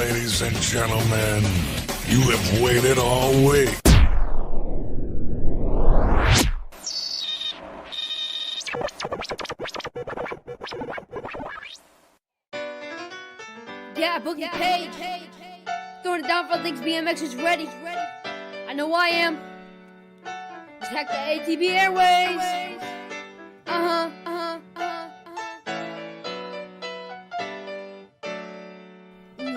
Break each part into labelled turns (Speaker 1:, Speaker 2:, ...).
Speaker 1: Ladies and gentlemen, you have waited all week.
Speaker 2: Yeah, Boogie Page. Throwing it down for Links BMX is ready. I know I am. Let's hack the ATV Airways.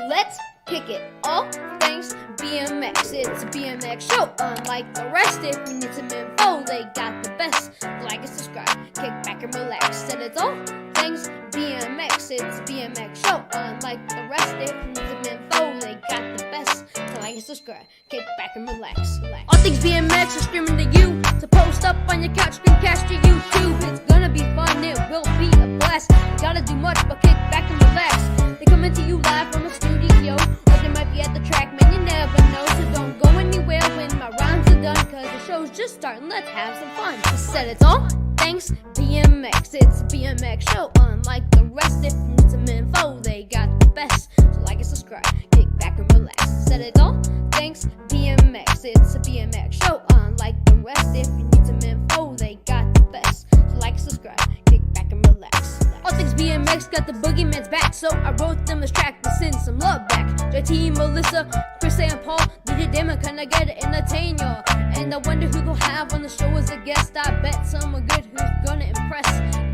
Speaker 2: Let's kick it. All things BMX. It's a BMX show. Unlike the rest, if you need some info, they got the best. Like and subscribe, kick back and relax. Said it's all things BMX. It's a BMX show. Unlike the rest, if you need some info, they got the best. So like and subscribe, kick back and relax. All things BMX are streaming to you. So post up on your couch, screencast to YouTube. It's gonna be fun, it will be a blast. Gotta do much but kick back and relax. They coming to you live from a studio, or they might be at the track, man, you never know. So don't go anywhere when my rhymes are done, cause the show's just starting, let's have some fun. I said it's all thanks BMX. It's a BMX show, unlike the rest. If you need some info, they got the best. So like and subscribe, kick back and relax. I said it's all thanks BMX. It's a BMX show, unlike the rest. If you need some info, they got the best. So like and subscribe, kick back and relax. All things BMX got the boogeyman's back, so I wrote them this track to send some love back. JT, Melissa, Chris, and Paul, DJ Damon, kinda get it, entertain y'all. And I wonder who they'll have on the show as a guest. I bet someone good who's gonna impress.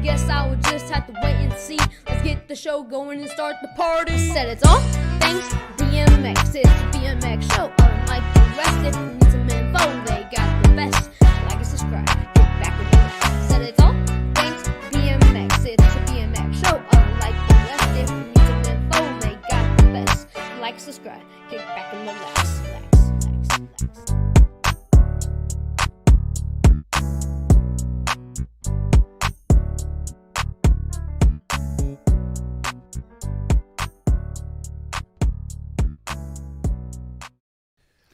Speaker 2: Guess I will just have to wait and see. Let's get the show going and start the party. I said it's all thanks BMX. It's a BMX show, unlike the rest. If you need some info, they got the best. Like and subscribe, kick back and relax. I said it's all thanks BMX. It's a BMX show, unlike the rest. If you need some info, they got the best. Like and subscribe, kick back and relax. Relax.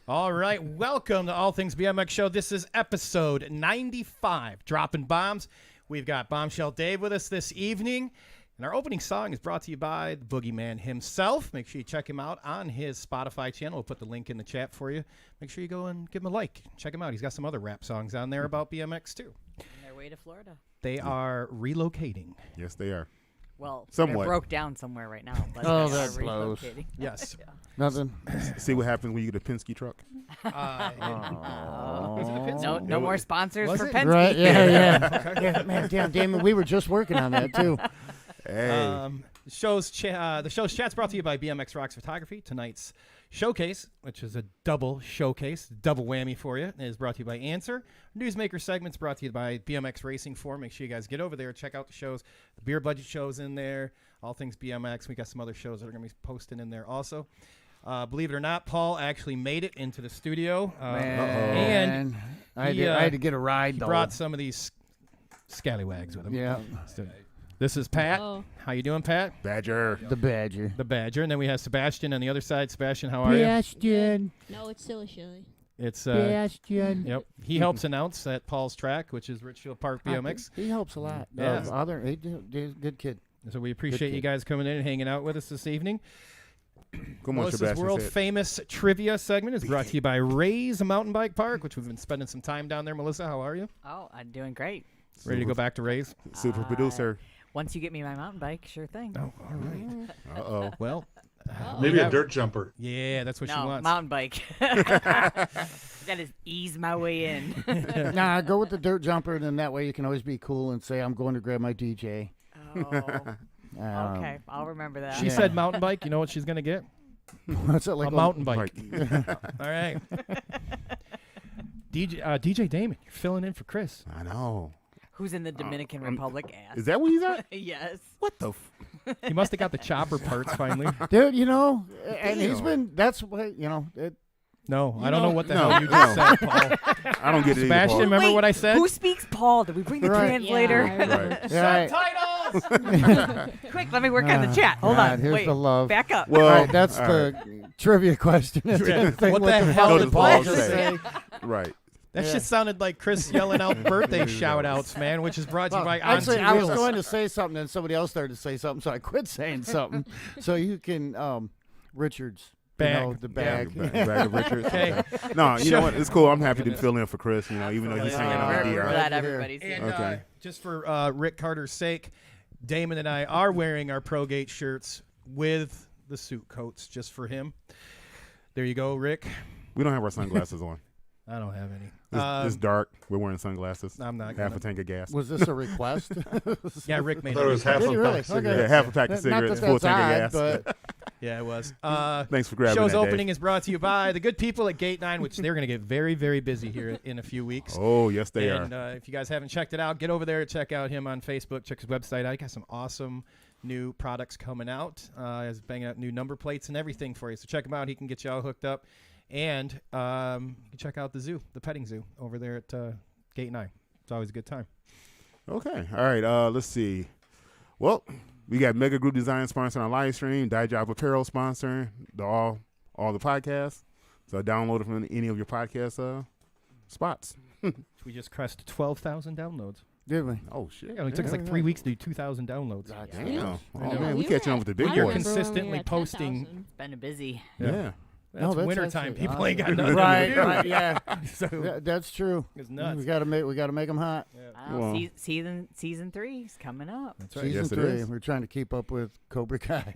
Speaker 3: All right, welcome to All Things BMX Show. This is episode 95, Dropping Bombs. We've got Bombshell Dave with us this evening. And our opening song is brought to you by the Boogeyman himself. Make sure you check him out on his Spotify channel. We'll put the link in the chat for you. Make sure you go and give him a like. Check him out. He's got some other rap songs on there about BMX, too.
Speaker 4: On their way to Florida.
Speaker 3: They are relocating.
Speaker 5: Yes, they are.
Speaker 4: Well,
Speaker 5: Somewhat.
Speaker 4: they're broke down somewhere right now. But
Speaker 6: Oh,
Speaker 4: they are
Speaker 6: that blows.
Speaker 4: relocating.
Speaker 3: Yes.
Speaker 4: Yeah.
Speaker 6: Nothing.
Speaker 5: See what happens when you get a Penske truck.
Speaker 4: No more sponsors
Speaker 3: Was
Speaker 4: for
Speaker 3: it?
Speaker 4: Penske.
Speaker 6: Right? Yeah. Yeah, man, damn, Damon, we were just working on that too.
Speaker 5: Hey.
Speaker 3: The show's chat's brought to you by BMX Rocks Photography. Tonight's showcase, which is a double showcase, double whammy for you, is brought to you by Answer. Newsmaker segment's brought to you by BMX Racing Forum. Make sure you guys get over there, check out the shows. The Beer Budget show's in there. All Things BMX. We got some other shows that are going to be posted in there also. Believe it or not, Paul actually made it into the studio. And
Speaker 6: I had to get a ride,
Speaker 3: he
Speaker 6: though.
Speaker 3: brought some of these scallywags with him.
Speaker 6: Yeah.
Speaker 3: So, this is Pat.
Speaker 2: Oh.
Speaker 3: How you doing, Pat?
Speaker 5: Badger.
Speaker 6: The Badger.
Speaker 3: The Badger. And then we have Sebastian on the other side. Sebastian, how are you?
Speaker 6: Bastion.
Speaker 2: No, it's silly shilly.
Speaker 3: It's
Speaker 6: Bastion.
Speaker 3: Yep. He helps announce at Paul's track, which is Richfield Park BMX.
Speaker 6: He helps a lot.
Speaker 3: Yeah.
Speaker 6: He's a good kid.
Speaker 3: So we appreciate you guys coming in and hanging out with us this evening.
Speaker 5: Come on,
Speaker 3: Melissa's
Speaker 5: Sebastian.
Speaker 3: world famous trivia segment is brought to you by Ray's Mountain Bike Park, which we've been spending some time down there. Melissa, how are you?
Speaker 4: Oh, I'm doing great.
Speaker 3: Ready to go back to Ray's?
Speaker 5: Super producer.
Speaker 4: Once you get me my mountain bike, sure thing.
Speaker 3: Oh, all right.
Speaker 5: Uh-oh.
Speaker 3: Well,
Speaker 1: Maybe a dirt jumper.
Speaker 3: yeah, that's what she
Speaker 4: No,
Speaker 3: wants.
Speaker 4: mountain bike. Gotta ease my way in.
Speaker 6: Nah, go with the dirt jumper, and then that way you can always be cool and say, I'm going to grab my DJ.
Speaker 4: Oh, okay. I'll remember that.
Speaker 3: She said mountain bike. You know what she's going to get?
Speaker 6: What's it like?
Speaker 3: A mountain bike.
Speaker 5: Right.
Speaker 3: All right. DJ Damon, you're filling in for Chris.
Speaker 5: I know.
Speaker 4: Who's in the Dominican Republic?
Speaker 5: Is that where he's at?
Speaker 4: Yes.
Speaker 5: What the?
Speaker 3: He must have got the chopper parts finally.
Speaker 6: Dude, and he's been, that's what,
Speaker 3: No, I don't know what the
Speaker 5: No,
Speaker 3: hell you just
Speaker 5: no.
Speaker 3: said, Paul.
Speaker 5: I don't get it either,
Speaker 3: Sebastian,
Speaker 5: Paul.
Speaker 3: remember what I said?
Speaker 4: Who speaks Paul? Did we bring the
Speaker 6: Right.
Speaker 4: translator?
Speaker 5: Right.
Speaker 6: Right.
Speaker 4: Quick, let me work on the chat. Hold
Speaker 6: God,
Speaker 4: on.
Speaker 6: here's
Speaker 4: Wait.
Speaker 6: the love.
Speaker 4: Back up.
Speaker 5: Well,
Speaker 6: All right, that's
Speaker 5: all
Speaker 6: the
Speaker 5: right.
Speaker 6: trivia question. That's
Speaker 3: Yeah.
Speaker 6: the thing.
Speaker 3: What the hell
Speaker 5: What
Speaker 3: did
Speaker 5: does
Speaker 3: Paul
Speaker 5: Paul
Speaker 3: just
Speaker 5: say?
Speaker 3: say?
Speaker 5: Right.
Speaker 3: That
Speaker 6: Yeah.
Speaker 3: shit sounded like Chris yelling out birthday shout-outs, man, which is brought to you by On
Speaker 6: Actually,
Speaker 3: Two
Speaker 6: I was
Speaker 3: Wheels.
Speaker 6: going to say something, and somebody else started to say something, so I quit saying something. So you can Richards.
Speaker 3: Bag.
Speaker 6: You know, the bag.
Speaker 5: Bag of Richards.
Speaker 3: Okay.
Speaker 5: No, you know what? It's cool. I'm happy to fill in for Chris. You know, even though he's hanging on the
Speaker 4: We're
Speaker 5: DR.
Speaker 4: glad everybody's here.
Speaker 3: And
Speaker 5: Okay.
Speaker 3: just for Rick Carter's sake, Damon and I are wearing our ProGate shirts with the suit coats just for him. There you go, Rick.
Speaker 5: We don't have our sunglasses on.
Speaker 3: I don't have any.
Speaker 5: It's dark. We're wearing sunglasses.
Speaker 3: I'm not
Speaker 5: Half
Speaker 3: gonna.
Speaker 5: a tank of gas.
Speaker 6: Was this a request?
Speaker 3: Yeah, Rick
Speaker 1: I
Speaker 3: made
Speaker 1: thought it was half
Speaker 6: Did
Speaker 1: a
Speaker 6: you
Speaker 1: pack
Speaker 6: really?
Speaker 1: of
Speaker 6: Okay.
Speaker 5: Yeah,
Speaker 1: cigarettes.
Speaker 5: half a pack of
Speaker 6: Not
Speaker 5: cigarettes,
Speaker 6: that
Speaker 5: full
Speaker 6: that's
Speaker 5: tank
Speaker 6: odd,
Speaker 5: of gas.
Speaker 6: but
Speaker 3: Yeah, it was.
Speaker 5: Thanks for grabbing
Speaker 3: Show's
Speaker 5: that, Dave.
Speaker 3: opening is brought to you by the good people at Gate 9, which they're going to get very, very busy here in a few weeks.
Speaker 5: Oh, yes, they
Speaker 3: And
Speaker 5: are.
Speaker 3: if you guys haven't checked it out, get over there, check out him on Facebook, check his website out. He got some awesome new products coming out. He's banging out new number plates and everything for you. So check him out. He can get you all hooked up. And you can check out the zoo, the petting zoo, over there at Gate 9. It's always a good time.
Speaker 5: Okay. All right. Let's see. Well, we got Mega Group Design sponsoring our live stream, Die Job Apparel sponsoring all the podcasts. So download it from any of your podcast spots.
Speaker 3: We just crushed 12,000 downloads.
Speaker 6: did we?
Speaker 5: Oh shit!
Speaker 3: Yeah, it only took us like 3 weeks to do 2,000 downloads.
Speaker 6: God
Speaker 5: Damn.
Speaker 6: damn.
Speaker 5: Oh
Speaker 3: I know.
Speaker 5: man, we catching on with the big
Speaker 3: I You're
Speaker 5: boys.
Speaker 3: remember consistently posting-
Speaker 4: It's been a busy.
Speaker 5: Yeah.
Speaker 3: That's
Speaker 6: that's
Speaker 3: wintertime.
Speaker 6: actually
Speaker 3: People ain't got
Speaker 6: awesome.
Speaker 3: nothing
Speaker 6: Right,
Speaker 3: to do.
Speaker 6: right, yeah.
Speaker 3: So
Speaker 6: That's true.
Speaker 3: it's nuts.
Speaker 6: We gotta make them hot.
Speaker 5: Well-
Speaker 4: Season 3 is coming up.
Speaker 3: That's right.
Speaker 6: Season
Speaker 5: Yes, it
Speaker 6: 3.
Speaker 5: is.
Speaker 6: We're trying to keep up with Cobra Kai.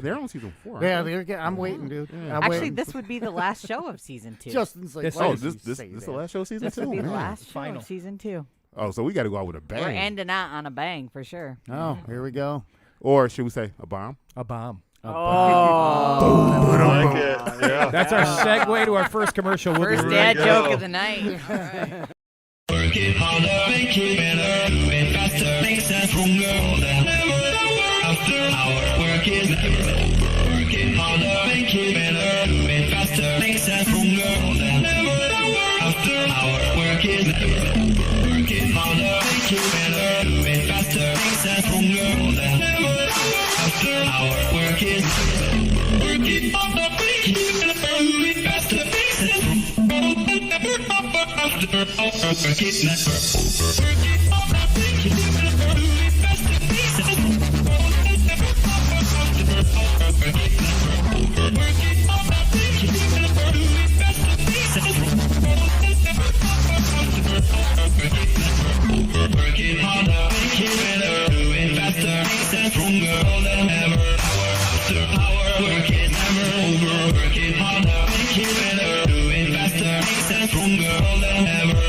Speaker 5: They're on season 4.
Speaker 6: yeah,
Speaker 5: aren't
Speaker 6: I'm waiting, dude. I'm
Speaker 4: Actually,
Speaker 6: waiting.
Speaker 4: this would be the last show of season 2.
Speaker 6: Justin's like,
Speaker 3: This-
Speaker 6: why
Speaker 5: Oh,
Speaker 6: does he
Speaker 5: this
Speaker 6: say
Speaker 5: the
Speaker 6: that?
Speaker 5: last show of season
Speaker 4: this
Speaker 5: 2.
Speaker 4: would be the
Speaker 5: Man.
Speaker 4: last show
Speaker 3: Final.
Speaker 4: of season 2.
Speaker 5: Oh, so we got to go out with a bang.
Speaker 4: We're ending out on a bang for sure.
Speaker 6: Oh, here we go.
Speaker 5: Or should we say a bomb?
Speaker 3: A bomb.
Speaker 4: Oh,
Speaker 1: I like it. Yeah.
Speaker 3: That's our segue to our first commercial. We'll
Speaker 4: first
Speaker 3: be
Speaker 4: dad
Speaker 1: go.
Speaker 4: joke of the night. All right.
Speaker 7: Working harder, make it better, moving faster, makes us stronger than after our work is never over. Working harder, make it better, moving faster, makes us stronger than after our work is never over. Working harder, make it better, moving faster, makes us stronger than after our work is never over. Working harder, make it better, moving faster, makes us stronger after our work is never over. Working harder, make it better, moving faster, makes us stronger after our work is never over. Working harder, make it better, moving faster, makes us stronger working harder, make it better, doing faster, makes us stronger than ever. After our work is never over. Working harder, make it better, doing faster, makes us stronger than ever.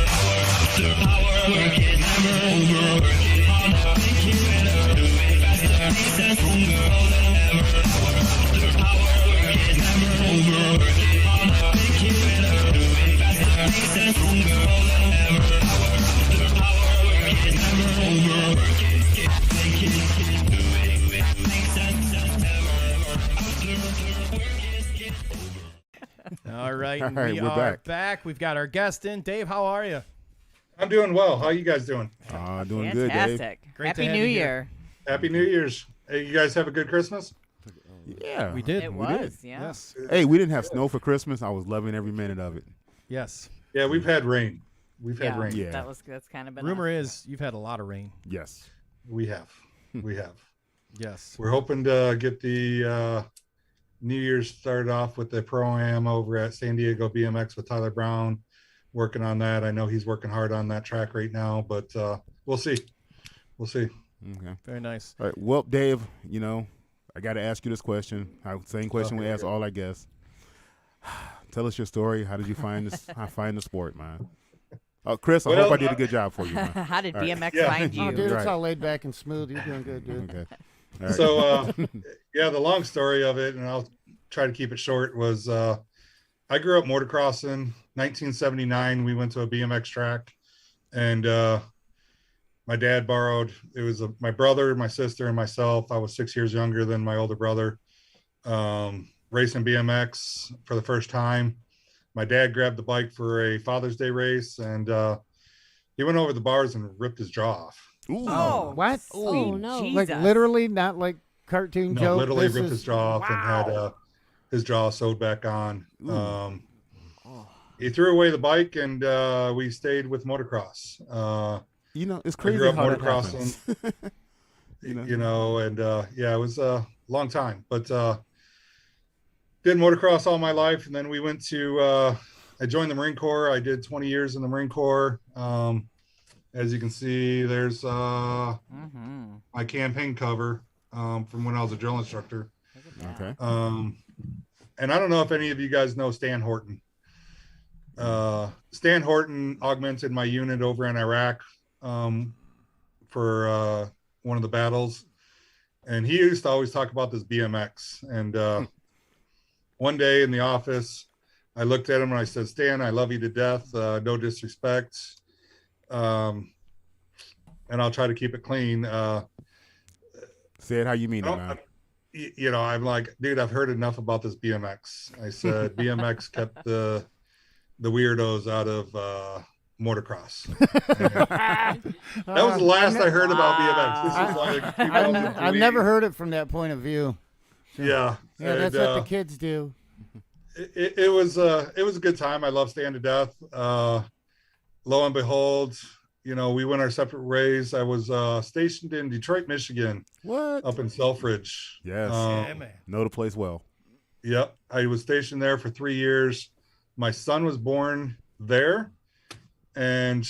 Speaker 7: After our work is never over. Working harder, make it better, doing faster, makes us stronger than ever. After our work is never over. Working harder, make it better, doing faster, makes us stronger than ever. After our work is never over. Working, make it, do it, makes us never. After work is over.
Speaker 3: All right,
Speaker 5: All right,
Speaker 3: we
Speaker 5: we're
Speaker 3: are
Speaker 5: back.
Speaker 3: We've got our guest in. Dave, how are you?
Speaker 1: I'm doing well. How you guys doing?
Speaker 5: Doing good, Dave.
Speaker 4: Fantastic.
Speaker 3: Great to
Speaker 4: Happy
Speaker 3: have
Speaker 4: New
Speaker 3: you here.
Speaker 4: Year.
Speaker 1: Happy New Year's. Hey, you guys have a good Christmas?
Speaker 5: Yeah.
Speaker 3: We did.
Speaker 4: It
Speaker 5: we did.
Speaker 4: was, yeah.
Speaker 3: Yes.
Speaker 5: Hey, we didn't have snow for Christmas. I was loving every minute of it.
Speaker 3: Yes.
Speaker 1: Yeah, we've had rain. We've had
Speaker 4: Yeah,
Speaker 1: rain.
Speaker 5: Yeah.
Speaker 4: that's kind of been
Speaker 3: Rumor is you've had a lot of rain.
Speaker 5: Yes.
Speaker 1: We have. We have.
Speaker 3: Yes.
Speaker 1: We're hoping to get the New Year's started off with the Pro-Am over at San Diego BMX with Tyler Brown. Working on that. I know he's working hard on that track right now, but we'll see. We'll see.
Speaker 5: Okay.
Speaker 3: Very nice.
Speaker 5: All right. Well, Dave, you know, I got to ask you this question. Same question we ask all our guests. Tell us your story. How did you find this? Find the sport, man? Chris, I
Speaker 1: Well,
Speaker 5: hope I did a good job for you, man.
Speaker 4: How did
Speaker 5: All right.
Speaker 4: BMX
Speaker 1: Yeah.
Speaker 4: find
Speaker 6: Oh,
Speaker 4: you?
Speaker 6: dude, it's
Speaker 5: Right.
Speaker 6: all laid back and smooth. You're doing good, dude.
Speaker 5: Okay. All right.
Speaker 1: So, yeah, the long story of it, and I'll try to keep it short, was I grew up motocrossing. 1979, we went to a BMX track, and my dad borrowed. It was my brother, my sister, and myself. I was 6 years younger than my older brother. Racing BMX for the first time. My dad grabbed the bike for a Father's Day race, and he went over the bars and ripped his jaw off.
Speaker 5: Ooh.
Speaker 4: Oh,
Speaker 6: What?
Speaker 4: sweet
Speaker 2: Oh, no.
Speaker 6: Like
Speaker 4: Jesus.
Speaker 6: literally, not like cartoon
Speaker 1: No,
Speaker 6: joke.
Speaker 1: literally
Speaker 6: This
Speaker 1: ripped
Speaker 6: is-
Speaker 1: his jaw off and had his jaw sewed back on.
Speaker 5: Ooh.
Speaker 1: He threw away the bike, and we stayed with motocross.
Speaker 5: You know, it's
Speaker 1: I
Speaker 5: crazy
Speaker 1: grew up
Speaker 5: how that
Speaker 1: motocrossing.
Speaker 5: happens.
Speaker 1: And yeah, it was a long time. But did motocross all my life, and then we went to I joined the Marine Corps. I did 20 years in the Marine Corps. As you can see, there's my campaign cover from when I was a drill instructor.
Speaker 5: Okay.
Speaker 1: And I don't know if any of you guys know Stan Horton. Stan Horton augmented my unit over in Iraq for one of the battles. And he used to always talk about this BMX. And one day in the office, I looked at him and I said, Stan, I love you to death. No disrespect. And I'll try to keep it clean.
Speaker 5: Say it how you mean it, man.
Speaker 1: You know, I'm like, dude, I've heard enough about this BMX. I said, BMX kept the weirdos out of motocross. That was the last I heard about BMX. This is like 2003.
Speaker 6: I've never heard it from that point of view.
Speaker 1: Yeah.
Speaker 6: Yeah, that's what the kids do.
Speaker 1: It was a good time. I love Stan to death. Lo and behold, you know, we went our separate ways. I was stationed in Detroit, Michigan.
Speaker 5: What?
Speaker 1: Up in Selfridge.
Speaker 5: Yes.
Speaker 3: Yeah, man.
Speaker 5: Know the place well.
Speaker 1: Yep. I was stationed there for 3 years. My son was born there. And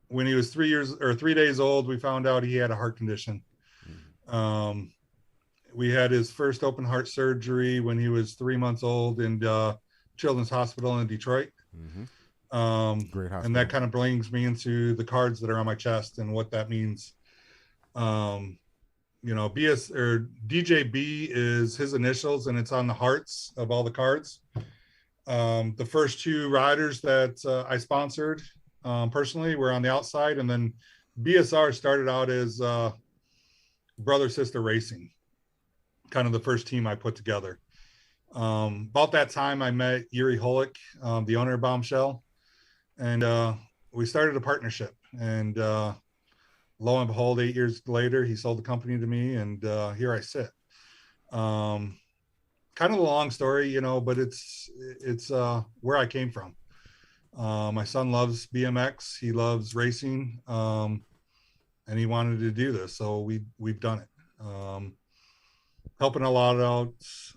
Speaker 1: when he was 3 days old, we found out he had a heart condition. We had his first open heart surgery when he was 3 months old in Children's Hospital in Detroit.
Speaker 5: Great hospital.
Speaker 1: And that kind of brings me into the cards that are on my chest and what that means. You know, BS or DJB is his initials, and it's on the hearts of all the cards. The first two riders that I sponsored personally were on the outside, and then BSR started out as brother sister racing, kind of the first team I put together. About that time, I met Yuri Holick, the owner of Bombshell, and we started a partnership. And lo and behold, 8 years later, he sold the company to me, and here I sit. Kind of a long story, you know, but it's where I came from. My son loves BMX, he loves racing, and he wanted to do this, so we've done it. Helping a lot out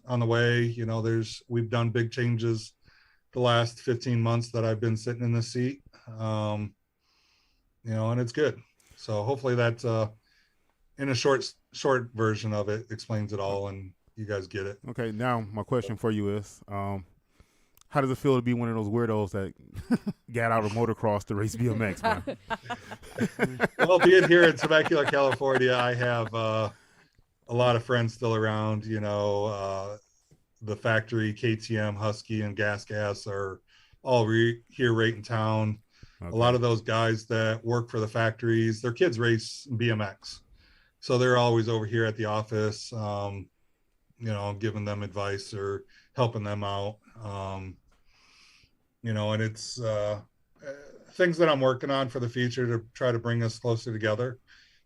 Speaker 1: on the way, you know. We've done big changes the last 15 months that I've been sitting in this seat, you know, and it's good. So hopefully that in a short version of it explains it all and you guys get it.
Speaker 5: Okay, now my question for you is, how does it feel to be one of those weirdos that got out of motocross to race BMX, man?
Speaker 1: Well, being here in Temecula, California, I have a lot of friends still around. You know, the factory, KTM, Husky, and Gas are all here right in town. Okay. A lot of those guys that work for the factories, their kids race BMX. So they're always over here at the office, you know, giving them advice or helping them out. You know, and it's things that I'm working on for the future to try to bring us closer together.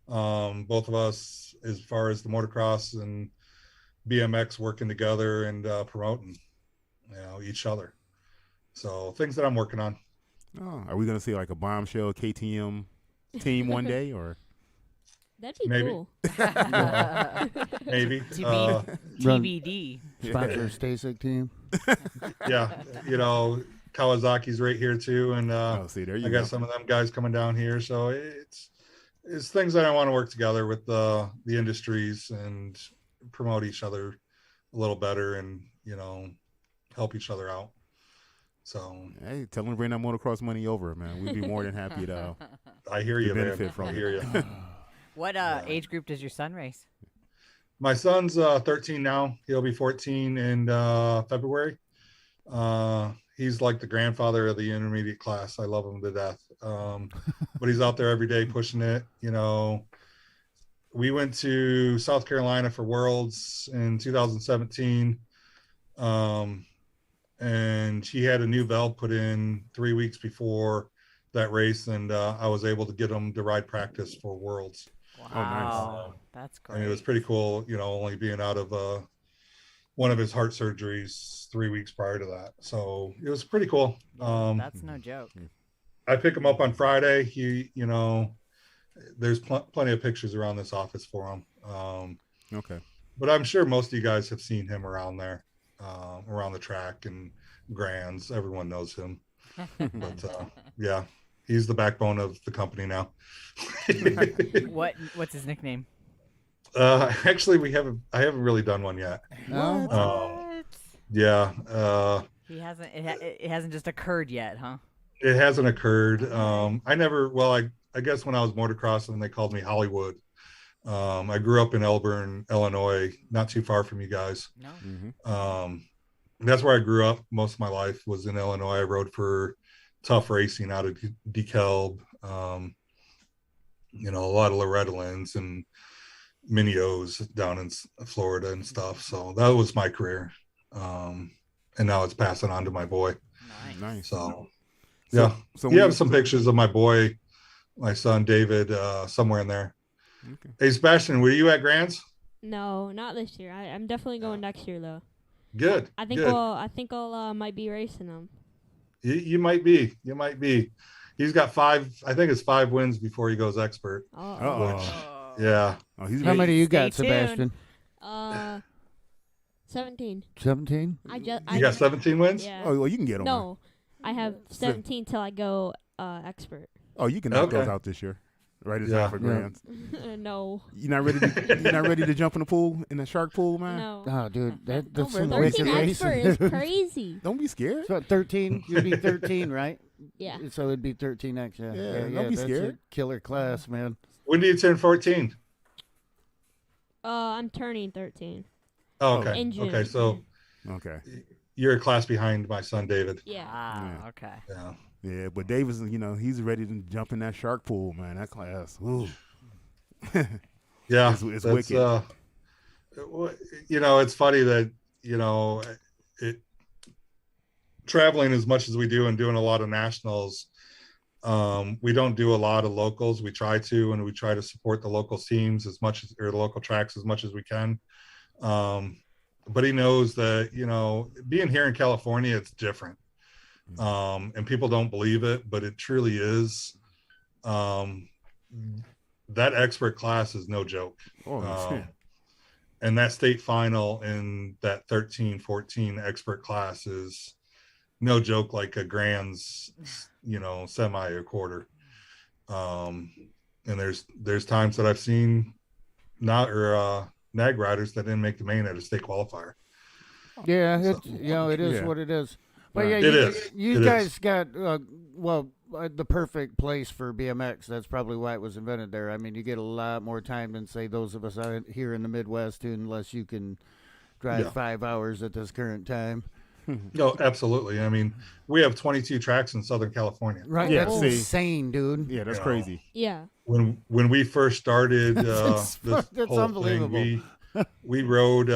Speaker 1: Both of us, as far as the motocross and BMX, working together and promoting, you know, each other. So things that I'm working on.
Speaker 5: Oh, are we going to see like a Bombshell KTM team one day, or?
Speaker 2: That'd be
Speaker 1: maybe.
Speaker 2: cool.
Speaker 1: Maybe.
Speaker 4: TBD.
Speaker 6: Sponsor Stasek team.
Speaker 1: Yeah, you know, Kawasaki's right here too, and
Speaker 5: see, there you
Speaker 1: I got some of them guys coming down here. So it's things that I want to work together with the industries and promote each other a little better, and you know, help each other out. So
Speaker 5: hey, tell them to bring that motocross money over, man. We'd be more than happy to.
Speaker 1: I hear you,
Speaker 5: benefit
Speaker 1: man.
Speaker 5: from
Speaker 1: I
Speaker 5: it.
Speaker 1: hear you.
Speaker 4: What age group does your son race?
Speaker 1: My son's 13 now. He'll be 14 in February. He's like the grandfather of the intermediate class. I love him to death. But he's out there every day pushing it. You know, we went to South Carolina for Worlds in 2017. And he had a new valve put in 3 weeks before that race. And I was able to get him to ride practice for Worlds.
Speaker 4: Wow.
Speaker 5: Oh, nice.
Speaker 4: That's great.
Speaker 1: And it was pretty cool, you know, only being out of one of his heart surgeries 3 weeks prior to that. So it was pretty cool.
Speaker 4: That's no joke.
Speaker 1: I pick him up on Friday. He, you know, there's plenty of pictures around this office for him.
Speaker 5: Okay.
Speaker 1: But I'm sure most of you guys have seen him around there. around the track and grands. Everyone knows him. But yeah, he's the backbone of the company now.
Speaker 4: What's his nickname?
Speaker 1: Actually, I haven't really done one yet.
Speaker 6: No?
Speaker 1: Yeah,
Speaker 4: He hasn't. It hasn't just occurred yet, huh?
Speaker 1: it hasn't occurred. I never. Well, I guess when I was motocrossing, they called me Hollywood. I grew up in Elburn, Illinois, not too far from you guys.
Speaker 4: No.
Speaker 1: That's where I grew up. Most of my life was in Illinois. I rode for Tough Racing out of DeKalb. A lot of Loretta Lynn's and Mini O's down in Florida and stuff. So that was my career. And now it's passing on to my boy.
Speaker 5: Nice.
Speaker 1: So yeah.
Speaker 5: So
Speaker 1: you have some pictures of my boy, my son David, somewhere in there.
Speaker 5: Okay.
Speaker 1: Hey Sebastian, were you at Grands?
Speaker 8: No, not this year. I'm definitely going next year though.
Speaker 1: Good.
Speaker 8: I think
Speaker 1: good.
Speaker 8: I'll might be racing them.
Speaker 1: You might be. You might be. He's got 5. I think it's 5 wins before he goes expert.
Speaker 8: Oh.
Speaker 1: Yeah.
Speaker 5: Oh, he's
Speaker 6: How many you got,
Speaker 4: Stay tuned.
Speaker 6: Sebastian?
Speaker 8: 17.
Speaker 6: 17?
Speaker 1: You got 17 wins?
Speaker 8: Yeah.
Speaker 5: Oh, well, you can get them.
Speaker 8: No, I have 17 till I go expert.
Speaker 5: Oh, you can knock
Speaker 1: Okay.
Speaker 5: those out this year. Right in
Speaker 1: Yeah.
Speaker 5: time for grands.
Speaker 8: No.
Speaker 5: You not ready? You not ready to jump in the pool, in the shark pool, man?
Speaker 8: No.
Speaker 6: Oh, dude, that's
Speaker 5: man,
Speaker 6: some
Speaker 5: don't
Speaker 6: wicked
Speaker 8: 13 expert is
Speaker 6: racing.
Speaker 8: crazy.
Speaker 5: Don't be scared.
Speaker 6: So 13, you'd be 13, right?
Speaker 8: Yeah.
Speaker 6: So it'd be 13X, yeah.
Speaker 5: Yeah, don't be
Speaker 6: that's
Speaker 5: scared.
Speaker 6: a killer class, man.
Speaker 1: When do you turn 14?
Speaker 8: I'm turning 13.
Speaker 1: Oh, okay.
Speaker 8: In June.
Speaker 1: Okay, so
Speaker 5: Okay.
Speaker 1: you're a class behind my son David.
Speaker 8: Yeah.
Speaker 5: Yeah.
Speaker 4: Okay.
Speaker 1: Yeah.
Speaker 5: Yeah, but Davis, he's ready to jump in that shark pool, man. That class. Ooh.
Speaker 1: Yeah.
Speaker 5: It's
Speaker 1: that's,
Speaker 5: wicked.
Speaker 1: It's funny that, it traveling as much as we do and doing a lot of nationals. We don't do a lot of locals. We try to, and we try to support the local teams or the local tracks as much as we can. But he knows that, being here in California, it's different. And people don't believe it, but it truly is. That expert class is no joke.
Speaker 5: Oh,
Speaker 1: and that state final in that 13-14 expert class is no joke, like a grand's, semi or quarter. And there's times that I've seen nag riders that didn't make the main at a state qualifier.
Speaker 6: Yeah, it is
Speaker 5: Yeah.
Speaker 6: what it is. But
Speaker 5: Right.
Speaker 6: yeah,
Speaker 1: It
Speaker 6: you
Speaker 1: is.
Speaker 6: guys got the perfect place for BMX. That's probably why it was invented there. I mean, you get a lot more time than say those of us out here in the Midwest, unless you can drive
Speaker 1: Yeah.
Speaker 6: 5 hours at this current time.
Speaker 1: No, absolutely. I mean, we have 22 tracks in Southern California.
Speaker 6: Right?
Speaker 5: Yeah,
Speaker 6: That's
Speaker 5: see.
Speaker 6: insane, dude.
Speaker 5: yeah, that's
Speaker 1: Yeah.
Speaker 5: crazy.
Speaker 8: Yeah.
Speaker 1: When we first started
Speaker 6: That's
Speaker 1: this whole
Speaker 6: unbelievable.
Speaker 1: thing, we rode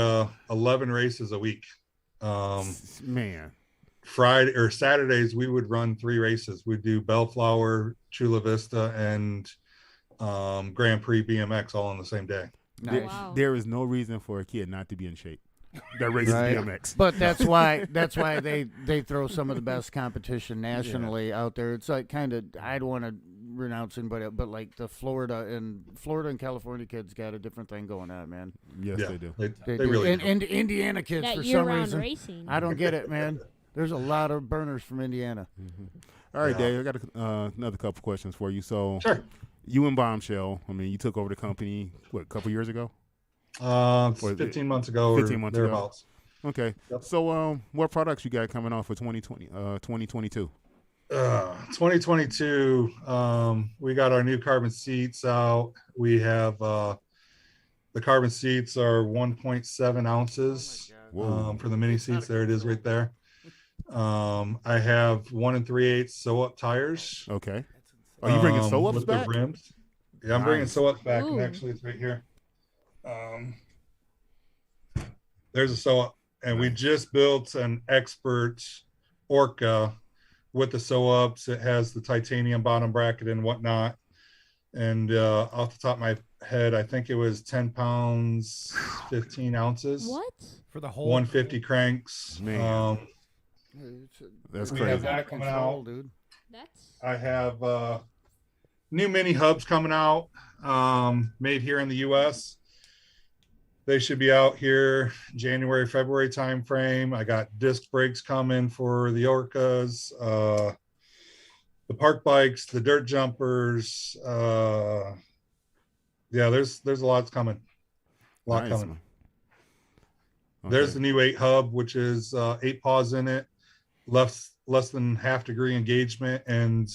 Speaker 1: 11 races a week.
Speaker 5: Man.
Speaker 1: Friday or Saturdays we would run 3 races. We'd do Bellflower, Chula Vista, and Grand Prix BMX all on the same day.
Speaker 6: Nice.
Speaker 8: Wow.
Speaker 5: There is no reason for a kid not to be in shape that races
Speaker 6: Right.
Speaker 5: BMX.
Speaker 6: But that's why they throw some of the best competition nationally out there. It's like kind of, I don't want to renounce anybody, but like the Florida and California kids got a different thing going on, man.
Speaker 5: Yes,
Speaker 1: Yeah,
Speaker 5: they do.
Speaker 1: They
Speaker 6: do.
Speaker 1: really
Speaker 6: and,
Speaker 1: do.
Speaker 6: and Indiana kids
Speaker 8: That
Speaker 6: for some
Speaker 8: year-round
Speaker 6: reason.
Speaker 8: racing.
Speaker 6: I don't get it, man. There's a lot of burners from Indiana.
Speaker 5: All right,
Speaker 1: Yeah.
Speaker 5: Dave, I got another couple questions for you. So,
Speaker 1: Sure.
Speaker 5: you and Bombshell, you took over the company, a couple years ago?
Speaker 1: It's
Speaker 5: Or
Speaker 1: 15 months ago
Speaker 5: 15
Speaker 1: or
Speaker 5: months ago.
Speaker 1: thereabouts.
Speaker 5: Okay.
Speaker 1: Yep.
Speaker 5: So, what products you got coming off for 2022?
Speaker 1: 2022, we got our new carbon seats out. We have the carbon seats are 1.7 ounces
Speaker 5: Whoa.
Speaker 1: for the mini seats. There it is right there. I have 1 3/8 sew-up tires.
Speaker 5: Okay. Are you bringing sew-ups
Speaker 1: with
Speaker 5: back?
Speaker 1: The rims. Yeah, I'm bringing
Speaker 5: Nice.
Speaker 1: sew-ups back, and
Speaker 8: Ooh.
Speaker 1: actually it's right here. There's a sew-up, and we just built an expert Orca with the sew-ups. It has the titanium bottom bracket and whatnot. And off the top of my head, I think it was 10 pounds, 15 ounces.
Speaker 8: What?
Speaker 3: For the whole
Speaker 1: 150 cranks.
Speaker 5: Man. That's
Speaker 1: We
Speaker 5: crazy.
Speaker 1: have that coming out.
Speaker 6: dude.
Speaker 8: That's
Speaker 1: I have new mini hubs coming out, made here in the U.S. They should be out here January, February timeframe. I got disc brakes coming for the Orcas, the park bikes, the dirt jumpers. Yeah, there's a lot coming. A lot
Speaker 5: Nice,
Speaker 1: coming.
Speaker 5: man.
Speaker 1: There's
Speaker 5: Okay.
Speaker 1: the new 8 hub, which is 8 paws in it, less than half degree engagement, and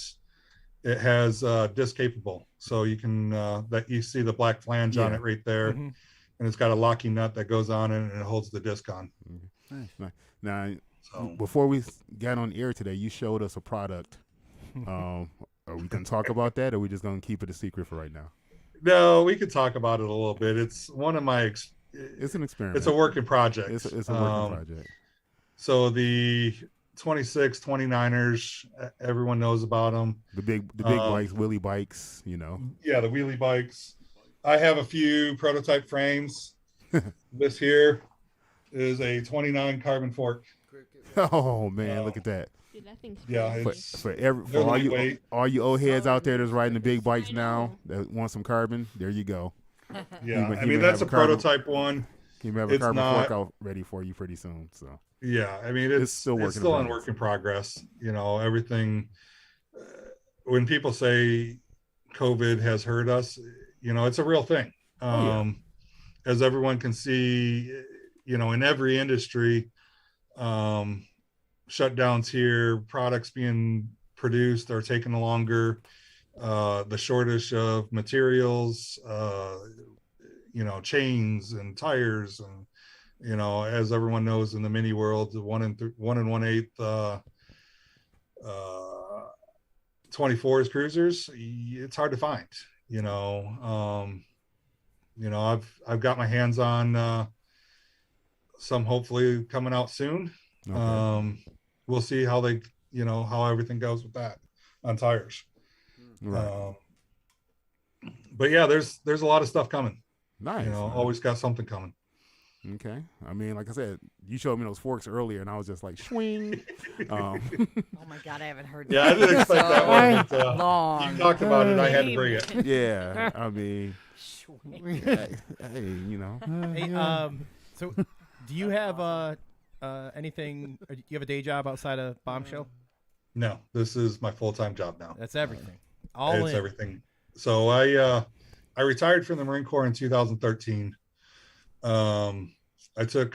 Speaker 1: it has disc capable. So you can that you see the black flange on
Speaker 5: Yeah.
Speaker 1: it right there,
Speaker 3: Mhm.
Speaker 1: and it's got a locking nut that goes on it and it holds the disc on.
Speaker 5: Nice. Now,
Speaker 1: So
Speaker 5: before we got on air today, you showed us a product. Are we gonna talk about that, or are we just gonna keep it a secret for right now?
Speaker 1: no, we could talk about it a little bit. It's one of my
Speaker 5: It's an experiment.
Speaker 1: it's a working project.
Speaker 5: It's a working project.
Speaker 1: So the 26 29ers, everyone knows about them.
Speaker 5: The big bikes, wheelie bikes. You know.
Speaker 1: Yeah, the wheelie bikes. I have a few prototype frames. This here is a 29 carbon fork.
Speaker 5: Oh man, look at that.
Speaker 8: Dude, that thing's
Speaker 1: Yeah,
Speaker 8: crazy.
Speaker 1: it's
Speaker 5: For
Speaker 1: they're
Speaker 5: all you
Speaker 1: lightweight.
Speaker 5: old heads out there that's riding the big bikes now that want some carbon, there you go.
Speaker 1: Yeah,
Speaker 5: He
Speaker 1: I
Speaker 5: may
Speaker 1: mean that's a
Speaker 5: have a carbon-
Speaker 1: prototype one.
Speaker 5: You may have a
Speaker 1: It's
Speaker 5: carbon
Speaker 1: not-
Speaker 5: fork out ready for you pretty soon. So
Speaker 1: Yeah, I mean
Speaker 5: It's still
Speaker 1: it's
Speaker 5: work in
Speaker 1: still in
Speaker 5: progress.
Speaker 1: work in progress. You know, everything. When people say COVID has hurt us, you know, it's a real thing.
Speaker 5: yeah.
Speaker 1: As everyone can see, you know, in every industry, shutdowns here, products being produced are taking longer. The shortage of materials, you know, chains and tires, and you know, as everyone knows in the mini world, the 1 1/8 24s cruisers, it's hard to find. You know, I've got my hands on some, hopefully coming out soon.
Speaker 5: Okay.
Speaker 1: We'll see how how everything goes with that on tires.
Speaker 5: Right.
Speaker 1: But yeah, there's a lot of stuff coming.
Speaker 5: Nice.
Speaker 1: You know,
Speaker 5: man.
Speaker 1: always got something coming.
Speaker 5: Okay. I mean, like I said, you showed me those forks earlier, and I was just like, swing.
Speaker 4: Oh my god, I haven't heard
Speaker 1: Yeah, I
Speaker 4: that.
Speaker 1: didn't expect that one. But,
Speaker 4: Long.
Speaker 1: you talked about it. I had to bring it.
Speaker 5: yeah. I mean, hey, you know.
Speaker 3: Hey, so do you have anything? Or do you have a day job outside of Bombshell?
Speaker 1: No, this is my full-time job now.
Speaker 3: That's everything. All
Speaker 1: It's
Speaker 3: in.
Speaker 1: everything. So I retired from the Marine Corps in 2013. I took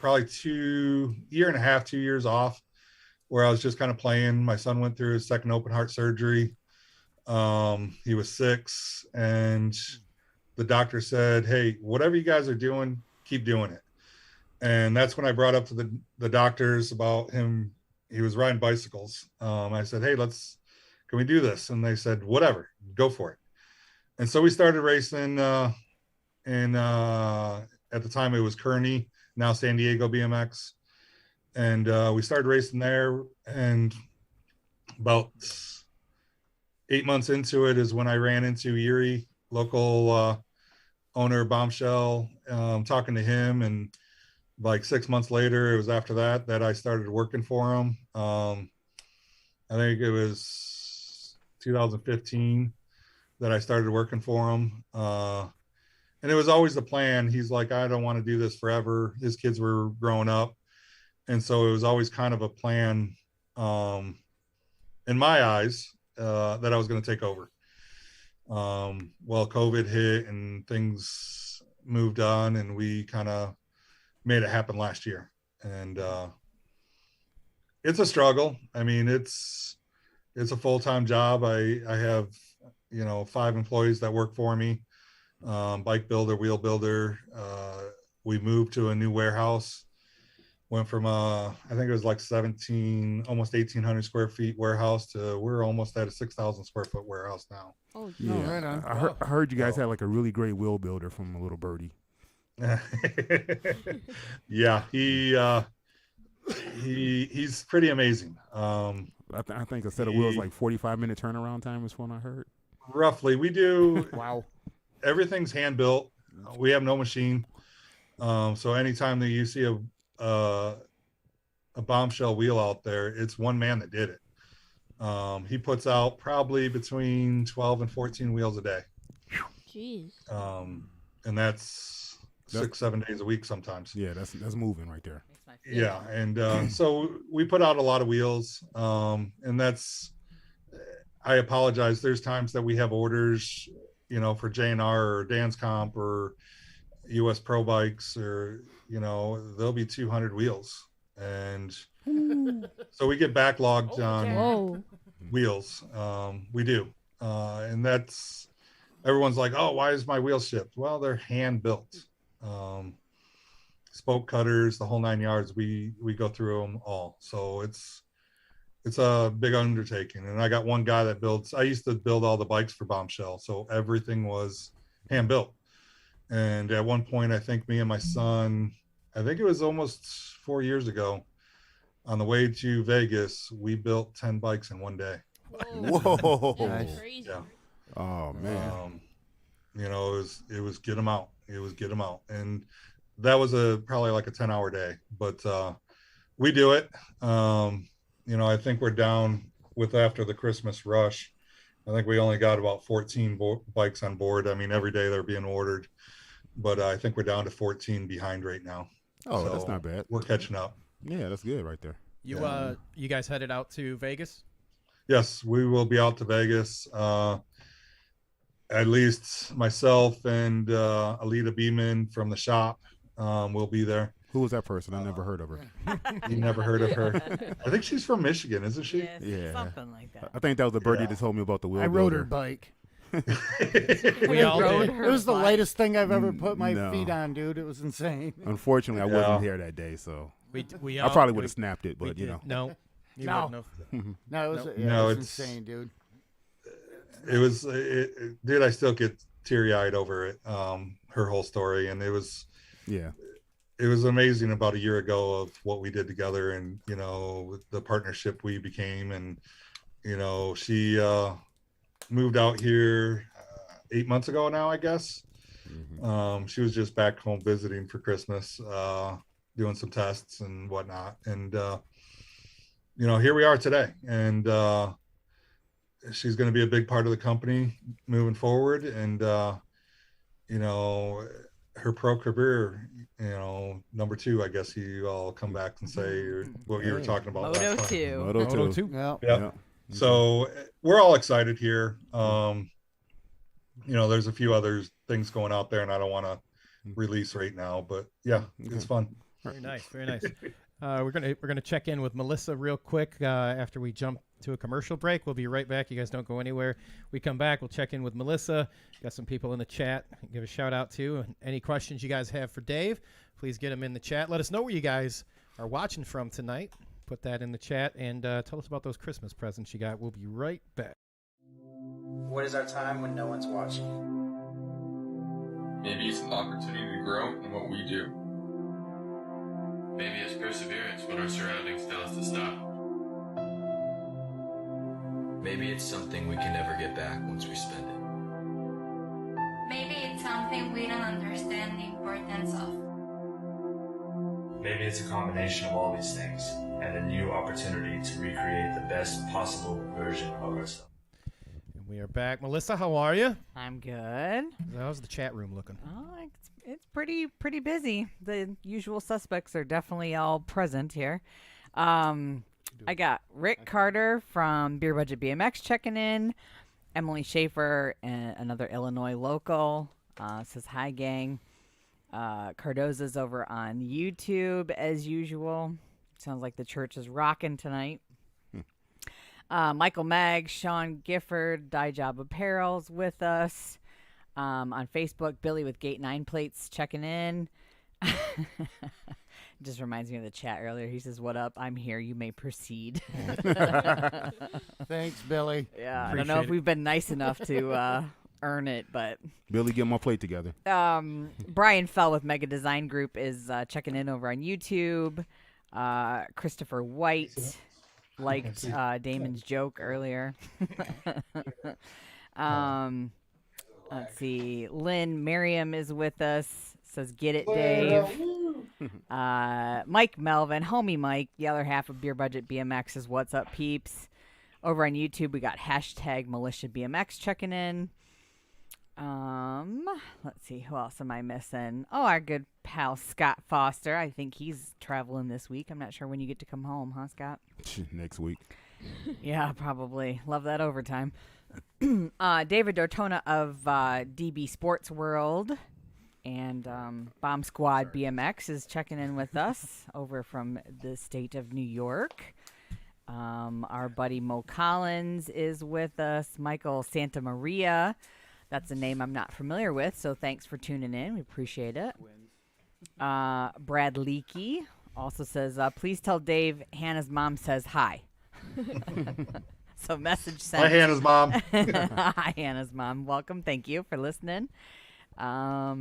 Speaker 1: probably 2 years off where I was just kind of playing. My son went through his second open heart surgery. He was 6, and the doctor said, "Hey, whatever you guys are doing, keep doing it." And that's when I brought up to the doctors about him. He was riding bicycles. I said, "Hey, can we do this?" And they said, "Whatever, go for it." And so we started racing. And at the time it was Kearney, now San Diego BMX. And we started racing there. And about 8 months into it is when I ran into Erie, local owner Bombshell, talking to him. And like 6 months later, it was after that I started working for him. I think it was 2015 that I started working for him. And it was always the plan. He's like, I don't want to do this forever. His kids were growing up. And so it was always kind of a plan, in my eyes, that I was going to take over. Well, COVID hit and things moved on, and we kind of made it happen last year. And it's a struggle. I mean, it's a full-time job. I have, 5 employees that work for me. Bike builder, wheel builder. We moved to a new warehouse. Went from I think it was like 17, almost 1,800 square feet warehouse to we're almost at a 6,000 square foot warehouse now.
Speaker 8: Oh,
Speaker 5: Yeah.
Speaker 6: right on.
Speaker 5: I heard you guys had like a really great wheel builder from a little birdie.
Speaker 1: Yeah, he's pretty amazing.
Speaker 5: I think a set of wheels like 45-minute turnaround time is what I heard.
Speaker 1: Roughly, we do
Speaker 6: Wow.
Speaker 1: everything's hand built. We have no machine. So anytime that you see a Bombshell wheel out there, it's one man that did it. He puts out probably between 12 and 14 wheels a day.
Speaker 8: jeez.
Speaker 1: And that's 6-7 days a week sometimes.
Speaker 5: Yeah, that's moving right there.
Speaker 4: Makes my feet
Speaker 1: Yeah, and so we put out a lot of wheels, and that's. I apologize. There's times that we have orders, for J&R or Dance Comp or US Pro Bikes, or there'll be 200 wheels, and so we get backlogged on
Speaker 8: Whoa.
Speaker 1: wheels. We do, and that's everyone's like, oh, why is my wheels shipped? Well, they're hand built. Spoke cutters, the whole 9 yards. We go through them all, so it's a big undertaking. And I got one guy that builds. I used to build all the bikes for Bombshell, so everything was hand built. And at one point, I think me and my son, I think it was almost 4 years ago, on the way to Vegas, we built 10 bikes in one day.
Speaker 5: Whoa.
Speaker 8: That's crazy.
Speaker 1: Yeah.
Speaker 5: Oh man.
Speaker 1: It was get them out. It was get them out, and that was probably like a 10-hour day. But we do it. I think we're down with after the Christmas rush. I think we only got about 14 bikes on board. I mean, every day they're being ordered, but I think we're down to 14 behind right now.
Speaker 5: Oh,
Speaker 1: So
Speaker 5: that's not bad.
Speaker 1: We're catching up.
Speaker 5: Yeah, that's good right there.
Speaker 3: You guys headed out to Vegas?
Speaker 1: Yes, we will be out to Vegas. At least myself and Alita Beeman from the shop will be there.
Speaker 5: Who was that person? I never heard of her.
Speaker 1: You never heard of her? I think she's from Michigan, isn't she?
Speaker 4: Yes,
Speaker 5: Yeah.
Speaker 4: something like that.
Speaker 5: I think that was the birdie
Speaker 1: Yeah.
Speaker 5: that told me about the wheel.
Speaker 6: I rode her
Speaker 5: builder.
Speaker 6: bike.
Speaker 3: We all
Speaker 4: rode
Speaker 3: did.
Speaker 4: her
Speaker 6: It was the
Speaker 4: bike.
Speaker 6: lightest thing I've ever put my
Speaker 5: No.
Speaker 6: feet on, dude. It was insane.
Speaker 5: Unfortunately, I
Speaker 1: Yeah.
Speaker 5: wasn't here that day, so
Speaker 3: We
Speaker 5: I
Speaker 3: all,
Speaker 5: probably would
Speaker 3: we-
Speaker 5: have snapped it,
Speaker 3: we
Speaker 5: but you
Speaker 3: did-
Speaker 5: know.
Speaker 3: No. You
Speaker 6: No.
Speaker 3: wouldn't have.
Speaker 6: No, it was,
Speaker 3: Nope.
Speaker 6: yeah,
Speaker 1: No,
Speaker 6: it was
Speaker 1: it's-
Speaker 6: insane, dude.
Speaker 1: It was, dude, I still get teary-eyed over it. Her whole story, and it was
Speaker 5: Yeah.
Speaker 1: amazing about a year ago of what we did together, and the partnership we became. And she moved out here 8 months ago now, I guess. She was just back home visiting for Christmas, doing some tests and whatnot, and here we are today. And she's going to be a big part of the company moving forward. And her pro career, number 2, I guess you all come back and say what you were talking about.
Speaker 4: Moto
Speaker 1: last time.
Speaker 4: 2.
Speaker 5: Moto
Speaker 3: Moto
Speaker 5: 2.
Speaker 3: 2.
Speaker 6: Yeah.
Speaker 1: Yeah. So we're all excited here. There's a few other things going out there, and I don't want to release right now, but yeah, it's fun.
Speaker 3: Very nice. Very nice. We're gonna check in with Melissa real quick after we jump to a commercial break. We'll be right back. You guys don't go anywhere. We come back. We'll check in with Melissa. Got some people in the chat. Give a shout out to. Any questions you guys have for Dave, please get them in the chat. Let us know where you guys are watching from tonight. Put that in the chat and tell us about those Christmas presents you got. We'll be right back.
Speaker 9: What is our time when no one's watching?
Speaker 10: Maybe it's an opportunity to grow in what we do.
Speaker 11: Maybe it's perseverance when our surroundings tell us to stop. Maybe it's something we can never get back once we spend it.
Speaker 12: Maybe it's something we don't understand the importance of.
Speaker 9: Maybe it's a combination of all these things and a new opportunity to recreate the best possible version of ourselves.
Speaker 3: And we are back. Melissa, how are you?
Speaker 4: I'm good.
Speaker 3: How's the chat room looking?
Speaker 4: Oh, it's pretty busy. The usual suspects are definitely all present here. I got Rick Carter from Beer Budget BMX checking in. Emily Schaefer, another Illinois local, says hi, gang. Cardoza's over on YouTube as usual. Sounds like the church is rocking tonight. Michael Magg, Sean Gifford, Dye Job Apparel's with us. On Facebook, Billy with Gate 9 plates checking in. Just reminds me of the chat earlier. He says, "What up? I'm here. You may proceed."
Speaker 6: Thanks, Billy.
Speaker 4: Yeah, I don't know if we've been nice enough to earn it, but
Speaker 5: Billy, get my plate together.
Speaker 4: Brian Fell with Mega Design Group is checking in over on YouTube. Christopher White liked Damon's joke earlier. Let's see. Lynn Merriam is with us. Says, "Get it, Dave." Mike Melvin, homie Mike, the other half of Beer Budget BMX is "What's up, peeps?" Over on YouTube, we got hashtag Militia BMX checking in. Let's see, who else am I missing? Oh, our good pal Scott Foster. I think he's traveling this week. I'm not sure when you get to come home, huh, Scott?
Speaker 5: Next week.
Speaker 4: Yeah, probably. Love that overtime. David Dortona of DB Sports World and Bomb Squad BMX is checking in with us over from the state of New York. Our buddy Mo Collins is with us. Michael Santa Maria. That's a name I'm not familiar with, so thanks for tuning in. We appreciate it. Brad Leakey also says, please tell Dave Hannah's mom says hi. So message sent.
Speaker 1: Hi, Hannah's mom.
Speaker 4: Hi, Hannah's mom. Welcome. Thank you for listening. I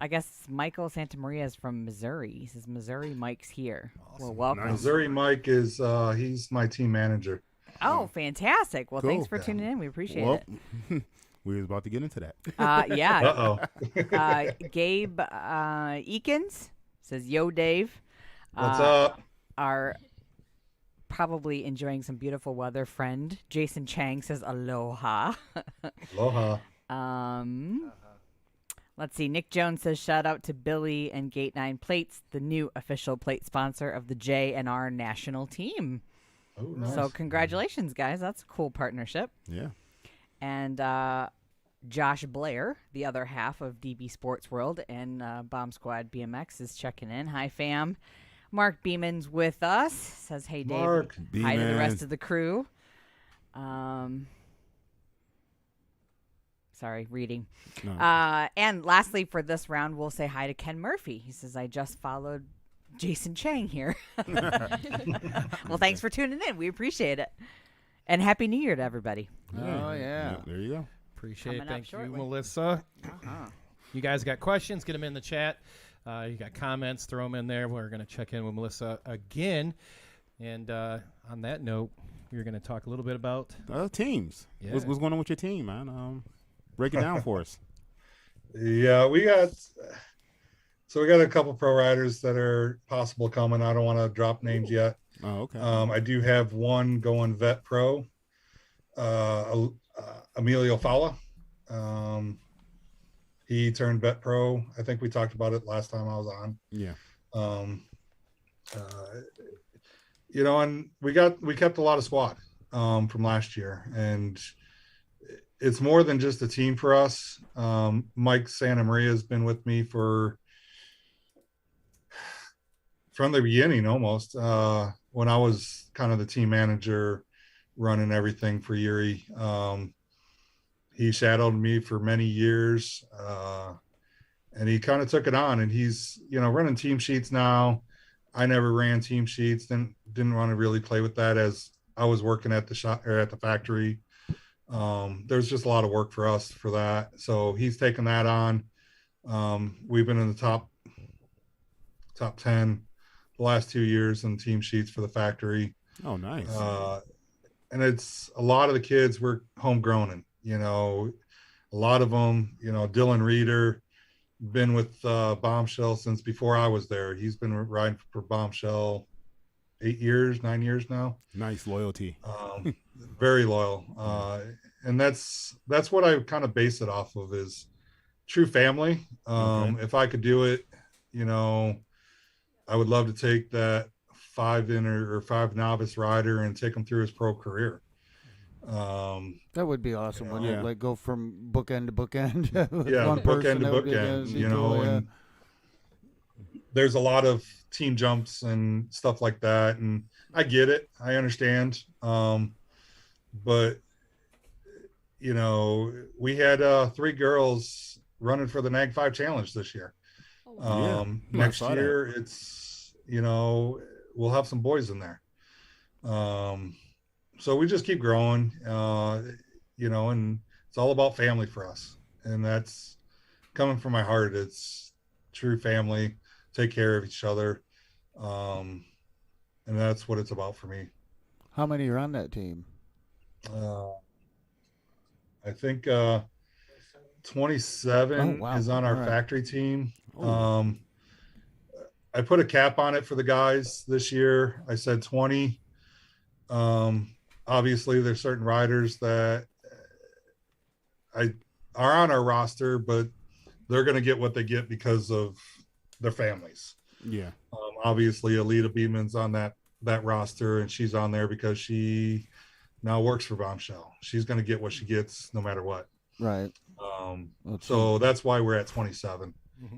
Speaker 4: guess Michael Santamaria is from Missouri. He says, Missouri Mike's here. Awesome. Well, welcome.
Speaker 5: Nice.
Speaker 1: Missouri Mike is he's my team manager.
Speaker 4: Oh, fantastic. Well,
Speaker 5: Cool.
Speaker 4: thanks for tuning in. We appreciate it.
Speaker 5: We was about to get into that.
Speaker 4: Yeah.
Speaker 1: Uh-oh.
Speaker 4: Gabe Eakins says, yo, Dave.
Speaker 1: What's up?
Speaker 4: Our probably enjoying some beautiful weather friend, Jason Chang, says, aloha.
Speaker 1: Aloha.
Speaker 4: Let's see. Nick Jones says, shout out to Billy and Gate 9 Plates, the new official plate sponsor of the J&R national team.
Speaker 1: Oh, nice.
Speaker 4: So congratulations, guys. That's a cool partnership.
Speaker 5: Yeah.
Speaker 4: And Josh Blair, the other half of DB Sports World and Bomb Squad BMX, is checking in. Hi, fam. Mark Beeman's with us. Says, hey, Dave.
Speaker 1: Mark.
Speaker 4: Hi to the
Speaker 5: Beeman.
Speaker 4: rest of the crew. Sorry, reading.
Speaker 5: No.
Speaker 4: And lastly, for this round, we'll say hi to Ken Murphy. He says, I just followed Jason Chang here. Well, thanks for tuning in. We appreciate it. And Happy New Year to everybody.
Speaker 6: Oh, yeah.
Speaker 5: There you go.
Speaker 3: Appreciate it.
Speaker 4: Coming up
Speaker 3: Thank you,
Speaker 4: shortly.
Speaker 3: Melissa. You guys got questions? Get them in the chat. You got comments? Throw them in there. We're going to check in with Melissa again. And on that note, you're going to talk a little bit about
Speaker 5: Teams.
Speaker 3: Yeah.
Speaker 5: What's going on with your team, man? Break it down for us.
Speaker 1: Yeah, we got a couple pro riders that are possible coming. I don't want to drop names yet.
Speaker 5: Oh, okay.
Speaker 1: I do have one going vet pro, Emilio Fala. He turned vet pro. I think we talked about it last time I was on.
Speaker 5: Yeah.
Speaker 1: And we kept a lot of squad from last year, and it's more than just a team for us. Mike Santa Maria has been with me from the beginning almost. When I was kind of the team manager running everything for Yuri. He shadowed me for many years, and he kind of took it on, and he's, running team sheets now. I never ran team sheets, didn't want to really play with that as I was working at the shop or at the factory. There's just a lot of work for us for that. So he's taken that on. We've been in the top 10 the last 2 years in team sheets for the factory.
Speaker 5: Oh, nice.
Speaker 1: And it's a lot of the kids were homegrown, a lot of them, Dylan Reeder, been with Bombshell since before I was there. He's been riding for Bombshell 9 years now.
Speaker 5: Nice loyalty.
Speaker 1: Very loyal. And that's what I kind of base it off of, is true family.
Speaker 5: Okay.
Speaker 1: If I could do it, I would love to take that 5 novice rider and take him through his pro career.
Speaker 6: That would be awesome, wouldn't
Speaker 5: Yeah.
Speaker 6: it? Like go from bookend to bookend. With
Speaker 1: Yeah,
Speaker 6: one person,
Speaker 1: bookend to
Speaker 6: that would be-
Speaker 1: bookend,
Speaker 6: that'd be cool, yeah.
Speaker 1: and there's a lot of team jumps and stuff like that, and I get it, I understand. But we had 3 girls running for the NAG 5 challenge this year.
Speaker 5: Yeah, I
Speaker 1: Next
Speaker 5: saw that.
Speaker 1: year it's we'll have some boys in there. So we just keep growing, and it's all about family for us, and that's coming from my heart. It's true family, take care of each other, and that's what it's about for me.
Speaker 6: How many are on that team?
Speaker 1: I think 27
Speaker 6: Oh, wow.
Speaker 1: is on our
Speaker 6: All right.
Speaker 1: factory team.
Speaker 5: Oh.
Speaker 1: I put a cap on it for the guys this year. I said 20. Obviously there's certain riders that are on our roster, but they're going to get what they get because of their families.
Speaker 5: Yeah.
Speaker 1: Obviously, Alita Beeman's on that roster, and she's on there because she now works for Bombshell. She's going to get what she gets no matter what.
Speaker 6: Right.
Speaker 1: So that's why we're at 27,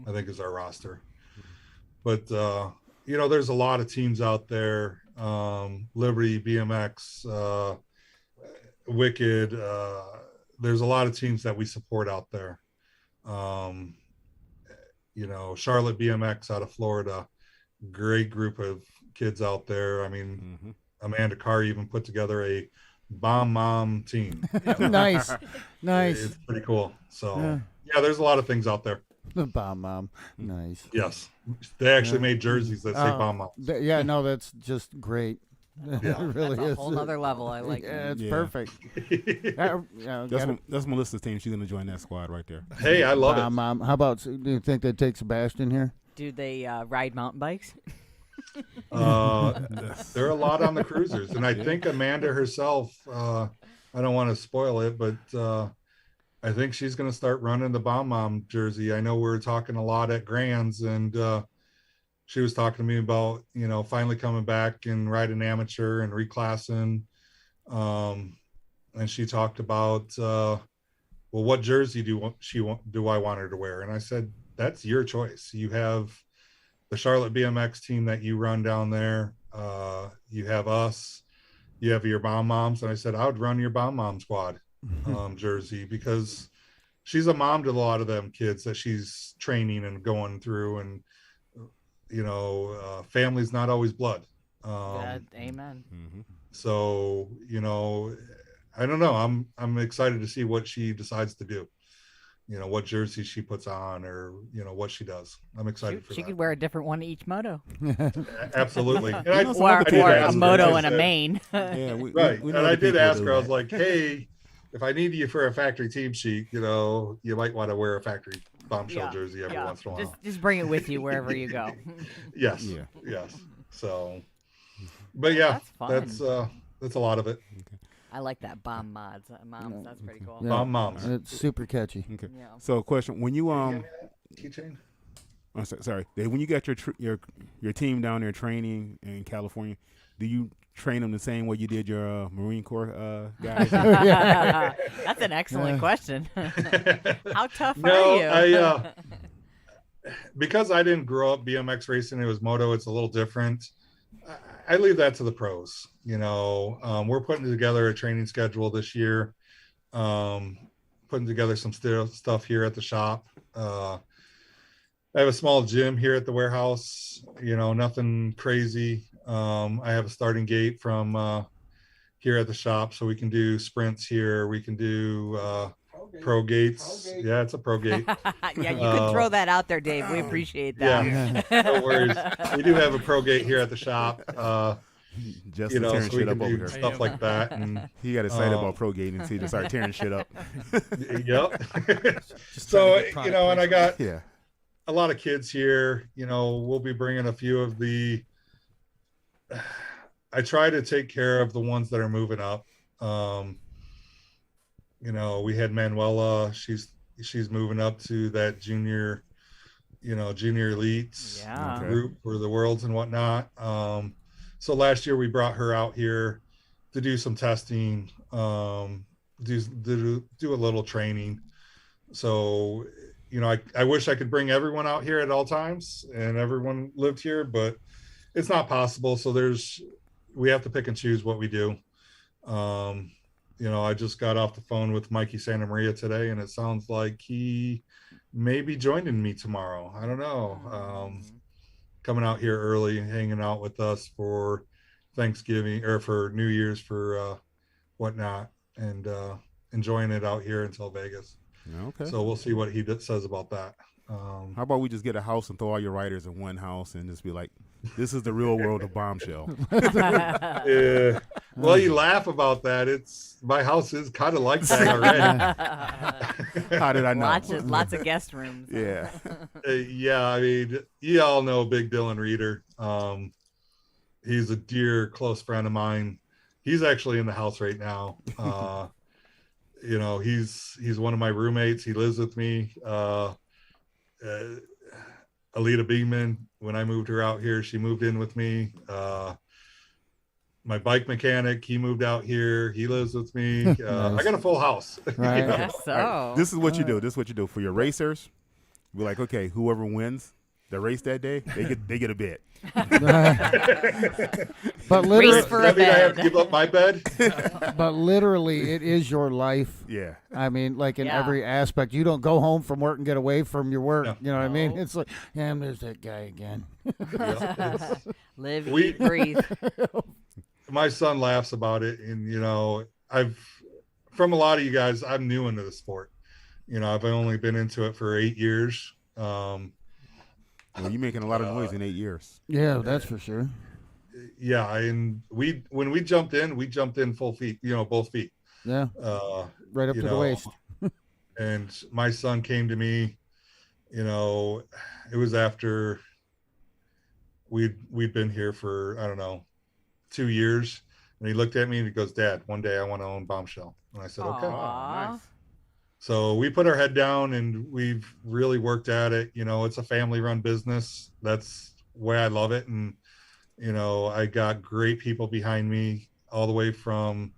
Speaker 1: I think, is our roster. But, there's a lot of teams out there. Liberty, BMX, Wicked. There's a lot of teams that we support out there. Charlotte BMX out of Florida, great group of kids out there. I mean, Amanda Carr even put together a Bomb Mom team.
Speaker 6: Nice.
Speaker 1: It's pretty cool. So yeah, there's a lot of things out there.
Speaker 6: The Bomb Mom. Nice.
Speaker 1: Yes. They actually made jerseys that say Bomb Mom.
Speaker 6: That's just great.
Speaker 1: Yeah.
Speaker 6: It really
Speaker 4: That's a
Speaker 6: is.
Speaker 4: whole nother level. I like
Speaker 6: Yeah,
Speaker 4: it.
Speaker 6: it's perfect.
Speaker 5: That's Melissa's team. She's gonna join that squad right there.
Speaker 1: Hey, I love
Speaker 6: Bomb Mom. How about, do you think they'd take Sebastian here?
Speaker 4: Do they ride mountain bikes?
Speaker 1: There are a lot on the cruisers, and I think Amanda herself, I don't want to spoil it, but I think she's going to start running the Bomb Mom jersey. I know we're talking a lot at Grands, and she was talking to me about, finally coming back and riding amateur and reclassing. And she talked about, what jersey do I want her to wear? And I said, that's your choice. You have the Charlotte BMX team that you run down there. You have us. You have your Bomb Moms. And I said, I would run your Bomb Mom squad jersey, because she's a mom to a lot of them kids that she's training and going through. And, family's not always blood.
Speaker 4: Amen.
Speaker 1: So, I don't know. I'm excited to see what she decides to do. What jersey she puts on, or what she does. I'm excited for that.
Speaker 4: She could wear a different one each moto.
Speaker 1: Absolutely. And
Speaker 4: or a moto and a main.
Speaker 5: Yeah,
Speaker 1: right.
Speaker 5: We
Speaker 1: and I did ask her. I was like, hey, if I need you for a factory team sheet, you might want to wear a factory Bombshell jersey every once in a while.
Speaker 4: Just bring it with you wherever you go.
Speaker 1: Yes. Yeah. Yes. So, but yeah, that's a lot of it.
Speaker 5: Okay.
Speaker 4: I like that Bomb Moms. That's pretty cool.
Speaker 6: Yeah.
Speaker 1: Bomb Moms.
Speaker 6: It's super catchy.
Speaker 5: Okay.
Speaker 4: Yeah.
Speaker 5: So, question: when you
Speaker 1: keychain?
Speaker 5: Oh, sorry, Dave, when you got your team down there training in California, do you train them the same way you did your Marine Corps guys?
Speaker 4: That's an excellent question. How tough are you?
Speaker 1: Because I didn't grow up BMX racing, it was moto. It's a little different. I leave that to the pros. We're putting together a training schedule this year, putting together some stuff here at the shop. I have a small gym here at the warehouse, nothing crazy. I have a starting gate from here at the shop, so we can do sprints here. We can do pro gates. Yeah, it's a pro gate.
Speaker 4: Yeah, you can throw that out there, Dave. We appreciate that.
Speaker 1: Yeah, no worries. We do have a pro gate here at the shop.
Speaker 5: Just tearing
Speaker 1: so we
Speaker 5: shit
Speaker 1: can
Speaker 5: up over
Speaker 1: do
Speaker 5: here.
Speaker 1: stuff like that. And
Speaker 5: he got excited about pro gating, so he just started tearing shit up.
Speaker 1: Yep. So and I got a lot of kids here. We'll be bringing a few of the. I try to take care of the ones that are moving up. We had Manuela. She's moving up to that junior elites group for the worlds and whatnot. So last year we brought her out here to do some testing, do a little training. So, I wish I could bring everyone out here at all times and everyone lived here, but it's not possible. So we have to pick and choose what we do. I just got off the phone with Mikey Santa Maria today, and it sounds like he may be joining me tomorrow. I don't know. Coming out here early and hanging out with us for Thanksgiving or for New Year's for whatnot, and enjoying it out here until Vegas.
Speaker 5: Okay.
Speaker 1: So we'll see what he says about that.
Speaker 5: How about we just get a house and throw all your riders in one house and just be like, this is the real world of Bombshell.
Speaker 1: Yeah. Well, you laugh about that. My house is kind of like that already.
Speaker 5: How did I know?
Speaker 4: Lots of guest rooms.
Speaker 5: Yeah.
Speaker 1: Yeah. I mean, you all know Big Dylan Reeder. He's a dear close friend of mine. He's actually in the house right now. you know, he's one of my roommates. He lives with me. Alita Beeman, when I moved her out here, she moved in with me. My bike mechanic, he moved out here. He lives with me.
Speaker 6: Nice.
Speaker 1: I got a full house.
Speaker 6: Right.
Speaker 1: You know?
Speaker 4: Yes, so.
Speaker 5: All right, this is what you do. This is what you do for your racers. We're like, okay, whoever wins the race that day, they get a bid.
Speaker 6: But literally,
Speaker 4: Race for
Speaker 1: Does that
Speaker 4: a
Speaker 1: mean I have
Speaker 4: bed.
Speaker 1: to give up my bed?
Speaker 6: but literally, it is your life.
Speaker 5: Yeah.
Speaker 6: I mean, like in
Speaker 4: Yeah.
Speaker 6: every aspect. You don't go home from work and get away from your work.
Speaker 1: No.
Speaker 6: You know what I mean?
Speaker 4: No.
Speaker 6: It's like, yeah, there's that guy again.
Speaker 1: Yeah,
Speaker 4: Live,
Speaker 1: We-
Speaker 4: eat, breathe.
Speaker 1: my son laughs about it, and you know, from a lot of you guys, I'm new into the sport. You know, I've only been into it for 8 years.
Speaker 5: Well, you're making a lot of noise in 8 years.
Speaker 6: Yeah, that's for sure.
Speaker 1: Yeah, and when we jumped in full feet, you know, both feet.
Speaker 6: Yeah, right up
Speaker 1: You
Speaker 6: to the
Speaker 1: know,
Speaker 6: waist.
Speaker 1: and my son came to me, you know, it was after we'd been here for, I don't know, 2 years, and he looked at me and he goes, "Dad, one day I want to own Bombshell." And I said, "Okay."
Speaker 4: Aw.
Speaker 5: Nice.
Speaker 1: So we put our head down and we've really worked at it. You know, it's a family run business. That's the way I love it. And, you know, I got great people behind me, all the way from,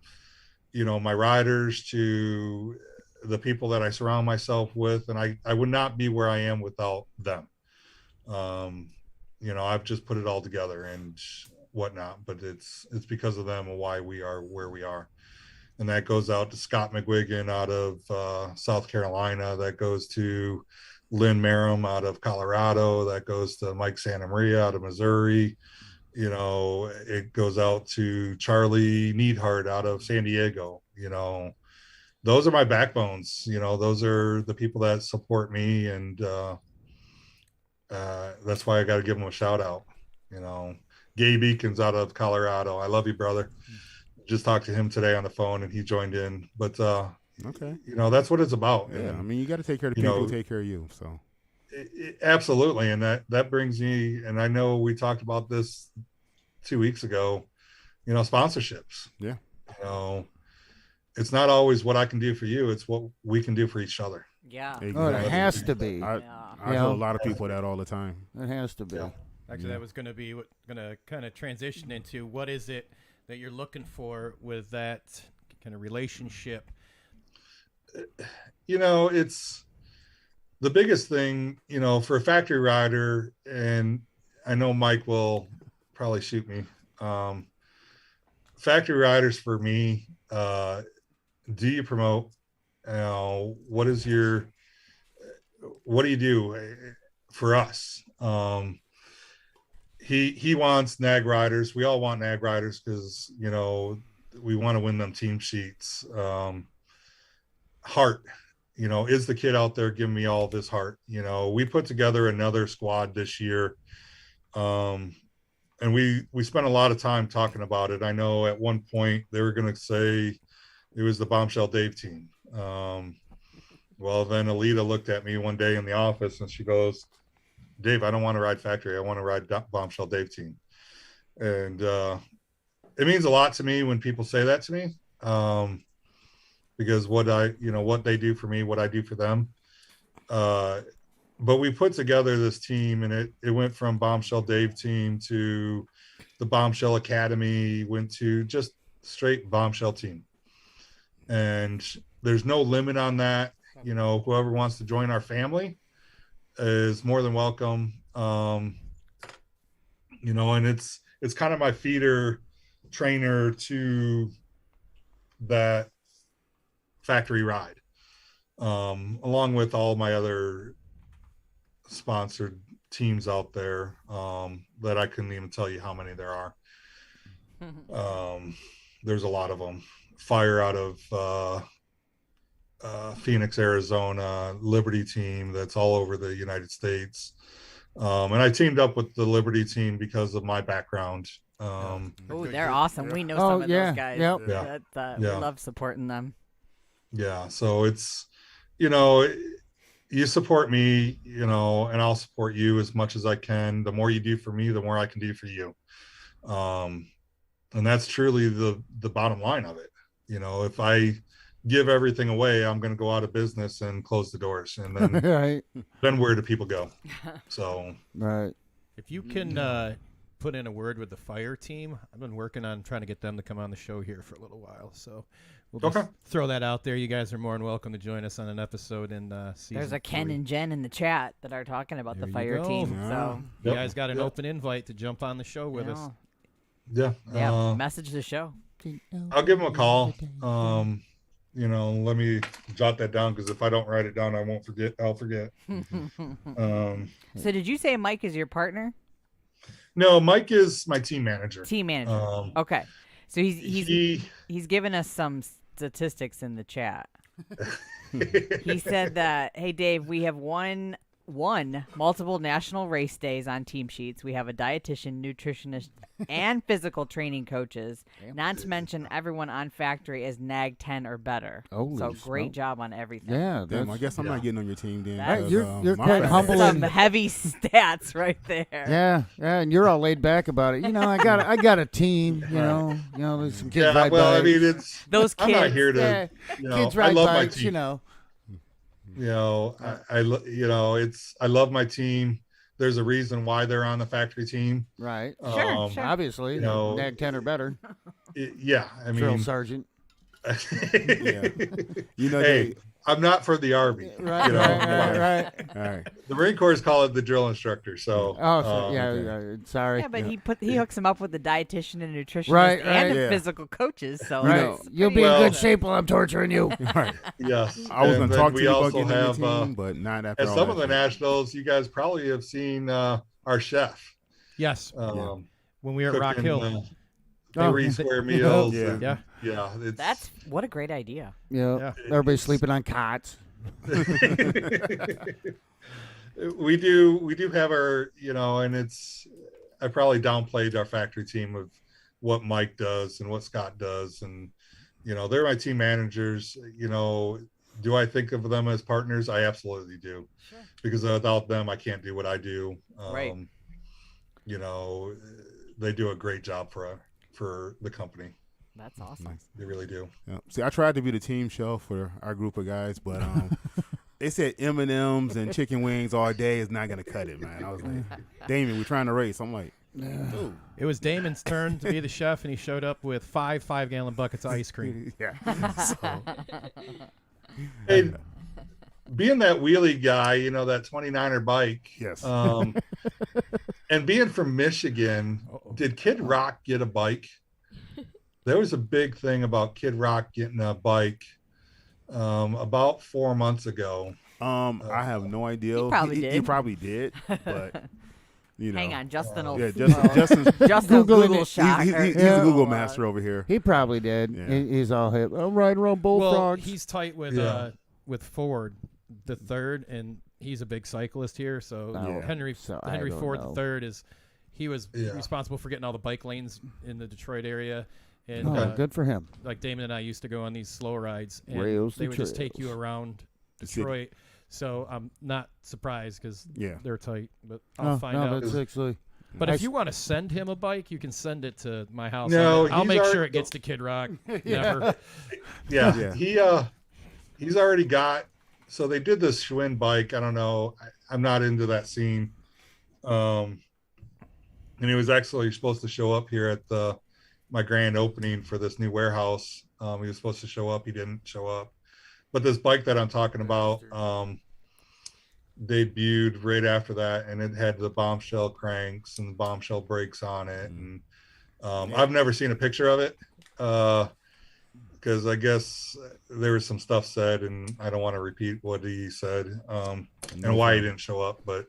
Speaker 1: you know, my riders to the people that I surround myself with. And I would not be where I am without them. You know, I've just put it all together and whatnot, but it's because of them and why we are where we are. And that goes out to Scott McGuigan out of South Carolina. That goes to Lynn Merrim out of Colorado. That goes to Mike Santa Maria out of Missouri. You know, it goes out to Charlie Neidhart out of San Diego. You know, those are my backbones. You know, those are the people that support me. And that's why I got to give them a shout out. You know, Gabe Eakins out of Colorado. I love you, brother. Just talked to him today on the phone and he joined in, but
Speaker 5: Okay.
Speaker 1: you know, that's what it's about.
Speaker 5: Yeah.
Speaker 1: And,
Speaker 5: I mean, you got to take care of the
Speaker 1: you
Speaker 5: people
Speaker 1: know,
Speaker 5: who take care of you. So.
Speaker 1: Absolutely. And that brings me, and I know we talked about this 2 weeks ago, you know, sponsorships.
Speaker 5: Yeah.
Speaker 1: You know, it's not always what I can do for you. It's what we can do for each other.
Speaker 4: Yeah.
Speaker 6: Oh, it
Speaker 5: Exactly.
Speaker 6: has to be.
Speaker 5: I
Speaker 6: Yeah.
Speaker 5: tell a lot of people that all the time.
Speaker 6: It has to be.
Speaker 1: Yeah.
Speaker 3: Actually, that was going to kind of transition into what is it that you're looking for with that kind of relationship.
Speaker 1: You know, it's the biggest thing, you know, for a factory rider, and I know Mike will probably shoot me. Factory riders for me, do you promote? What do you do for us? He wants nag riders. We all want nag riders because, you know, we want to win them team sheets. Heart, you know, is the kid out there giving me all of his heart? You know, we put together another squad this year. And we spent a lot of time talking about it. I know at one point they were going to say it was the Bombshell Dave team. Well, then Alita looked at me one day in the office and she goes, "Dave, I don't want to ride factory. I want to ride Bombshell Dave team." And it means a lot to me when people say that to me, because what they do for me, what I do for them. But we put together this team, and it went from Bombshell Dave team to the Bombshell Academy, went to just straight Bombshell team. And there's no limit on that. You know, whoever wants to join our family is more than welcome. You know, and it's kind of my feeder trainer to that factory ride, along with all my other sponsored teams out there, that I couldn't even tell you how many there are. There's a lot of them. Fire out of Phoenix, Arizona, Liberty team that's all over the United States. And I teamed up with the Liberty team because of my background.
Speaker 4: Oh, they're awesome. We know
Speaker 6: Oh,
Speaker 4: some of
Speaker 6: yeah,
Speaker 4: those guys.
Speaker 6: yep.
Speaker 1: Yeah.
Speaker 4: We
Speaker 1: Yeah.
Speaker 4: love supporting them.
Speaker 1: Yeah. So it's, you know, you support me, you know, and I'll support you as much as I can. The more you do for me, the more I can do for you. And that's truly the bottom line of it. You know, if I give everything away, I'm going to go out of business and close the doors. And then,
Speaker 6: Right.
Speaker 1: then where do people go? So,
Speaker 6: Right.
Speaker 3: If you can put in a word with the fire team, I've been working on trying to get them to come on the show here for a little while. So we'll just throw that out there. You guys are more than welcome to join us on an episode in season
Speaker 4: There's a Ken
Speaker 3: 3.
Speaker 4: and Jen in the chat that are talking about
Speaker 3: There
Speaker 4: the
Speaker 3: you
Speaker 4: fire
Speaker 3: go.
Speaker 4: team.
Speaker 3: Yeah.
Speaker 4: So
Speaker 3: You guys got an open invite to jump on the show with us.
Speaker 1: yeah.
Speaker 4: Message the show.
Speaker 1: I'll give them a call. You know, let me jot that down, because if I don't write it down, I won't forget. I'll forget.
Speaker 4: So did you say Mike is your partner?
Speaker 1: No, Mike is my team manager.
Speaker 4: Team manager. Okay. So he's given us some statistics in the chat. He said that, hey Dave, we have won multiple national race days on team sheets. We have a dietitian, nutritionist, and physical training coaches. Not to mention everyone on factory is NAG 10 or better. So great job on everything.
Speaker 6: Yeah,
Speaker 5: Damn, I guess I'm not getting on your team then.
Speaker 6: Right,
Speaker 5: 'cause,
Speaker 6: you're
Speaker 5: my
Speaker 6: quite
Speaker 5: bad.
Speaker 6: humble
Speaker 4: Some
Speaker 6: and
Speaker 4: heavy stats right there.
Speaker 6: yeah, and you're all laid back about it. You know, I got a team. You know, there's some kids ride
Speaker 1: well,
Speaker 6: bikes.
Speaker 1: I mean, it's
Speaker 4: Those
Speaker 1: I'm not
Speaker 4: kids,
Speaker 1: here to. You know,
Speaker 6: kids
Speaker 1: I
Speaker 6: ride
Speaker 1: love
Speaker 6: bikes.
Speaker 1: my team.
Speaker 6: You know,
Speaker 1: You know, I love my team. There's a reason why they're on the factory team.
Speaker 6: right?
Speaker 4: Sure.
Speaker 6: Obviously,
Speaker 1: you know,
Speaker 6: NAG 10 or better.
Speaker 1: Yeah, I
Speaker 6: Drill
Speaker 1: mean,
Speaker 6: sergeant.
Speaker 5: Yeah. You know,
Speaker 1: hey, I'm not for the Army.
Speaker 6: Right,
Speaker 1: you know,
Speaker 6: right.
Speaker 5: all right.
Speaker 1: The Marine Corps call it the drill instructor. So,
Speaker 6: Oh, so, yeah, sorry.
Speaker 4: Yeah, but he hooks him up with the dietitian and nutritionist
Speaker 6: Right,
Speaker 4: and the
Speaker 5: yeah.
Speaker 4: physical coaches. So
Speaker 6: Right.
Speaker 4: it's
Speaker 6: You'll be
Speaker 4: pretty
Speaker 6: in
Speaker 1: Well-
Speaker 6: good shape while I'm torturing you.
Speaker 5: Right.
Speaker 1: yes,
Speaker 5: I was
Speaker 1: And
Speaker 5: going to
Speaker 1: then
Speaker 5: talk to
Speaker 1: we
Speaker 5: you about
Speaker 1: also
Speaker 5: getting on your
Speaker 1: have,
Speaker 5: team, but not after
Speaker 1: at
Speaker 5: all
Speaker 1: some
Speaker 5: that
Speaker 1: of the
Speaker 5: shit.
Speaker 1: nationals, you guys probably have seen our chef.
Speaker 3: Yes.
Speaker 1: Um,
Speaker 3: When we were at Rock
Speaker 1: cooking,
Speaker 3: Hill.
Speaker 1: 3 square meals.
Speaker 5: Yeah.
Speaker 1: and-
Speaker 3: Yeah.
Speaker 1: yeah. It's,
Speaker 4: That's what a great idea.
Speaker 6: Yeah, everybody's sleeping on cots.
Speaker 1: we do have our, you know, and it's, I probably downplayed our factory team of what Mike does and what Scott does, and you know, they're my team managers. You know, do I think of them as partners? I absolutely do.
Speaker 4: Sure.
Speaker 1: Because without them, I can't do what I do.
Speaker 4: Right.
Speaker 1: You know, they do a great job for the company.
Speaker 4: That's awesome.
Speaker 5: Nice.
Speaker 1: They really do.
Speaker 5: Yeah. See, I tried to be the team show for our group of guys, but they said M&Ms and chicken wings all day is not going to cut it, man. I was like, Damon, we're trying to race. I'm like, ooh.
Speaker 3: It was Damon's turn to be the chef, and he showed up with 5-gallon buckets of ice cream.
Speaker 5: Yeah. So,
Speaker 1: Hey, being that wheelie guy, you know, that 29er bike.
Speaker 5: yes.
Speaker 1: And being from Michigan, did Kid Rock get a bike? There was a big thing about Kid Rock getting a bike about 4 months ago.
Speaker 5: I have no idea.
Speaker 4: He probably did.
Speaker 5: He probably did, but you know.
Speaker 4: Hang on, Justin will.
Speaker 5: Yeah, Justin's
Speaker 4: Justin will
Speaker 6: Googling
Speaker 4: Google
Speaker 6: it.
Speaker 4: shot.
Speaker 5: he's
Speaker 4: her.
Speaker 5: the Google master over here.
Speaker 6: He probably did.
Speaker 5: Yeah.
Speaker 6: He's all hip. I'm riding around
Speaker 3: Well,
Speaker 6: bullfrogs.
Speaker 3: he's tight with
Speaker 1: Yeah.
Speaker 3: Ford the third, and he's a big cyclist here. So
Speaker 6: Oh,
Speaker 3: Henry
Speaker 6: so I
Speaker 3: Henry
Speaker 6: don't
Speaker 3: Ford
Speaker 6: know.
Speaker 3: the third he was
Speaker 1: Yeah.
Speaker 3: responsible for getting all the bike lanes in the Detroit area. And
Speaker 6: Oh, good for him.
Speaker 3: like Damon and I used to go on these slow rides, and
Speaker 6: Rails
Speaker 3: they
Speaker 6: the
Speaker 3: would just take you
Speaker 6: trails.
Speaker 3: around
Speaker 5: The city.
Speaker 3: Detroit. So I'm not surprised because
Speaker 5: Yeah.
Speaker 3: they're tight, but I'll find
Speaker 6: no,
Speaker 3: out.
Speaker 6: that's actually.
Speaker 3: But
Speaker 6: I
Speaker 3: if you want to send him a bike, you can send it to my house.
Speaker 1: No,
Speaker 3: I'll
Speaker 1: he's
Speaker 3: make sure
Speaker 1: already-
Speaker 3: it gets to Kid Rock.
Speaker 6: Yeah.
Speaker 3: Never.
Speaker 1: Yeah,
Speaker 5: Yeah.
Speaker 1: He's already got. So they did this Schwinn bike. I don't know. I'm not into that scene. And he was actually supposed to show up here at my grand opening for this new warehouse. He was supposed to show up. He didn't show up. But this bike that I'm talking about debuted right after that, and it had the bombshell cranks and the bombshell brakes on it. And I've never seen a picture of it. Because I guess there was some stuff said, and I don't want to repeat what he said and why he didn't show up. But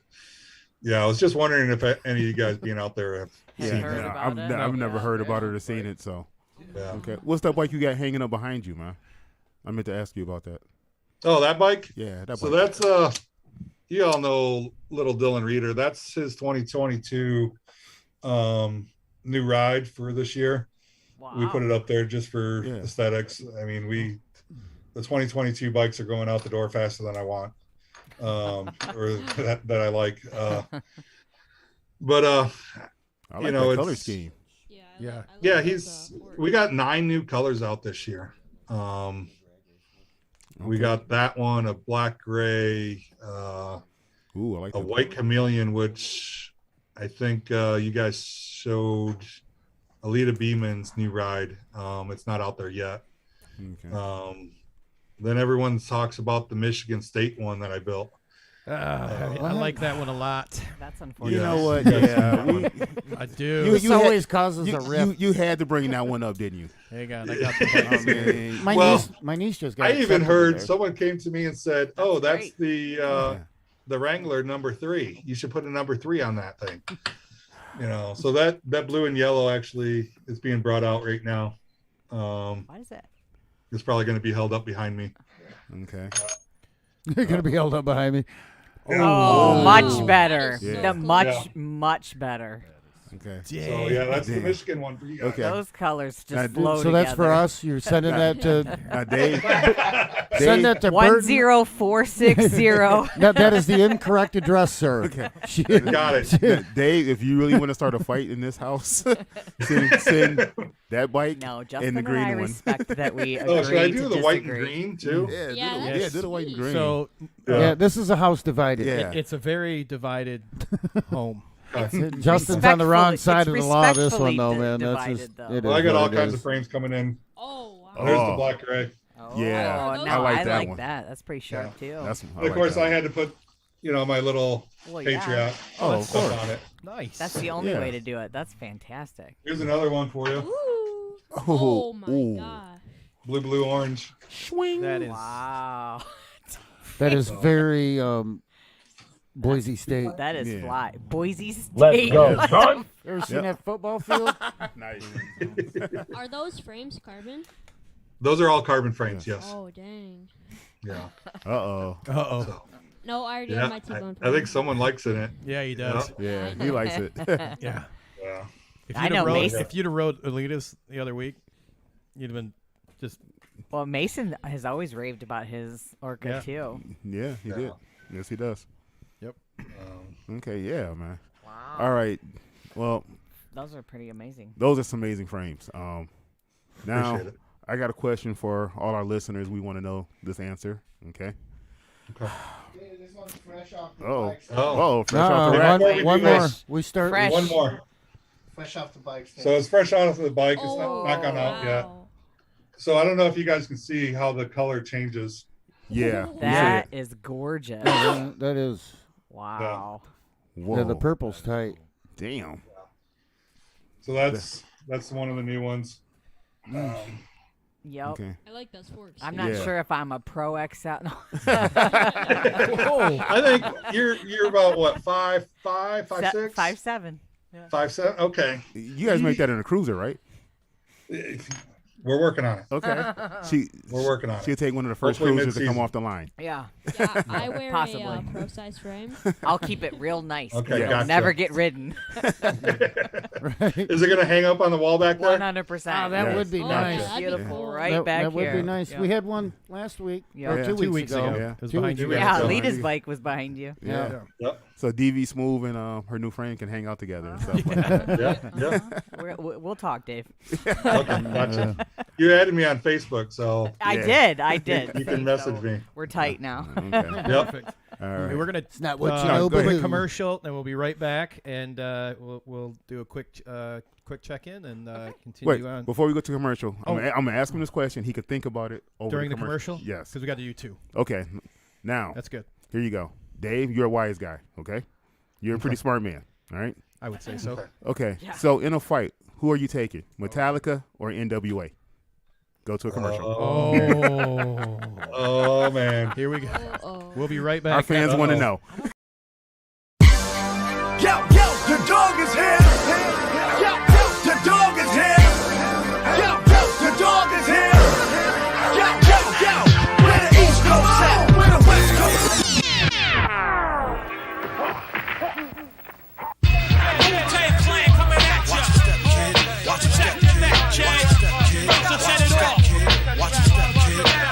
Speaker 1: yeah, I was just wondering if any of you guys being out there have seen
Speaker 4: heard
Speaker 1: it.
Speaker 4: about it?
Speaker 5: I've never
Speaker 4: Yeah.
Speaker 5: heard about it or seen it. So,
Speaker 1: Yeah.
Speaker 5: okay. What's that bike you got hanging up behind you, man? I meant to ask you about that.
Speaker 1: Oh, that bike?
Speaker 5: Yeah, that
Speaker 1: So
Speaker 5: bike.
Speaker 1: that's you all know little Dylan Reeder. That's his 2022 new ride for this year.
Speaker 4: Wow.
Speaker 1: We put it up there just for
Speaker 5: Yeah.
Speaker 1: aesthetics. I mean, the 2022 bikes are going out the door faster than I want, or that I like. But
Speaker 5: I like
Speaker 1: you know,
Speaker 5: that color
Speaker 1: it's-
Speaker 5: scheme.
Speaker 3: Yeah.
Speaker 1: yeah, we got 9 new colors out this year. We got that one, a black gray,
Speaker 5: Ooh, I like
Speaker 1: a
Speaker 5: that.
Speaker 1: white chameleon, which I think you guys showed Alita Beeman's new ride. It's not out there yet.
Speaker 5: Okay.
Speaker 1: Then everyone talks about the Michigan State one that I built.
Speaker 3: I like that one a lot.
Speaker 4: That's unfortunate.
Speaker 5: You know what?
Speaker 1: Yeah,
Speaker 3: I do.
Speaker 6: This always causes a rift.
Speaker 5: You had to bring that one up, didn't you?
Speaker 3: Hang on, I got the
Speaker 6: My niece just got
Speaker 1: I even
Speaker 6: accepted
Speaker 1: heard
Speaker 6: there.
Speaker 1: someone came to me and said, "Oh, that's the Wrangler number 3. You should put a number 3 on that thing." So that blue and yellow actually is being brought out right now.
Speaker 4: What is it?
Speaker 1: It's probably going to be held up behind me.
Speaker 5: Okay.
Speaker 6: They're going to be held up behind me.
Speaker 4: Oh, much better.
Speaker 5: Yeah.
Speaker 4: Much better.
Speaker 5: Okay.
Speaker 1: So yeah, that's the Michigan one for you guys.
Speaker 5: Okay.
Speaker 4: Those colors just
Speaker 5: Now,
Speaker 4: flow
Speaker 6: So that's for
Speaker 4: together.
Speaker 6: us. You're sending that to
Speaker 5: Dave.
Speaker 6: send that to Burton.
Speaker 4: 10460.
Speaker 6: That is the incorrect address, sir.
Speaker 5: Okay.
Speaker 1: Got it.
Speaker 5: Now, Dave, if you really want to start a fight in this house, send that bike
Speaker 4: No,
Speaker 5: and
Speaker 4: Justin
Speaker 5: the
Speaker 4: and
Speaker 5: green
Speaker 4: I
Speaker 5: one.
Speaker 4: respect that we agree
Speaker 1: Oh, should I
Speaker 4: to
Speaker 1: do the white and
Speaker 4: disagree.
Speaker 1: green too?
Speaker 8: Yeah,
Speaker 5: Do the white and green.
Speaker 3: So
Speaker 6: Yeah, this is a house divided.
Speaker 5: Yeah.
Speaker 3: it's a very divided home.
Speaker 6: Justin's on the wrong
Speaker 4: Respectfully-
Speaker 6: side of the law. This
Speaker 4: respectfully
Speaker 6: one, though, man. That's
Speaker 4: divided,
Speaker 6: just.
Speaker 4: though.
Speaker 6: It
Speaker 1: Well, I
Speaker 6: is
Speaker 1: got
Speaker 6: what
Speaker 1: all
Speaker 6: it
Speaker 1: kinds
Speaker 6: is.
Speaker 1: of frames coming in.
Speaker 8: Oh, wow.
Speaker 1: There's
Speaker 5: Oh.
Speaker 1: the black gray.
Speaker 5: Yeah,
Speaker 8: those
Speaker 5: I like
Speaker 4: I
Speaker 5: that
Speaker 4: like
Speaker 5: one.
Speaker 4: that. That's pretty sharp too.
Speaker 5: That's.
Speaker 1: And of course, I had to put, my little
Speaker 4: Well, yeah.
Speaker 1: Patriot
Speaker 5: Oh, of
Speaker 1: stuff
Speaker 5: course.
Speaker 1: on it.
Speaker 3: Nice.
Speaker 4: That's the only
Speaker 5: Yeah.
Speaker 4: way to do it. That's fantastic.
Speaker 1: Here's another one for you.
Speaker 8: Ooh.
Speaker 5: Oh,
Speaker 8: Oh, my
Speaker 5: ooh.
Speaker 8: God.
Speaker 1: Blue, orange.
Speaker 3: That is.
Speaker 4: Wow.
Speaker 6: That is very Boise State.
Speaker 4: That is
Speaker 5: Yeah.
Speaker 4: fly. Boise State.
Speaker 13: Let's go, son.
Speaker 6: Ever seen that football field?
Speaker 5: Nice.
Speaker 8: Are those frames carbon?
Speaker 1: Those are all carbon frames. Yes.
Speaker 8: Oh, dang.
Speaker 1: Yeah.
Speaker 5: Uh-oh.
Speaker 3: Uh-oh.
Speaker 1: So,
Speaker 8: No, I already
Speaker 1: yeah.
Speaker 8: have my T-bone
Speaker 1: I think someone likes in it.
Speaker 3: Yeah, he does.
Speaker 5: Yeah, he likes it.
Speaker 3: Yeah.
Speaker 1: Yeah.
Speaker 3: If
Speaker 4: I
Speaker 3: you'd
Speaker 4: know
Speaker 3: have
Speaker 4: Mason.
Speaker 3: if you'd have rode Elitas the other week, you'd have been just
Speaker 4: Well, Mason has always raved about his Orca
Speaker 3: Yeah.
Speaker 4: too.
Speaker 5: Yeah, he did. Yes, he does.
Speaker 3: Yep.
Speaker 5: Okay, yeah, man.
Speaker 4: Wow.
Speaker 5: All right. Well,
Speaker 4: Those are pretty amazing.
Speaker 5: those are some amazing frames. Now,
Speaker 1: Appreciate it.
Speaker 5: I got a question for all our listeners. We want to know this answer. Okay.
Speaker 14: This one's fresh off the
Speaker 5: Oh.
Speaker 14: bike.
Speaker 5: Oh, fresh off the rack.
Speaker 6: One more. We start.
Speaker 4: Fresh.
Speaker 1: One more.
Speaker 14: Fresh off the bike.
Speaker 1: So it's fresh out of the bike. It's
Speaker 8: Oh,
Speaker 1: not gone out yet.
Speaker 8: wow.
Speaker 1: So I don't know if you guys can see how the color changes.
Speaker 5: Yeah.
Speaker 4: That is gorgeous.
Speaker 6: That is.
Speaker 4: Wow.
Speaker 5: Whoa.
Speaker 6: Yeah, the purple's tight.
Speaker 5: Damn.
Speaker 1: So that's one of the new ones.
Speaker 4: Yep.
Speaker 5: Okay.
Speaker 8: I like those forks.
Speaker 4: I'm not
Speaker 5: Yeah.
Speaker 4: sure if I'm a pro XL. No.
Speaker 1: I think you're about what 5'5", 5'6"?
Speaker 4: 5'7".
Speaker 1: 5'7". Okay,
Speaker 5: You guys make that in a cruiser, right?
Speaker 1: we're working on it.
Speaker 5: Okay.
Speaker 1: We're working on
Speaker 5: She'll
Speaker 1: it.
Speaker 5: take one of the first
Speaker 1: Hopefully
Speaker 5: cruisers to come
Speaker 1: mid-season.
Speaker 5: off the line.
Speaker 4: Yeah.
Speaker 8: Yeah, I wear
Speaker 4: Possibly.
Speaker 8: a pro size frame.
Speaker 4: I'll keep it real nice.
Speaker 1: Okay,
Speaker 4: It'll
Speaker 1: gotcha.
Speaker 4: never get ridden.
Speaker 1: Is it gonna hang up on the wall back there?
Speaker 4: 100%.
Speaker 6: Oh, that would be
Speaker 8: Oh,
Speaker 6: nice.
Speaker 8: that'd be
Speaker 4: Beautiful.
Speaker 8: cool.
Speaker 4: Right back
Speaker 6: that would
Speaker 4: here.
Speaker 6: be nice.
Speaker 4: Yeah.
Speaker 6: We had one last week.
Speaker 4: Yeah.
Speaker 6: Or
Speaker 5: Yeah.
Speaker 6: 2
Speaker 3: 2
Speaker 6: weeks ago.
Speaker 3: ago.
Speaker 5: Yeah.
Speaker 3: It was
Speaker 6: 2
Speaker 3: behind
Speaker 6: weeks
Speaker 3: you.
Speaker 6: ago.
Speaker 4: Yeah,
Speaker 5: So-
Speaker 4: Lita's bike was behind you.
Speaker 5: Yeah.
Speaker 1: Yep.
Speaker 5: So DV Smooth and her new friend can hang out together and stuff like that.
Speaker 1: Yeah.
Speaker 4: We'll talk, Dave.
Speaker 1: Okay, gotcha. You added me on Facebook, so
Speaker 4: I
Speaker 5: Yeah.
Speaker 4: did.
Speaker 1: you can message me.
Speaker 4: We're tight now.
Speaker 5: Okay.
Speaker 1: Yep.
Speaker 3: Perfect.
Speaker 5: All
Speaker 3: Hey,
Speaker 5: right.
Speaker 3: we're gonna
Speaker 6: It's not what you
Speaker 5: No,
Speaker 6: know,
Speaker 5: go
Speaker 6: but
Speaker 5: ahead.
Speaker 6: who.
Speaker 3: commercial, and we'll be right back, and we'll do a quick check in and continue
Speaker 5: Wait,
Speaker 3: on
Speaker 5: before we go to commercial,
Speaker 3: Oh.
Speaker 5: I'm gonna ask him this question. He could think about it over
Speaker 3: during the commercial.
Speaker 5: Yes.
Speaker 3: because we got to do 2.
Speaker 5: Okay. Now,
Speaker 3: That's good.
Speaker 5: here you go. Dave, you're a wise guy. Okay. You're a pretty smart man. All right.
Speaker 3: I would say so.
Speaker 5: Okay.
Speaker 4: Yeah.
Speaker 5: So in a fight, who are you taking? Metallica or NWA? Go to a commercial.
Speaker 3: Oh,
Speaker 1: Oh man.
Speaker 3: here we go.
Speaker 8: Oh.
Speaker 3: We'll be right back.
Speaker 5: Our fans want to know.
Speaker 7: Yo, the dog is here. Yo, the dog is here. Yo, the dog is here. Yo, where the East Coast at? Where the West Coast?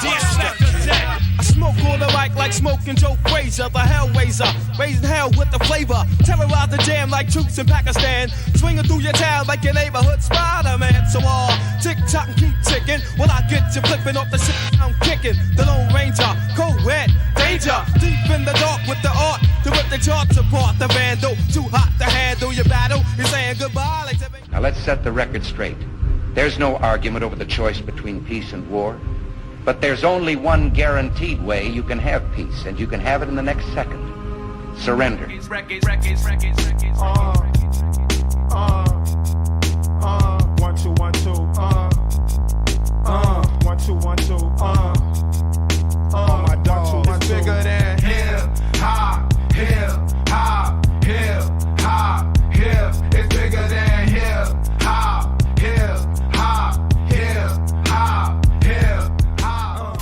Speaker 15: I smoke all the mic like
Speaker 13: smoking Joe Frazier, the Hellraiser, raising hell with the flavor, terrorize the jam like troops in Pakistan, swinging through your town like your neighborhood Spider-Man. So tick tock and keep ticking, when I get you flipping off the shit I'm kicking. The Lone Ranger, co-ed, danger, deep in the dark with the art to rip the charts apart. The vandal, too hot to handle your battle. You're saying goodbye like
Speaker 15: Now let's set the record straight. There's no argument over the choice between peace and war. But there's only one guaranteed way you can have peace, and you can have it in the next second. Surrender.
Speaker 13: 1, 2, 1, 2, 1, 2, 1, 2, my dog is bigger than hip hop, hip hop, hip hop, hip. It's bigger than hip hop, hip hop, hip hop, hip hop.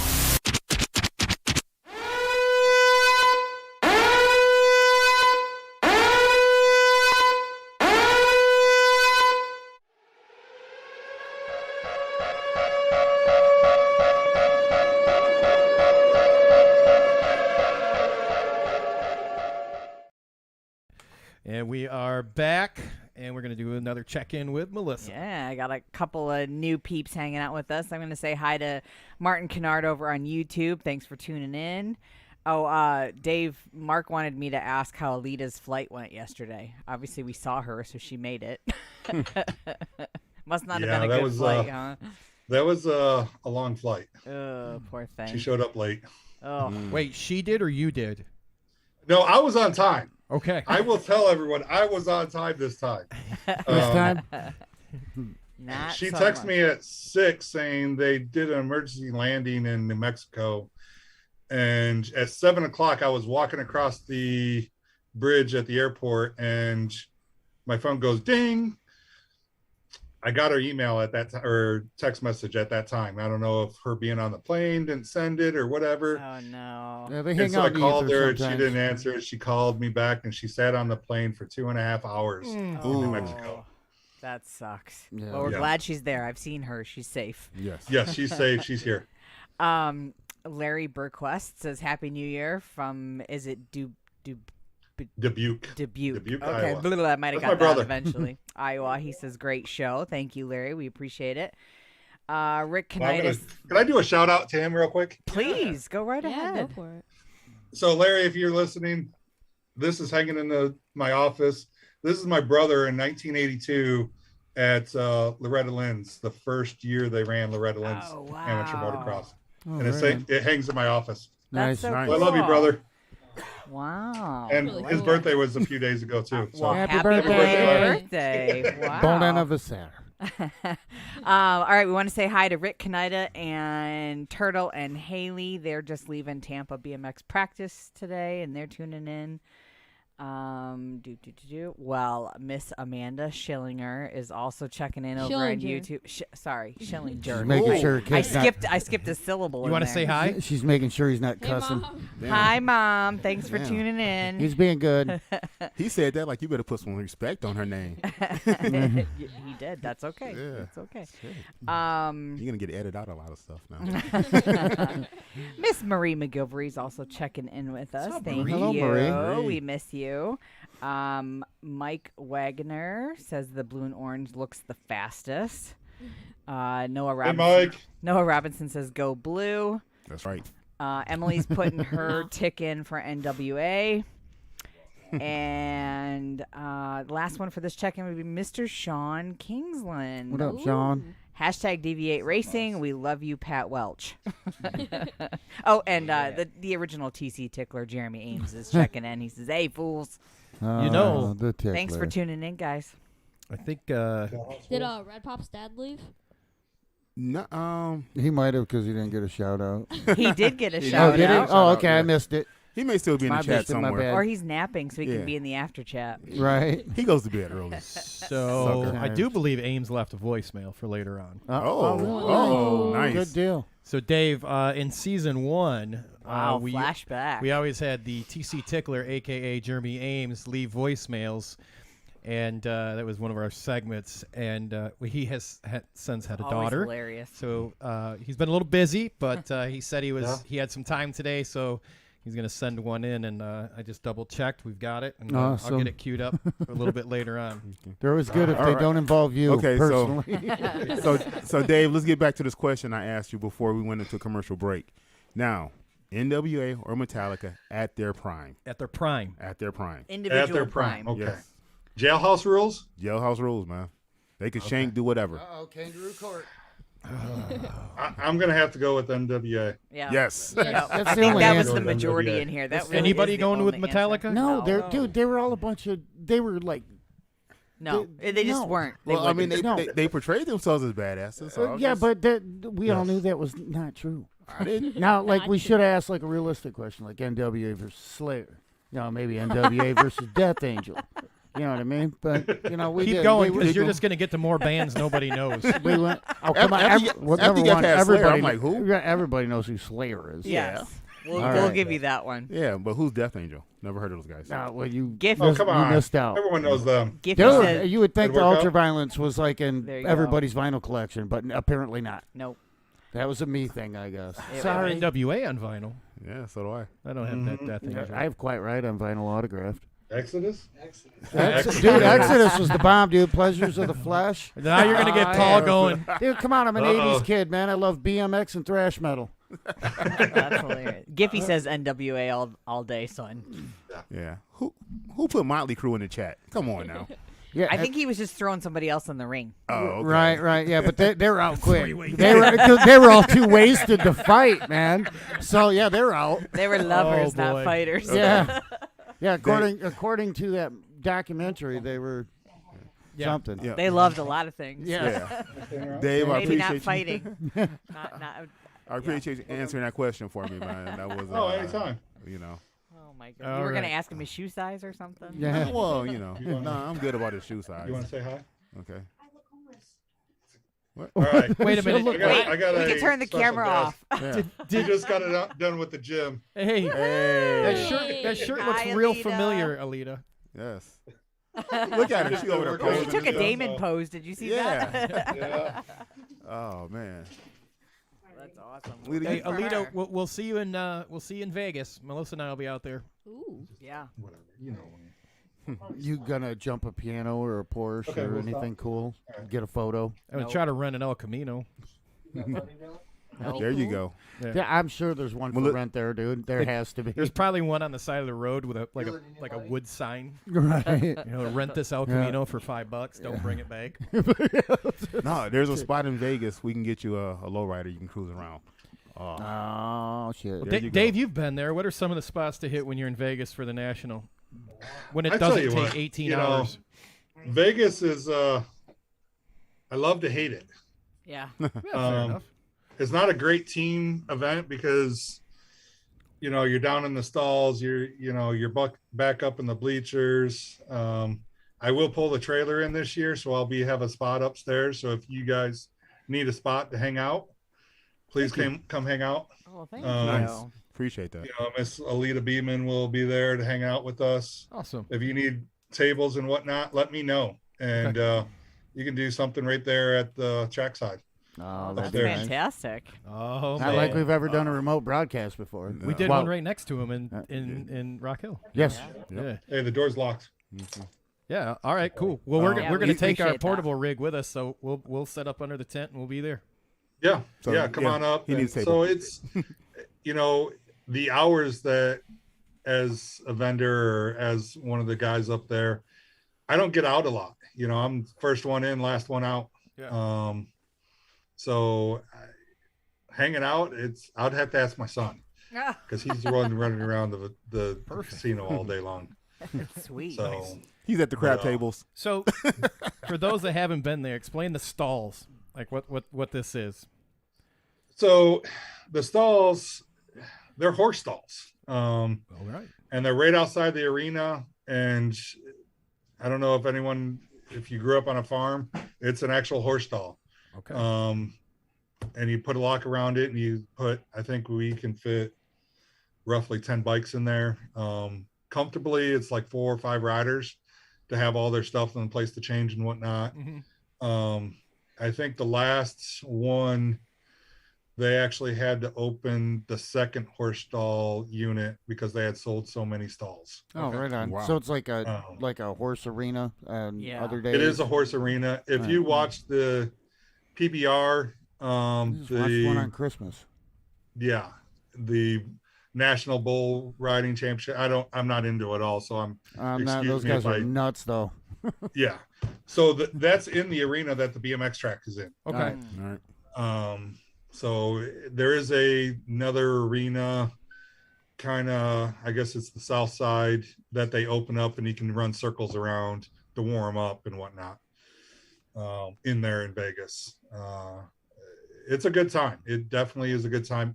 Speaker 3: And we are back, and we're going to do another check-in with Melissa.
Speaker 4: Yeah, I got a couple of new peeps hanging out with us. I'm going to say hi to Martin Kennard over on YouTube. Thanks for tuning in. Oh, Dave, Mark wanted me to ask how Alita's flight went yesterday. Obviously, we saw her, so she made it. Must not have been a good flight, huh?
Speaker 1: That was a long flight.
Speaker 4: Oh, poor thing.
Speaker 1: She showed up late.
Speaker 4: Oh.
Speaker 3: Wait, she did or you did?
Speaker 1: No, I was on time.
Speaker 3: Okay.
Speaker 1: I will tell everyone I was on time this time. She texted me at 6 saying they did an emergency landing in New Mexico. And at 7 o'clock, I was walking across the bridge at the airport and my phone goes ding. I got her email at that time, or text message at that time. I don't know if her being on the plane didn't send it or whatever.
Speaker 4: Oh no!
Speaker 6: Yeah, they
Speaker 1: And
Speaker 6: hang
Speaker 1: so I
Speaker 6: out
Speaker 1: called her and she
Speaker 6: sometimes.
Speaker 1: didn't answer it. She called me back and she sat on the plane for 2.5 hours in New Mexico.
Speaker 4: That sucks.
Speaker 6: Yeah.
Speaker 4: Well, we're
Speaker 1: Yeah.
Speaker 4: glad she's there. I've seen her. She's safe.
Speaker 1: Yes, she's safe. She's here.
Speaker 4: Larry Bergquist says Happy New Year from, is it
Speaker 1: Dubuque.
Speaker 4: Okay,
Speaker 1: Iowa.
Speaker 4: I might have
Speaker 1: That's my
Speaker 4: got that
Speaker 1: brother.
Speaker 4: eventually. Iowa. He says great show. Thank you, Larry. We appreciate it. Rick
Speaker 1: Well,
Speaker 4: Canitis.
Speaker 1: can I do a shout out to him real quick?
Speaker 4: Please go right ahead.
Speaker 8: Go for it.
Speaker 1: So Larry, if you're listening, this is hanging in my office. This is my brother in 1982 at Loretta Lynn's, the first year they ran Loretta Lynn's amateur motocross.
Speaker 6: Oh,
Speaker 1: And it hangs in my office.
Speaker 4: That's so
Speaker 1: I love you, brother.
Speaker 4: Wow.
Speaker 1: And his birthday was a few days ago too. So
Speaker 4: Well, happy birthday. Wow.
Speaker 6: Bon anniversaire.
Speaker 4: All right, we want to say hi to Rick Kaneda and Turtle and Haley. They're just leaving Tampa BMX practice today, and they're tuning in. Well, Miss Amanda Schillinger is also checking in over on
Speaker 8: Schillinger.
Speaker 4: YouTube. Schillinger.
Speaker 6: She's making sure kids
Speaker 4: I skipped a syllable.
Speaker 3: You
Speaker 4: want
Speaker 3: to say hi?
Speaker 6: She's making sure he's not cussing.
Speaker 4: Hi, Mom. Thanks for
Speaker 5: Damn.
Speaker 4: tuning in.
Speaker 6: He's being good.
Speaker 5: He said that like you better put some respect on her name.
Speaker 4: He did. That's okay.
Speaker 5: Yeah.
Speaker 4: That's okay.
Speaker 5: You're gonna get edited out a lot of stuff now.
Speaker 4: Miss Marie McGilvery's also checking in with us.
Speaker 3: up,
Speaker 4: Thank
Speaker 3: Marie?
Speaker 6: Hello,
Speaker 4: you.
Speaker 6: Marie.
Speaker 4: We miss you. Mike Wagner says the blue and orange looks the fastest. Noah Robinson.
Speaker 1: Mike.
Speaker 4: Noah Robinson says go blue.
Speaker 5: That's right.
Speaker 4: Emily's putting her tick in for NWA. And the last one for this check-in would be Mr. Sean Kingsland.
Speaker 6: What up, Sean?
Speaker 4: Hashtag Deviate Racing. We love you, Pat Welch. Oh, and the original TC Tickler, Jeremy Ames, is checking in. He says, hey, fools.
Speaker 3: You know,
Speaker 6: the tickler.
Speaker 4: Thanks for tuning in, guys.
Speaker 3: I think
Speaker 8: Did Red Pop's dad leave?
Speaker 5: No,
Speaker 6: He might have because he didn't get a shout out.
Speaker 4: He did get a
Speaker 5: He
Speaker 4: shout
Speaker 6: did he?
Speaker 4: out.
Speaker 6: Oh, okay, I missed it.
Speaker 5: he may still be in
Speaker 6: My
Speaker 5: the chat
Speaker 6: mistake, my
Speaker 5: somewhere.
Speaker 6: bad.
Speaker 4: Or he's napping so he
Speaker 5: Yeah.
Speaker 4: can be in the after chat.
Speaker 6: Right.
Speaker 5: He goes to bed early.
Speaker 3: so.
Speaker 6: Sucker.
Speaker 3: I do believe Ames left a voicemail for later on.
Speaker 5: Oh, nice.
Speaker 6: Good deal.
Speaker 3: So Dave, in season 1,
Speaker 4: Wow,
Speaker 3: we
Speaker 4: flashback.
Speaker 3: we always had the TC Tickler, aka Jeremy Ames, leave voicemails, and that was one of our segments. And he has since had a
Speaker 4: Always
Speaker 3: daughter.
Speaker 4: hilarious.
Speaker 3: So he's been a little busy, but he said he had some time today, so He's going to send one in, and I just double-checked. We've got it, and I'll
Speaker 6: Awesome.
Speaker 3: get it queued up a little bit later on.
Speaker 6: They're always good if
Speaker 5: All
Speaker 6: they
Speaker 5: right.
Speaker 6: don't involve you
Speaker 5: Okay,
Speaker 6: personally.
Speaker 5: so Dave, let's get back to this question I asked you before we went into commercial break. Now, NWA or Metallica at their prime?
Speaker 3: At their prime.
Speaker 5: At their prime.
Speaker 4: Individual
Speaker 1: At their prime. Okay.
Speaker 5: Yes.
Speaker 1: Jailhouse rules?
Speaker 5: Jailhouse rules, man. They could shank, do whatever.
Speaker 6: Uh-oh, kangaroo court.
Speaker 1: I'm going to have to go with NWA.
Speaker 4: Yeah.
Speaker 5: Yes.
Speaker 4: Yeah.
Speaker 6: That's
Speaker 4: I
Speaker 6: the
Speaker 4: think
Speaker 6: only
Speaker 4: that was
Speaker 6: answer.
Speaker 4: the majority in here. That really
Speaker 3: Anybody
Speaker 4: is the
Speaker 3: going with
Speaker 4: only
Speaker 3: Metallica?
Speaker 4: answer.
Speaker 6: No, dude, they were all a bunch of. They were like.
Speaker 4: No, they just
Speaker 6: no.
Speaker 4: weren't.
Speaker 5: Well, I mean,
Speaker 4: wouldn't.
Speaker 5: they portrayed themselves as badasses. So
Speaker 6: Yeah, but we all knew that was not true.
Speaker 5: I didn't.
Speaker 6: Now, like, we should have asked like a realistic question, like NWA versus Slayer. You know, maybe NWA versus Death Angel. You know what I mean? But we
Speaker 3: Keep
Speaker 6: did.
Speaker 3: going, because you're just going to get to more bands nobody knows.
Speaker 6: We went. Oh, come on!
Speaker 5: After
Speaker 6: Number
Speaker 5: you got
Speaker 6: one,
Speaker 5: past Slayer,
Speaker 6: everybody.
Speaker 5: I'm like, who?
Speaker 6: Yeah, everybody knows who Slayer is.
Speaker 4: Yes. We'll
Speaker 6: All right.
Speaker 4: give you that one.
Speaker 5: Yeah, but who's Death Angel? Never heard of those guys.
Speaker 6: Well, you
Speaker 4: Giff-
Speaker 1: Oh, come on.
Speaker 6: you missed out.
Speaker 1: Everyone knows them.
Speaker 4: Giffy
Speaker 6: Dude,
Speaker 4: said,
Speaker 6: you would think
Speaker 1: Did
Speaker 6: the
Speaker 1: it work out?
Speaker 6: Ultraviolence was like in
Speaker 4: There you go.
Speaker 6: everybody's vinyl collection, but apparently not.
Speaker 4: nope.
Speaker 6: That was a me thing, I guess.
Speaker 4: It
Speaker 6: Sorry.
Speaker 3: NWA on vinyl.
Speaker 5: Yeah, so do I.
Speaker 3: I don't have that Death Angel.
Speaker 6: I have Quite Right on vinyl autographed.
Speaker 1: Exodus?
Speaker 6: Dude, Exodus was the bomb, dude. Pleasures of the Flesh.
Speaker 3: Now you're going to get Paul going.
Speaker 6: Dude, come on. I'm an
Speaker 1: Uh-oh.
Speaker 6: 80s kid, man. I love BMX and thrash metal.
Speaker 4: That's hilarious. Giffy says NWA all day, son.
Speaker 5: Yeah. Who put Motley Crue in the chat? Come on now.
Speaker 6: Yeah,
Speaker 4: I think he was just throwing somebody else in the ring.
Speaker 5: Oh, okay.
Speaker 6: Right. Yeah, but they were out quick. They were all too wasted to fight, man. So, yeah, they're out.
Speaker 4: They were lovers,
Speaker 3: Oh,
Speaker 4: not
Speaker 3: boy.
Speaker 4: fighters.
Speaker 6: Yeah. Yeah, according to that documentary, they were something.
Speaker 5: Yeah.
Speaker 4: They loved a lot of things.
Speaker 6: Yeah.
Speaker 5: Dave, I
Speaker 4: Maybe
Speaker 5: appreciate
Speaker 4: not
Speaker 5: you.
Speaker 4: fighting. not,
Speaker 5: I appreciate you answering that question for me, man. That was
Speaker 1: anytime.
Speaker 5: You know.
Speaker 4: oh my god!
Speaker 3: All
Speaker 4: You were gonna
Speaker 3: right.
Speaker 4: ask him his shoe size or something.
Speaker 6: Yeah.
Speaker 5: Well, no, I'm good about his shoe size.
Speaker 1: You want to say hi?
Speaker 5: Okay. What?
Speaker 1: All right.
Speaker 3: Wait a minute.
Speaker 1: I got
Speaker 4: we
Speaker 1: a
Speaker 4: can turn the
Speaker 1: special
Speaker 4: camera
Speaker 1: guest.
Speaker 4: off.
Speaker 5: Yeah.
Speaker 1: You just got it done with the gym.
Speaker 3: Hey,
Speaker 5: Hey.
Speaker 3: that shirt looks
Speaker 4: Hi,
Speaker 3: real
Speaker 4: Alita.
Speaker 3: familiar, Alita.
Speaker 5: Yes. Look at her. She over there
Speaker 1: Oh,
Speaker 4: She
Speaker 5: posing.
Speaker 4: took a
Speaker 1: Yeah.
Speaker 4: Damon pose. Did you see that?
Speaker 1: Yeah.
Speaker 5: Oh man.
Speaker 4: That's awesome.
Speaker 5: Alita,
Speaker 3: Hey,
Speaker 5: you-
Speaker 3: Alita, we'll see you in Vegas. Melissa and I will be out there.
Speaker 8: Ooh.
Speaker 4: Yeah.
Speaker 1: Whatever. You know.
Speaker 6: You gonna jump a piano or a Porsche
Speaker 1: Okay,
Speaker 6: or
Speaker 1: we'll
Speaker 6: anything
Speaker 1: stop.
Speaker 6: cool? Get a photo?
Speaker 3: I'm gonna try to run an El Camino.
Speaker 5: There you go.
Speaker 6: Yeah, I'm sure there's one for
Speaker 5: Well, look-
Speaker 6: rent there, dude. There has to be.
Speaker 3: There's probably one on the side of the road with a wood sign.
Speaker 6: Right.
Speaker 3: Rent this El
Speaker 6: Yeah.
Speaker 3: Camino for $5. Don't bring it back.
Speaker 5: No, there's a spot in Vegas. We can get you a lowrider. You can cruise around.
Speaker 6: Oh shit.
Speaker 5: There you go.
Speaker 3: Dave, you've been there. What are some of the spots to hit when you're in Vegas for the National? When it
Speaker 1: I tell
Speaker 3: doesn't
Speaker 1: you
Speaker 3: take
Speaker 1: what,
Speaker 3: 18 hours.
Speaker 1: Vegas is I love to hate it.
Speaker 4: Yeah.
Speaker 3: Yeah, fair enough.
Speaker 1: It's not a great team event because you're down in the stalls, you're back up in the bleachers. I will pull the trailer in this year, so have a spot upstairs. So if you guys need a spot to hang out, please come hang out.
Speaker 4: Oh, thank
Speaker 5: Nice.
Speaker 4: you.
Speaker 5: Appreciate that.
Speaker 1: Miss Alita Beeman will be there to hang out with us.
Speaker 3: Awesome.
Speaker 1: If you need tables and whatnot, let me know, and you can do something right there at the trackside.
Speaker 6: Oh,
Speaker 4: That's
Speaker 1: Upstairs.
Speaker 4: fantastic.
Speaker 3: Oh,
Speaker 6: Not
Speaker 3: man.
Speaker 6: like we've ever done a remote broadcast before.
Speaker 3: We did
Speaker 6: Well,
Speaker 3: one right next to him in Rock Hill.
Speaker 6: Yes.
Speaker 3: Yeah.
Speaker 1: Hey, the door's locked.
Speaker 3: Yeah. All right. Cool. Well, we're
Speaker 4: Yeah,
Speaker 3: we're
Speaker 4: we
Speaker 3: gonna take our
Speaker 4: appreciate that.
Speaker 3: portable rig with us, so we'll set up under the tent and we'll be there.
Speaker 1: Yeah,
Speaker 5: So,
Speaker 1: come
Speaker 5: yeah,
Speaker 1: on up.
Speaker 5: he needs a
Speaker 1: And
Speaker 5: table.
Speaker 1: so it's, the hours that as a vendor or as one of the guys up there, I don't get out a lot. I'm first one in, last one out.
Speaker 3: Yeah.
Speaker 1: So hanging out, I'd have to ask my son because he's the one running around the casino all day long.
Speaker 4: Sweet.
Speaker 1: So
Speaker 5: He's at the crab
Speaker 1: Yeah.
Speaker 5: tables.
Speaker 3: So, for those that haven't been there, explain the stalls, like what this is.
Speaker 1: So the stalls, they're horse stalls.
Speaker 3: All right.
Speaker 1: And they're right outside the arena. And I don't know if you grew up on a farm, it's an actual horse stall.
Speaker 3: Okay.
Speaker 1: And you put a lock around it and I think we can fit roughly 10 bikes in there. Comfortably, it's like 4 or 5 riders to have all their stuff in place to change and whatnot.
Speaker 3: Mhm.
Speaker 1: I think the last one they actually had to open the second horse stall unit because they had sold so many stalls.
Speaker 6: Oh, right on.
Speaker 5: Wow.
Speaker 6: So it's like a horse arena and
Speaker 4: Yeah.
Speaker 6: other days.
Speaker 1: It is a horse arena. If you watch the PBR,
Speaker 6: Just watched one on Christmas.
Speaker 1: yeah, the National Bull Riding Championship. I'm not into it all, so I'm
Speaker 6: not. Those guys are nuts, though.
Speaker 1: Yeah, so that's in the arena that the BMX track is in.
Speaker 3: Okay.
Speaker 5: All right.
Speaker 1: So there is another arena, kind of, I guess it's the south side, that they open up and you can run circles around to warm up and whatnot. In there in Vegas, it's a good time. It definitely is a good time.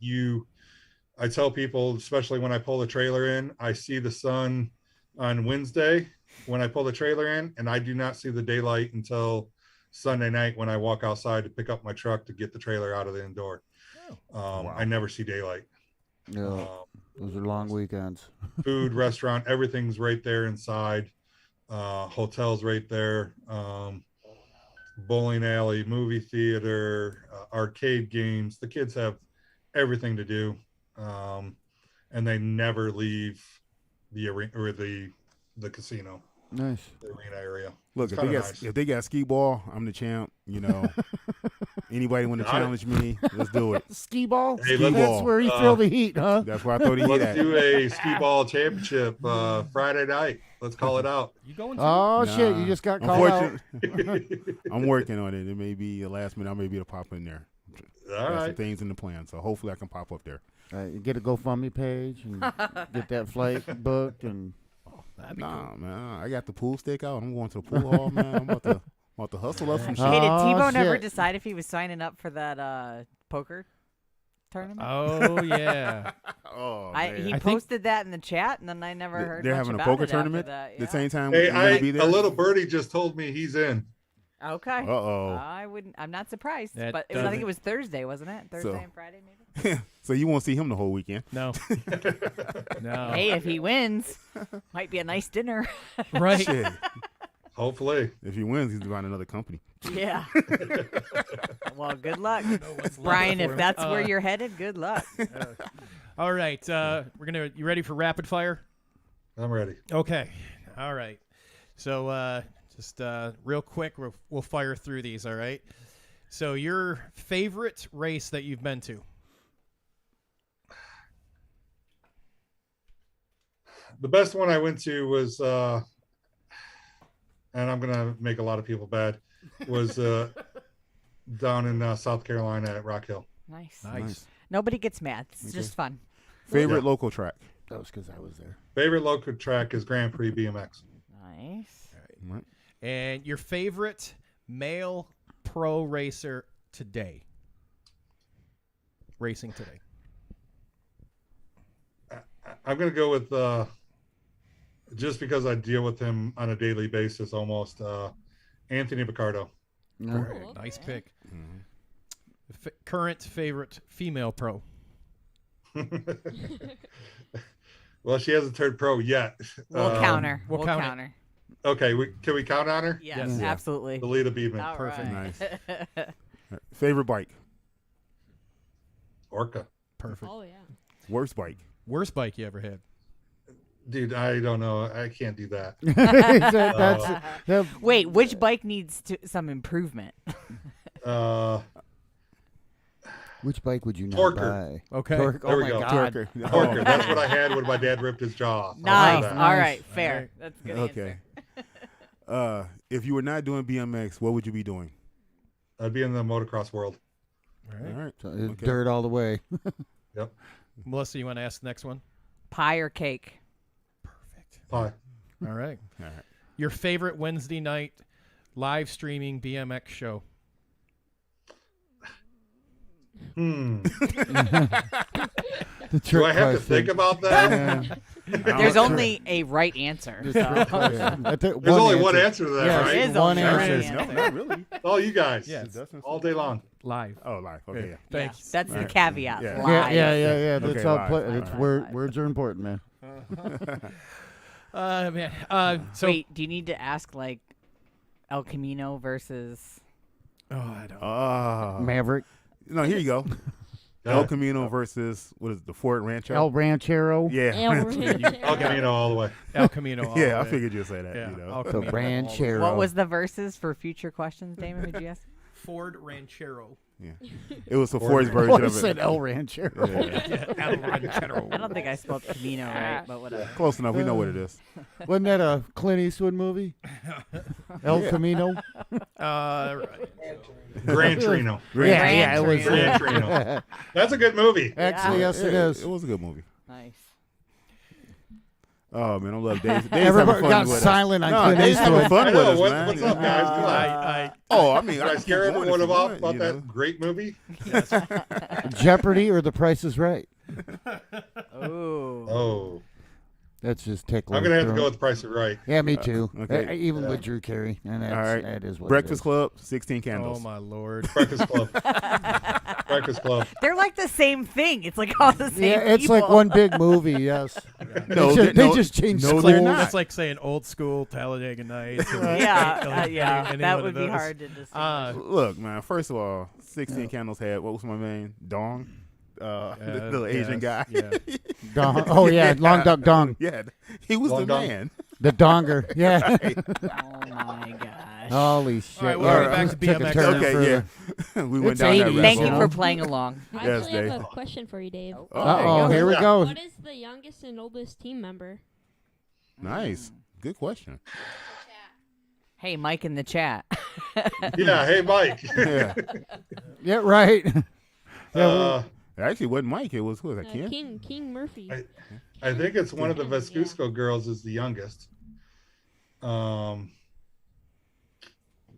Speaker 1: I tell people, especially when I pull the trailer in, I see the sun on Wednesday when I pull the trailer in, and I do not see the daylight until Sunday night when I walk outside to pick up my truck to get the trailer out of the indoor.
Speaker 5: Wow.
Speaker 1: I never see daylight.
Speaker 6: Yeah, those are long weekends.
Speaker 1: Food, restaurant, everything's right there inside. Hotels right there. Bowling alley, movie theater, arcade games. The kids have everything to do, and they never leave the arena or the casino.
Speaker 6: Nice.
Speaker 1: The arena area.
Speaker 5: Look,
Speaker 1: It's
Speaker 5: if they got skee ball, I'm the champ. You know, anybody want to
Speaker 1: Got it.
Speaker 5: challenge me? Let's do it.
Speaker 6: Skee ball?
Speaker 1: Hey,
Speaker 6: That's where you throw the heat, huh?
Speaker 5: That's where I throw the heat
Speaker 1: Let's
Speaker 5: at.
Speaker 1: do a skee ball championship Friday night. Let's call it out.
Speaker 3: You going?
Speaker 6: Oh, shit. You just got called out.
Speaker 5: I'm working on it. It may be a last minute. I may be able to pop in there.
Speaker 1: All
Speaker 5: Got some
Speaker 1: right.
Speaker 5: things in the plan, so hopefully I can pop up there.
Speaker 6: You get a GoFundMe page and get that flight booked. And
Speaker 5: Nah, man, I got the pool stick out. I'm going to the pool hall, man. I'm about to hustle up some shit.
Speaker 4: Hey, did T-Bone ever
Speaker 6: shit.
Speaker 4: decide if he was signing up for that poker tournament?
Speaker 3: Oh yeah.
Speaker 5: Oh,
Speaker 4: He
Speaker 3: I think-
Speaker 4: posted that in the chat, and then I never heard
Speaker 5: They're
Speaker 4: much
Speaker 5: having a
Speaker 4: about
Speaker 5: poker
Speaker 4: it after
Speaker 5: tournament
Speaker 4: that.
Speaker 5: the
Speaker 4: Yeah.
Speaker 5: same time.
Speaker 1: Hey,
Speaker 5: we're gonna be there?
Speaker 1: a little birdie just told me he's in.
Speaker 4: Okay.
Speaker 5: Uh-oh.
Speaker 4: I'm not surprised.
Speaker 3: That
Speaker 4: But I think
Speaker 3: doesn't-
Speaker 4: it was Thursday, wasn't it? Thursday
Speaker 5: So-
Speaker 4: and Friday, maybe.
Speaker 5: So you won't see him the whole weekend.
Speaker 3: No. No.
Speaker 4: Hey, if he wins, might be a nice dinner.
Speaker 3: Right.
Speaker 5: Shit.
Speaker 1: Hopefully.
Speaker 5: If he wins, he's buying another company.
Speaker 4: Yeah. Well, good luck,
Speaker 3: what's left
Speaker 4: Brian.
Speaker 3: for
Speaker 4: If
Speaker 3: him.
Speaker 4: that's where you're headed, good luck.
Speaker 3: All right. You ready for rapid fire?
Speaker 1: I'm ready.
Speaker 3: Okay. All right. So just real quick, we'll fire through these. All right. So your favorite race that you've been to?
Speaker 1: The best one I went to was, and I'm gonna make a lot of people bad, was down in South Carolina at Rock Hill.
Speaker 4: Nice. Nobody gets mad. It's just fun.
Speaker 5: Favorite local track?
Speaker 6: that was because I was there.
Speaker 1: Favorite local track is Grand Prix BMX.
Speaker 4: Nice.
Speaker 5: Right.
Speaker 3: And your favorite male pro racer today? Racing today.
Speaker 1: I'm gonna go with just because I deal with him on a daily basis almost. Anthony Picardo.
Speaker 3: Very nice pick. Current favorite female pro?
Speaker 1: Well, she hasn't turned pro yet.
Speaker 4: We'll counter.
Speaker 3: we'll
Speaker 4: We'll
Speaker 3: count it.
Speaker 4: counter.
Speaker 1: Okay, can we count on her?
Speaker 4: Yes,
Speaker 3: Yes.
Speaker 4: absolutely.
Speaker 1: Alita Beeman.
Speaker 4: All
Speaker 3: Perfect.
Speaker 4: right.
Speaker 5: Favorite bike?
Speaker 1: Orca.
Speaker 3: Perfect.
Speaker 8: Oh yeah.
Speaker 5: Worst bike?
Speaker 3: Worst bike you ever had?
Speaker 1: Dude, I don't know. I can't do that.
Speaker 4: Wait, which bike needs some improvement?
Speaker 6: Which bike would you not
Speaker 1: Torker.
Speaker 6: buy?
Speaker 3: Okay.
Speaker 6: Torque.
Speaker 1: There
Speaker 6: Oh
Speaker 1: we
Speaker 6: my
Speaker 1: go.
Speaker 6: God.
Speaker 5: Torker.
Speaker 1: Torker. That's what I had when my dad ripped his jaw off.
Speaker 4: Nice.
Speaker 1: That.
Speaker 4: All right. Fair.
Speaker 3: All right.
Speaker 4: That's a good
Speaker 5: Okay.
Speaker 4: answer.
Speaker 5: If you were not doing BMX, what would you be doing?
Speaker 1: I'd be in the motocross world.
Speaker 3: All right.
Speaker 5: All right.
Speaker 6: So it's
Speaker 5: Okay.
Speaker 6: dirt all the way.
Speaker 1: Yep.
Speaker 3: Melissa, you want to ask the next one?
Speaker 4: Pie or cake?
Speaker 3: Perfect.
Speaker 1: Pie.
Speaker 3: All right.
Speaker 5: All right.
Speaker 3: Your favorite Wednesday night live streaming BMX show?
Speaker 1: Do
Speaker 6: The trick
Speaker 1: I have to
Speaker 6: question.
Speaker 1: think about that?
Speaker 6: Yeah.
Speaker 4: There's only a right answer.
Speaker 6: The
Speaker 4: so-
Speaker 6: trick question.
Speaker 1: There's only one answer to that,
Speaker 6: Yes,
Speaker 1: right?
Speaker 4: There is
Speaker 6: one
Speaker 4: only
Speaker 6: answer.
Speaker 4: one
Speaker 5: No, not really.
Speaker 1: All you guys.
Speaker 3: Yes.
Speaker 1: All day long.
Speaker 3: Live.
Speaker 5: Oh, live. Okay.
Speaker 3: Good.
Speaker 5: Yeah.
Speaker 3: Thanks.
Speaker 4: Yeah, that's the
Speaker 5: Right.
Speaker 4: caveat.
Speaker 5: Yeah.
Speaker 4: Live.
Speaker 6: Yeah. That's
Speaker 5: Okay,
Speaker 6: all.
Speaker 5: live.
Speaker 6: It's
Speaker 4: Live.
Speaker 6: words are important, man.
Speaker 3: Man. So.
Speaker 4: Wait, do you need to ask like El Camino versus?
Speaker 3: Oh, I don't.
Speaker 5: Oh.
Speaker 6: Maverick.
Speaker 5: No, here you go. El Camino versus what is it, the Ford Rancho?
Speaker 6: El Ranchero.
Speaker 5: Yeah.
Speaker 1: El Camino all the way.
Speaker 3: El Camino. All
Speaker 5: Yeah,
Speaker 3: the
Speaker 5: I
Speaker 3: way.
Speaker 5: figured you'd say that.
Speaker 3: Yeah,
Speaker 5: You know.
Speaker 3: El
Speaker 6: The
Speaker 3: Camino all the way.
Speaker 6: Ranchero.
Speaker 4: What was the verses for future questions, Damon? Would you ask?
Speaker 3: Ford Ranchero.
Speaker 5: Yeah. It was the Ford's version
Speaker 6: I
Speaker 5: of it.
Speaker 6: said El Ranchero.
Speaker 5: Yeah.
Speaker 3: El Ranchero.
Speaker 4: I don't think I spelled Camino right, but whatever.
Speaker 5: Close enough. We know what it is.
Speaker 6: Wasn't that a Clint Eastwood movie? El Camino.
Speaker 1: Gran Torino.
Speaker 6: Yeah, it was.
Speaker 1: Gran Torino. That's a good movie.
Speaker 6: Actually, yes, it is.
Speaker 5: It was a good movie.
Speaker 4: Nice.
Speaker 5: Oh man, I love Dave. Dave's
Speaker 6: Everybody
Speaker 5: having fun
Speaker 6: got
Speaker 5: with
Speaker 6: silent
Speaker 5: us.
Speaker 6: on
Speaker 5: No,
Speaker 6: Clint
Speaker 5: Dave's having
Speaker 6: Eastwood.
Speaker 5: fun
Speaker 1: I
Speaker 5: with
Speaker 1: know.
Speaker 5: us, man.
Speaker 1: What's up, guys? Come on.
Speaker 5: Oh, I mean,
Speaker 1: Did
Speaker 5: I
Speaker 1: I
Speaker 5: can
Speaker 1: scare
Speaker 5: keep going
Speaker 1: everyone
Speaker 5: if you
Speaker 1: about
Speaker 5: want, you know.
Speaker 1: that great movie?
Speaker 6: Jeopardy or The Price is Right.
Speaker 4: Oh.
Speaker 6: That's just tickling.
Speaker 1: I'm gonna have to go with The Price is Right.
Speaker 6: Yeah, me too.
Speaker 5: Okay.
Speaker 6: Even with Drew Carey, and that's,
Speaker 5: All right.
Speaker 6: that is what
Speaker 5: Breakfast
Speaker 6: it is.
Speaker 5: Club, 16 Candles.
Speaker 3: Oh my lord.
Speaker 1: Breakfast Club. Breakfast Club.
Speaker 4: They're like the same thing. It's like all the same
Speaker 6: Yeah, it's
Speaker 4: people.
Speaker 6: like one big movie. Yes.
Speaker 5: No,
Speaker 6: they just changed
Speaker 5: no,
Speaker 6: schools.
Speaker 5: they're not.
Speaker 3: That's like saying old school Talladega Nights.
Speaker 4: Yeah,
Speaker 3: any
Speaker 4: that
Speaker 3: one
Speaker 4: would
Speaker 3: of
Speaker 4: be
Speaker 3: those.
Speaker 4: hard to distinguish.
Speaker 5: Look, man. First of all, 16 Candles had what was my name? Dong. The little Asian guy.
Speaker 3: Yeah.
Speaker 6: Dong. Oh yeah, Long Duck Dong.
Speaker 5: Yeah, he was
Speaker 1: Long
Speaker 5: the
Speaker 1: Dong.
Speaker 5: man.
Speaker 6: The Donger. Yeah.
Speaker 4: Oh my gosh.
Speaker 6: Holy shit.
Speaker 3: All right, we'll get back to
Speaker 6: Took a
Speaker 3: BMX.
Speaker 6: turn
Speaker 5: Okay,
Speaker 6: further.
Speaker 5: yeah. We went
Speaker 6: It's
Speaker 5: down that
Speaker 6: 80s,
Speaker 5: rabbit
Speaker 4: Thank you
Speaker 5: hole.
Speaker 4: for playing along.
Speaker 8: I
Speaker 5: Yes,
Speaker 8: actually have
Speaker 5: Dave.
Speaker 8: a question for you, Dave.
Speaker 6: Uh-oh, here we go.
Speaker 8: What is the youngest and oldest team member?
Speaker 5: Nice. Good question.
Speaker 4: Hey, Mike in the chat.
Speaker 1: Yeah. Hey, Mike.
Speaker 5: Yeah.
Speaker 6: Yeah, right. Yeah,
Speaker 5: It actually wasn't Mike. It was, who was that, Ken?
Speaker 8: King Murphy.
Speaker 1: I think it's one of the Vescusco girls is the youngest.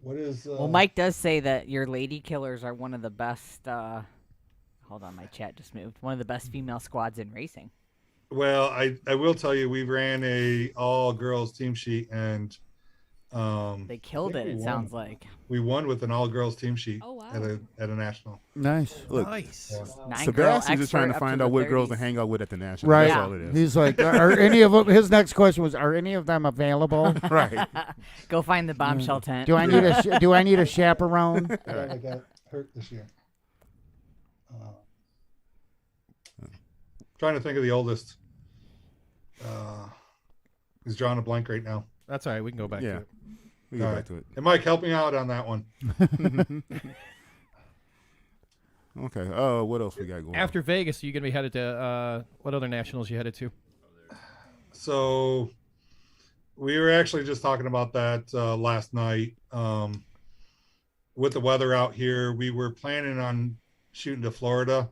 Speaker 1: What is?
Speaker 4: Well, Mike does say that your lady killers are one of the best. Hold on, my chat just moved. One of the best female squads in racing.
Speaker 1: Well, I will tell you, we ran a all girls team sheet and
Speaker 4: They killed it. It sounds like.
Speaker 1: We won with an all girls team sheet
Speaker 8: Oh, wow.
Speaker 1: at a national.
Speaker 6: Nice.
Speaker 5: Look,
Speaker 3: Nice.
Speaker 5: Sebastian's just trying to find out what girls to hang out with at the national. That's all it is.
Speaker 6: He's like, are any of them? His next question was, are any of them available?
Speaker 5: Right.
Speaker 4: Go find the bombshell tent.
Speaker 6: Do I need a Do I need a chaperone?
Speaker 1: I got hurt this year. Trying to think of the oldest. He's drawing a blank right now.
Speaker 3: That's all right. We can go back to it.
Speaker 5: We can go back to it.
Speaker 1: And Mike, help me out on that one.
Speaker 5: Okay. What else we got going?
Speaker 3: After Vegas, you gonna be headed to what other nationals you headed to?
Speaker 1: So we were actually just talking about that last night. With the weather out here, we were planning on shooting to Florida,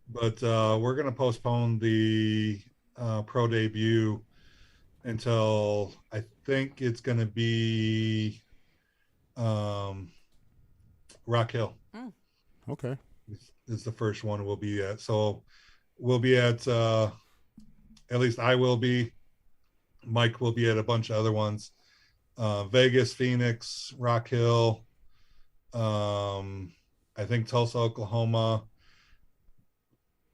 Speaker 1: but we're going to postpone the pro debut until I think it's going to be Rock Hill.
Speaker 5: Okay.
Speaker 1: Is the first one we'll be at. So we'll be at least I will be. Mike will be at a bunch of other ones. Vegas, Phoenix, Rock Hill. I think Tulsa, Oklahoma.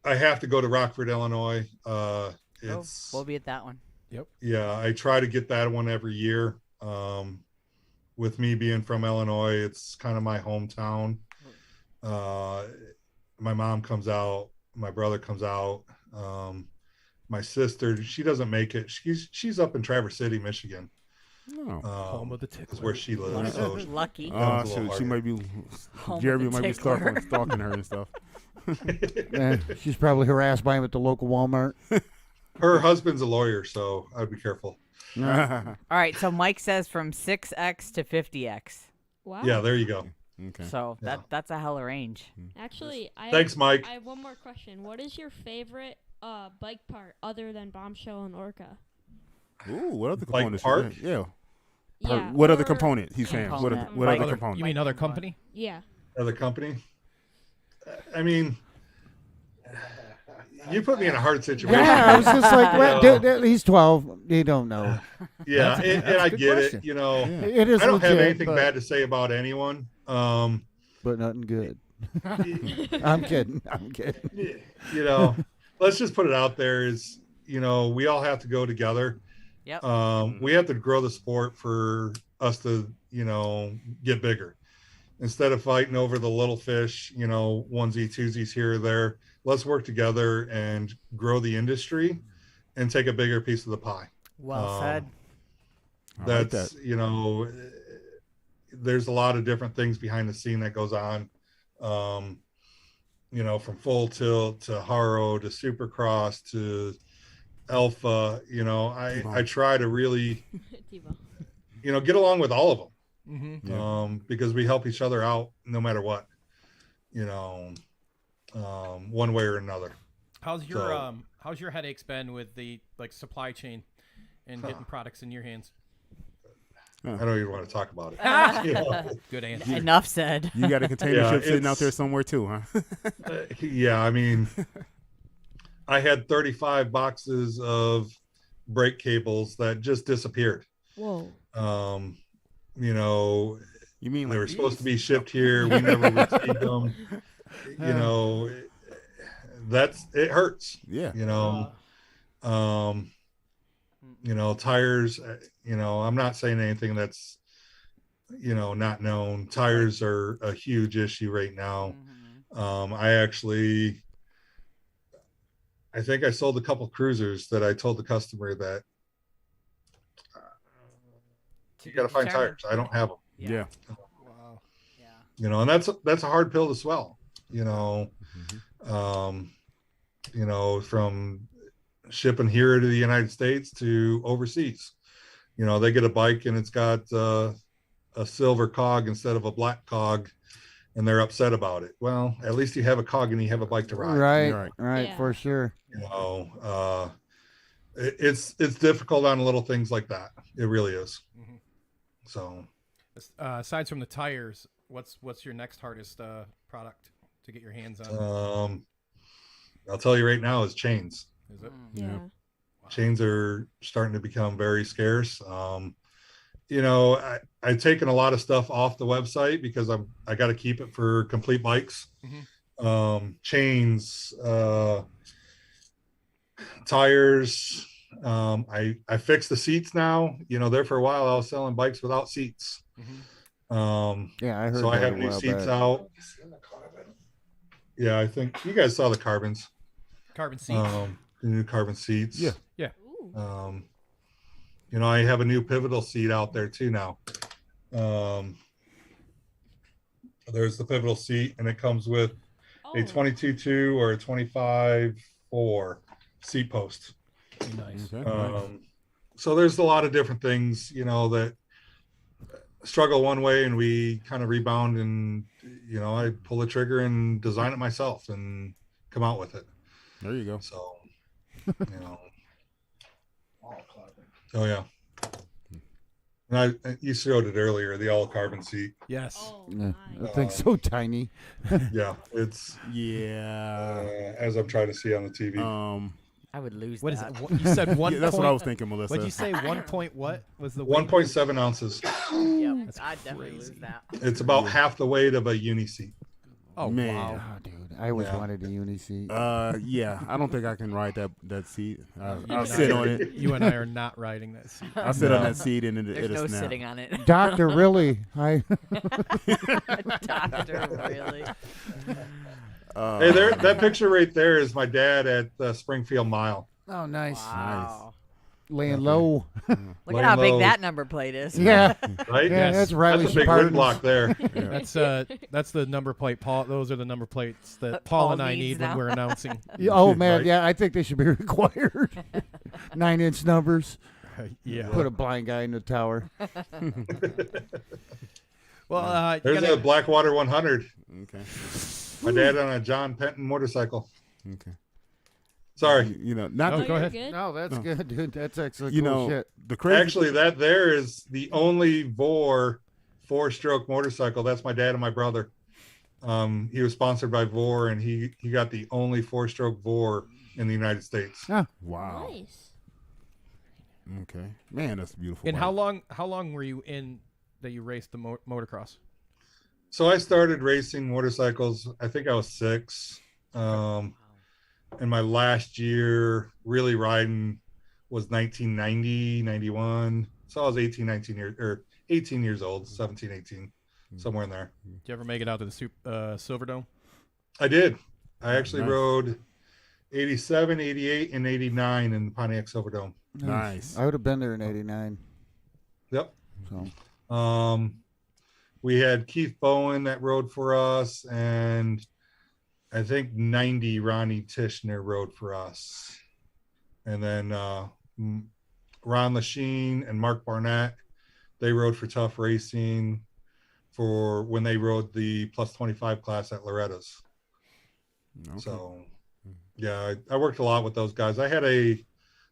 Speaker 1: I have to go to Rockford, Illinois.
Speaker 4: We'll be at that one.
Speaker 3: Yep.
Speaker 1: Yeah, I try to get that one every year. With me being from Illinois, it's kind of my hometown. My mom comes out, my brother comes out. My sister, she doesn't make it. She's up in Traverse City, Michigan.
Speaker 3: Home of the tickler.
Speaker 1: Is where she lives. So
Speaker 4: Lucky.
Speaker 5: She might be.
Speaker 4: Home
Speaker 5: Jeremy
Speaker 4: of the
Speaker 5: might be
Speaker 4: tickler.
Speaker 5: stalking her and stuff.
Speaker 6: She's probably harassed by him at the local Walmart.
Speaker 1: Her husband's a lawyer, so I'd be careful.
Speaker 4: All right, so Mike says from 6X to 50X.
Speaker 8: Wow.
Speaker 1: Yeah, there you go.
Speaker 5: Okay.
Speaker 4: So that's a hell of range.
Speaker 8: Actually,
Speaker 1: Thanks, Mike.
Speaker 8: I have one more question. What is your favorite bike part other than Bombshell and Orca?
Speaker 5: Ooh, what other
Speaker 1: Like
Speaker 5: components?
Speaker 1: park?
Speaker 5: Yeah.
Speaker 8: Yeah,
Speaker 5: What other
Speaker 8: or
Speaker 5: component? He's saying. What
Speaker 4: Component.
Speaker 5: other component?
Speaker 3: You mean other company?
Speaker 8: Yeah.
Speaker 1: Other company. I mean, you put me in a hard situation.
Speaker 6: Yeah, I was just like, he's 12. He don't know.
Speaker 1: Yeah,
Speaker 3: That's
Speaker 1: and
Speaker 3: a
Speaker 1: I
Speaker 3: good
Speaker 1: get
Speaker 3: question.
Speaker 1: it. You know,
Speaker 6: It is
Speaker 1: I don't have
Speaker 6: legit,
Speaker 1: anything
Speaker 6: but-
Speaker 1: bad to say about anyone.
Speaker 6: But nothing good. I'm kidding.
Speaker 1: You know, let's just put it out there is, you know, we all have to go together.
Speaker 4: Yep.
Speaker 1: We have to grow the sport for us to, you know, get bigger. Instead of fighting over the little fish, you know, onesie, twosies here or there, let's work together and grow the industry and take a bigger piece of the pie.
Speaker 4: Well said.
Speaker 1: That's, you know, there's a lot of different things behind the scene that goes on. You know, from full tilt to Haro to Supercross to Alpha, you know, I try to really, you know, get along with all of them, because we help each other out no matter what, you know, one way or another.
Speaker 3: How's your headaches been with the supply chain and getting products in your hands?
Speaker 1: I don't even want to talk about it. You know?
Speaker 3: Good answer.
Speaker 4: Enough said.
Speaker 5: You got a container ship sitting out there somewhere too, huh?
Speaker 1: Yeah, I mean, I had 35 boxes of brake cables that just disappeared.
Speaker 8: Whoa.
Speaker 1: You know,
Speaker 5: you mean
Speaker 1: they were supposed to be shipped here. We never received them. You know, it hurts.
Speaker 5: Yeah.
Speaker 1: You know, tires, you know, I'm not saying anything that's, you know, not known. Tires are a huge issue right now. I think I sold a couple cruisers that I told the customer that you got to find tires. I don't have them.
Speaker 5: Yeah.
Speaker 3: Wow.
Speaker 4: Yeah.
Speaker 1: You know, and that's a hard pill to swallow, you know. You know, from shipping here to the United States to overseas, you know, they get a bike and it's got a silver cog instead of a black cog, and they're upset about it. Well, at least you have a cog and you have a bike to ride.
Speaker 6: Right, for sure.
Speaker 1: You know, it's difficult on little things like that. It really is. So,
Speaker 3: aside from the tires, what's your next hardest product to get your hands on?
Speaker 1: I'll tell you right now is chains.
Speaker 3: Is it?
Speaker 8: Yeah.
Speaker 1: Chains are starting to become very scarce. You know, I've taken a lot of stuff off the website because I got to keep it for complete bikes. Chains, tires. I fixed the seats now. You know, there for a while I was selling bikes without seats.
Speaker 6: Yeah, I heard.
Speaker 1: So I have new seats out. Yeah, I think you guys saw the carbons.
Speaker 3: Carbon seats.
Speaker 1: The new carbon seats.
Speaker 3: Yeah.
Speaker 1: You know, I have a new pivotal seat out there too now. There's the pivotal seat, and it comes with a 22.2 or a 25.4 seat post.
Speaker 3: Nice.
Speaker 1: So there's a lot of different things, you know, that struggle one way and we kind of rebound, and, you know, I pull the trigger and design it myself and come out with it.
Speaker 5: There you go.
Speaker 1: So, you know. Oh yeah. And you showed it earlier, the all carbon seat.
Speaker 3: Yes.
Speaker 8: Oh,
Speaker 6: Yeah, that thing's so tiny.
Speaker 1: Yeah, it's as I'm trying to see on the TV.
Speaker 4: I would lose
Speaker 3: What is
Speaker 4: that.
Speaker 3: it? You said 1.
Speaker 5: That's what I was thinking, Melissa.
Speaker 3: What'd you say? 1 point what was the weight?
Speaker 1: 1.7 ounces.
Speaker 4: Yep, I'd definitely lose that.
Speaker 1: It's about half the weight of a uni seat.
Speaker 3: Oh,
Speaker 5: man.
Speaker 3: wow.
Speaker 6: Oh, dude, I always wanted a uni seat.
Speaker 5: Yeah, I don't think I can ride that seat. I'll sit on it.
Speaker 3: You and I are not riding that seat.
Speaker 5: I'll sit on that seat and
Speaker 4: There's
Speaker 5: it'll
Speaker 4: no
Speaker 5: snap.
Speaker 4: sitting on it.
Speaker 6: Doctor, really?
Speaker 4: Doctor, really?
Speaker 1: Hey, that picture right there is my dad at the Springfield Mile.
Speaker 6: Oh, nice.
Speaker 4: Wow.
Speaker 6: Laying low.
Speaker 4: Look
Speaker 1: Laying
Speaker 4: at how big
Speaker 1: low.
Speaker 4: that number plate is.
Speaker 6: Yeah.
Speaker 1: Right?
Speaker 6: Yeah,
Speaker 3: Yes.
Speaker 6: that's Riley
Speaker 1: That's a big
Speaker 6: Spartans.
Speaker 1: wood block there.
Speaker 3: That's the number plate, Paul. Those are the number plates that Paul and I
Speaker 4: needs
Speaker 3: need when
Speaker 4: now.
Speaker 3: we're announcing.
Speaker 6: Yeah, oh, man.
Speaker 1: Right.
Speaker 6: Yeah, I think they should be required. 9-inch numbers.
Speaker 3: Yeah.
Speaker 6: Put a blind guy in the tower.
Speaker 3: Well,
Speaker 1: There's a Blackwater 100.
Speaker 5: Okay.
Speaker 1: My dad on a John Penton motorcycle.
Speaker 5: Okay.
Speaker 1: Sorry.
Speaker 5: You know, not
Speaker 3: No,
Speaker 5: the,
Speaker 3: go ahead.
Speaker 8: Good?
Speaker 6: No, that's good, dude. That's actually
Speaker 5: you
Speaker 6: cool
Speaker 5: know,
Speaker 6: shit.
Speaker 5: the crazy.
Speaker 1: Actually, that there is the only Vor 4-stroke motorcycle. That's my dad and my brother. He was sponsored by Vor, and he got the only 4-stroke Vor in the United States.
Speaker 5: Wow.
Speaker 8: Nice.
Speaker 5: Okay. Man, that's beautiful.
Speaker 3: And
Speaker 5: bike.
Speaker 3: how long were you in that you raced the motocross?
Speaker 1: So I started racing motorcycles, I think I was 6. And my last year really riding was 1990, 91. So I was 18 years old, 17, 18, somewhere in there.
Speaker 3: Did you ever make it out to the Silverdome?
Speaker 1: I did. I actually rode 87, 88, and 89 in the Pontiac Silverdome.
Speaker 5: Nice.
Speaker 6: I would have been there in '89.
Speaker 1: Yep.
Speaker 6: So
Speaker 1: We had Keith Bowen that rode for us, and I think 90 Ronnie Tishner rode for us. And then Ron Lachine and Mark Barnett, they rode for Tough Racing for when they rode the plus 25 class at Loretta's.
Speaker 5: Okay.
Speaker 1: So yeah, I worked a lot with those guys. I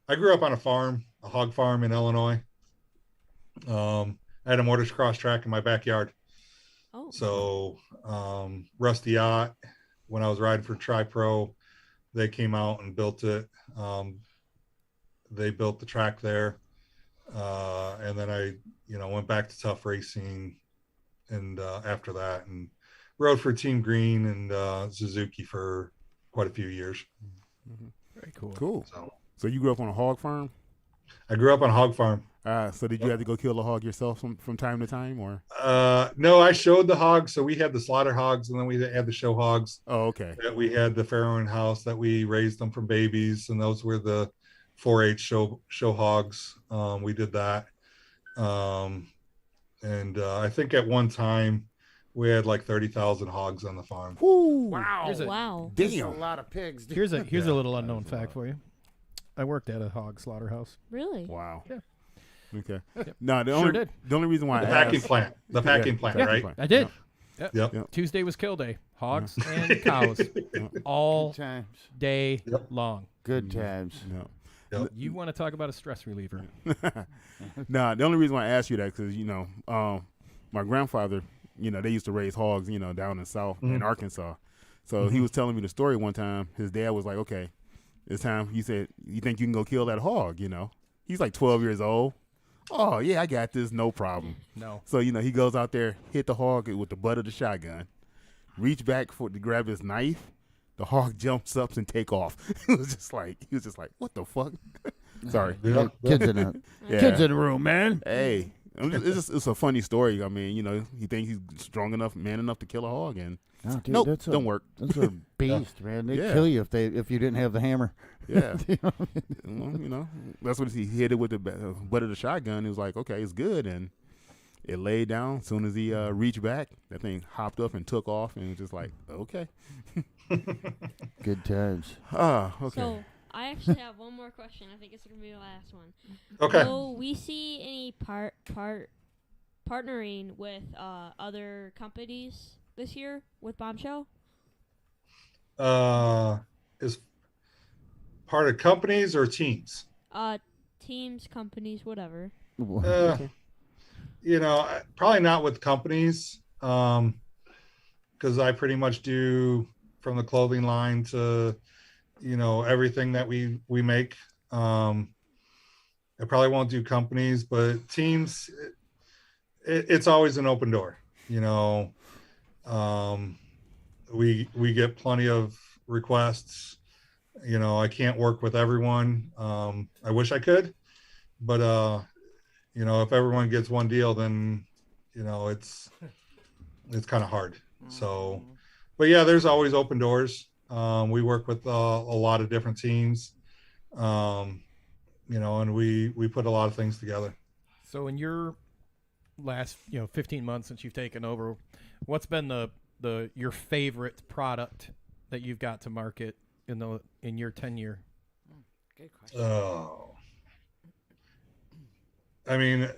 Speaker 1: grew up on a farm, a hog farm in Illinois. I had a motocross track in my backyard.
Speaker 8: Oh.
Speaker 1: So Rusty Yacht, when I was riding for Tri-Pro, they came out and built it. They built the track there. And then I, went back to Tough Racing and after that, and rode for Team Green and Suzuki for quite a few years.
Speaker 3: Very cool.
Speaker 5: Cool. So you grew up on a hog farm?
Speaker 1: I grew up on a hog farm.
Speaker 5: So did you have to go kill a hog yourself from time to time, or?
Speaker 1: No, I showed the hogs. So we had the slaughter hogs, and then we had the show hogs.
Speaker 5: Oh, okay.
Speaker 1: That we had the farrowing house that we raised them from babies, and those were the 4-H show hogs. We did that. And I think at one time we had like 30,000 hogs on the farm.
Speaker 5: Woo!
Speaker 6: Wow.
Speaker 8: Wow.
Speaker 6: That's a lot of pigs. Dude.
Speaker 3: Here's a little unknown fact for you. I worked at a hog slaughterhouse.
Speaker 8: Really?
Speaker 5: Wow.
Speaker 3: Yeah.
Speaker 5: Okay.
Speaker 3: Yep.
Speaker 5: No, the only reason why
Speaker 1: The
Speaker 5: I
Speaker 1: packing
Speaker 5: asked,
Speaker 1: plant. The packing plant,
Speaker 3: Yeah,
Speaker 1: right?
Speaker 3: I did.
Speaker 1: Yep.
Speaker 3: Tuesday was kill day. Hogs and cows. All
Speaker 6: Good times.
Speaker 3: day long.
Speaker 6: Good times.
Speaker 5: No.
Speaker 3: You want to talk about a stress reliever.
Speaker 5: No, the only reason why I asked you that because my grandfather, they used to raise hogs, down in South in Arkansas. So he was telling me the story one time. His dad was like, "Okay, it's time." He said, "You think you can go kill that hog?" He's like 12 years old. Oh yeah, I got this, no problem.
Speaker 3: No.
Speaker 5: So he goes out there, hit the hog with the butt of the shotgun, reach back to grab his knife. The hog jumps up and take off. He was just like, what the fuck? Sorry.
Speaker 6: Yeah. Kids in the room, man.
Speaker 5: Hey, it's a funny story. I mean, he thinks he's strong enough, man enough to kill a hog, and
Speaker 6: No, dude,
Speaker 5: nope,
Speaker 6: that's
Speaker 5: don't work.
Speaker 6: That's a beast, man. They'd kill you if you didn't have the hammer.
Speaker 5: Yeah. Well, that's what he hit it with the butt of the shotgun. He was like, okay, it's good, and it laid down. As soon as he reached back, that thing hopped up and took off, and it was just like, okay.
Speaker 6: Good times.
Speaker 5: Okay.
Speaker 8: So I actually have one more question. I think it's gonna be the last one.
Speaker 1: Okay.
Speaker 8: Will we see any partnering with other companies this year with Bombshell?
Speaker 1: Is part of companies or teams?
Speaker 8: Teams, companies, whatever.
Speaker 1: Probably not with companies, because I pretty much do from the clothing line to, everything that we make. I probably won't do companies, but teams, it's always an open door. We get plenty of requests. I can't work with everyone. I wish I could, but if everyone gets one deal, then it's kind of hard. So, but yeah, there's always open doors. We work with a lot of different teams, and we put a lot of things together.
Speaker 3: So in your last 15 months since you've taken over, what's been your favorite product that you've got to market in your tenure?
Speaker 4: Good question.
Speaker 1: Oh, I mean,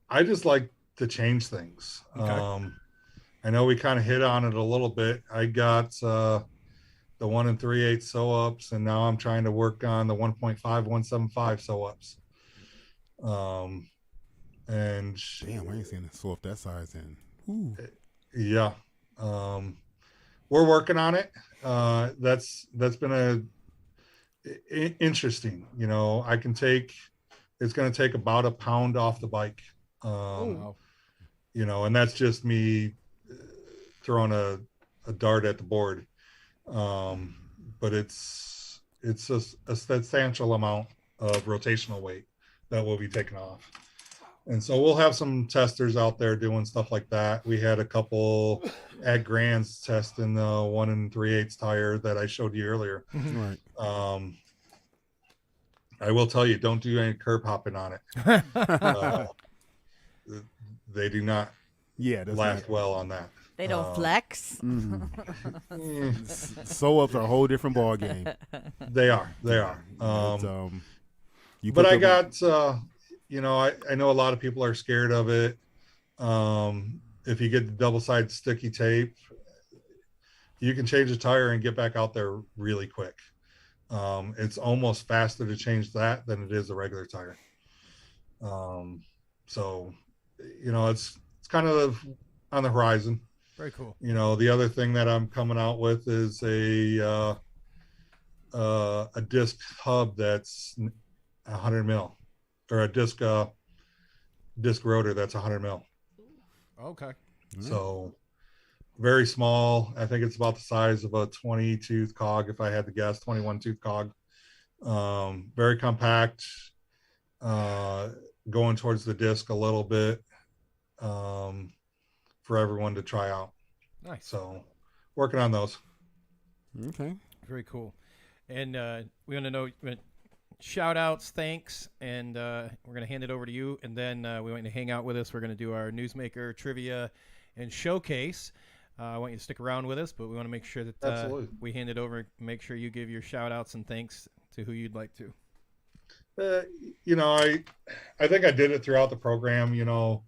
Speaker 1: I just like to change things.
Speaker 3: Okay.
Speaker 1: I know we kind of hit on it a little bit. I got the 1 3/8 sew ups, and now I'm trying to work on the 1.5 175 sew ups. And
Speaker 5: damn, I ain't seen a sew up that size in. Ooh.
Speaker 1: Yeah. We're working on it. That's been interesting. It's going to take about a pound off the bike. And that's just me throwing a dart at the board. But it's a substantial amount of rotational weight that will be taken off. And so we'll have some testers out there doing stuff like that. We had a couple at Grand's testing the 1 3/8 tire that I showed you earlier.
Speaker 5: Right.
Speaker 1: I will tell you, don't do any curb hopping on it. They do not last well on that.
Speaker 4: They don't flex.
Speaker 5: Sew ups are a whole different ball game.
Speaker 1: They are.
Speaker 5: But
Speaker 1: I got, you know, I know a lot of people are scared of it. If you get the double-sided sticky tape, you can change the tire and get back out there really quick. It's almost faster to change that than it is a regular tire. So, you know, it's kind of on the horizon.
Speaker 3: Very cool.
Speaker 1: You know, the other thing that I'm coming out with is a disc hub that's 100 mil, or a disc rotor that's 100 mil.
Speaker 3: Okay.
Speaker 1: So very small. I think it's about the size of a 20 tooth cog, if I had to guess, 21 tooth cog. Very compact, going towards the disc a little bit, for everyone to try out.
Speaker 3: Nice.
Speaker 1: So working on those.
Speaker 5: Okay.
Speaker 3: Very cool. And we want to know shout outs, thanks, and we're going to hand it over to you. And then we want you to hang out with us. We're going to do our Newsmaker trivia and showcase. I want you to stick around with us, but we want to make sure that we hand it over. Make sure you give your shout outs and thanks to who you'd like to.
Speaker 1: You know, I think I did it throughout the program. You know,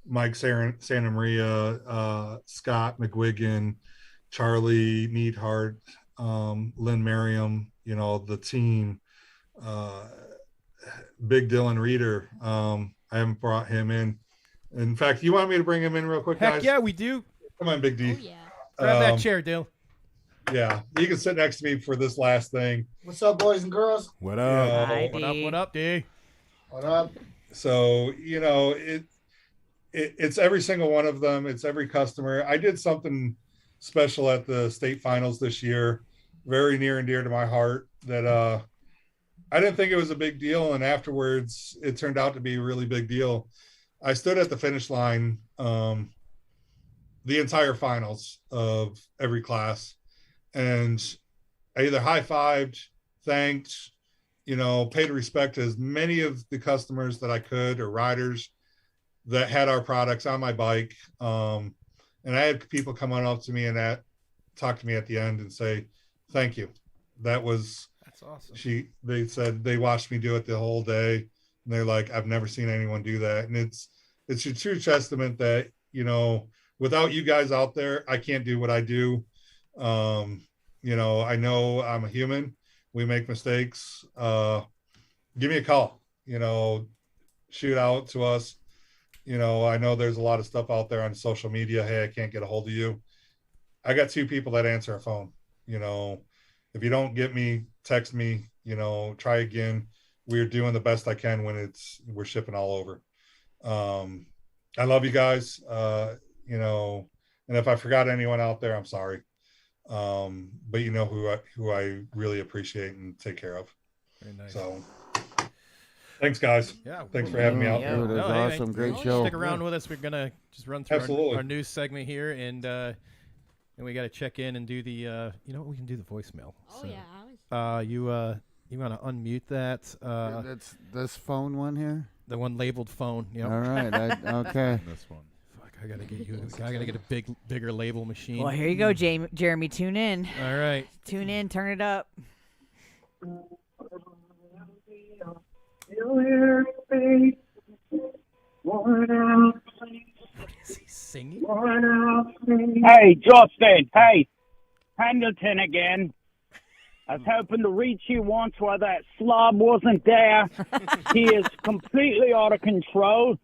Speaker 1: Mike Santa Maria, Scott McGuigan, Charlie Neidhart, Lynn Merriam, you know, the team, Big Dylan Reeder. I haven't brought him in. In fact, you want me to bring him in real quick, guys?
Speaker 3: Heck yeah, we do.
Speaker 1: Come on, Big D.
Speaker 8: Oh, yeah.
Speaker 3: Grab that chair, Dill.
Speaker 1: Yeah, you can sit next to me for this last thing.
Speaker 14: What's up, boys and girls?
Speaker 5: What up?
Speaker 4: Hi,
Speaker 3: What up? What up, D?
Speaker 14: What up?
Speaker 1: So, you know, it's every single one of them. It's every customer. I did something special at the state finals this year, very near and dear to my heart, that I didn't think it was a big deal. And afterwards, it turned out to be a really big deal. I stood at the finish line the entire finals of every class, and I either high-fived, thanked, you know, paid respect to as many of the customers that I could, or riders that had our products on my bike. And I had people come on up to me and talk to me at the end and say, thank you. That's awesome. They said they watched me do it the whole day. And they're like, I've never seen anyone do that. And it's a true testament that, you know, without you guys out there, I can't do what I do. You know I'm a human. We make mistakes. Give me a call, you know, shoot out to us. You know, I know there's a lot of stuff out there on social media. Hey, I can't get a hold of you. I got 2 people that answer a phone. You know, if you don't get me, text me, you know, try again. We're doing the best I can when we're shipping all over. I love you guys, you know, and if I forgot anyone out there, I'm sorry. But you know who I really appreciate and take care of.
Speaker 3: Very nice.
Speaker 1: So thanks, guys.
Speaker 3: Yeah.
Speaker 1: Thanks for having me out there.
Speaker 6: It was awesome. Great show.
Speaker 3: Stick around with us. We're going to just run through our news segment here, and we got to check in and do the, you know what, we can do the voicemail.
Speaker 8: Oh,
Speaker 3: so,
Speaker 8: yeah.
Speaker 3: You want to unmute that?
Speaker 6: That's this phone one here?
Speaker 3: The one labeled phone. Yep.
Speaker 6: All right. Okay.
Speaker 16: This one.
Speaker 3: Fuck, I got to get you. I got to get a bigger label machine.
Speaker 4: Well, here you go, Jeremy. Tune in.
Speaker 3: All right.
Speaker 4: Tune in. Turn it up.
Speaker 3: Is he singing?
Speaker 17: Hey, Justin. Hey, Hamilton again. I was hoping to reach you once while that slob wasn't there. He is completely out of control.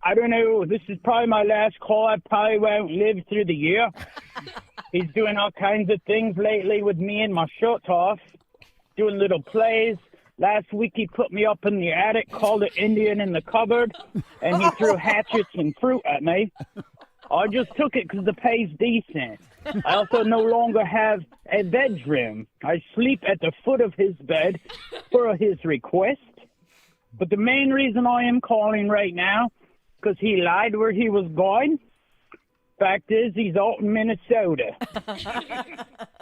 Speaker 17: I don't know. This is probably my last call. I probably won't live through the year. He's doing all kinds of things lately with me and my shirt off, doing little plays. Last week he put me up in the attic, called it Indian in the cupboard, and he threw hatchets and fruit at me. I just took it because the pay's decent. I also no longer have a bedroom. I sleep at the foot of his bed for his request. But the main reason I am calling right now, because he lied where he was going. Fact is, he's out in Minnesota.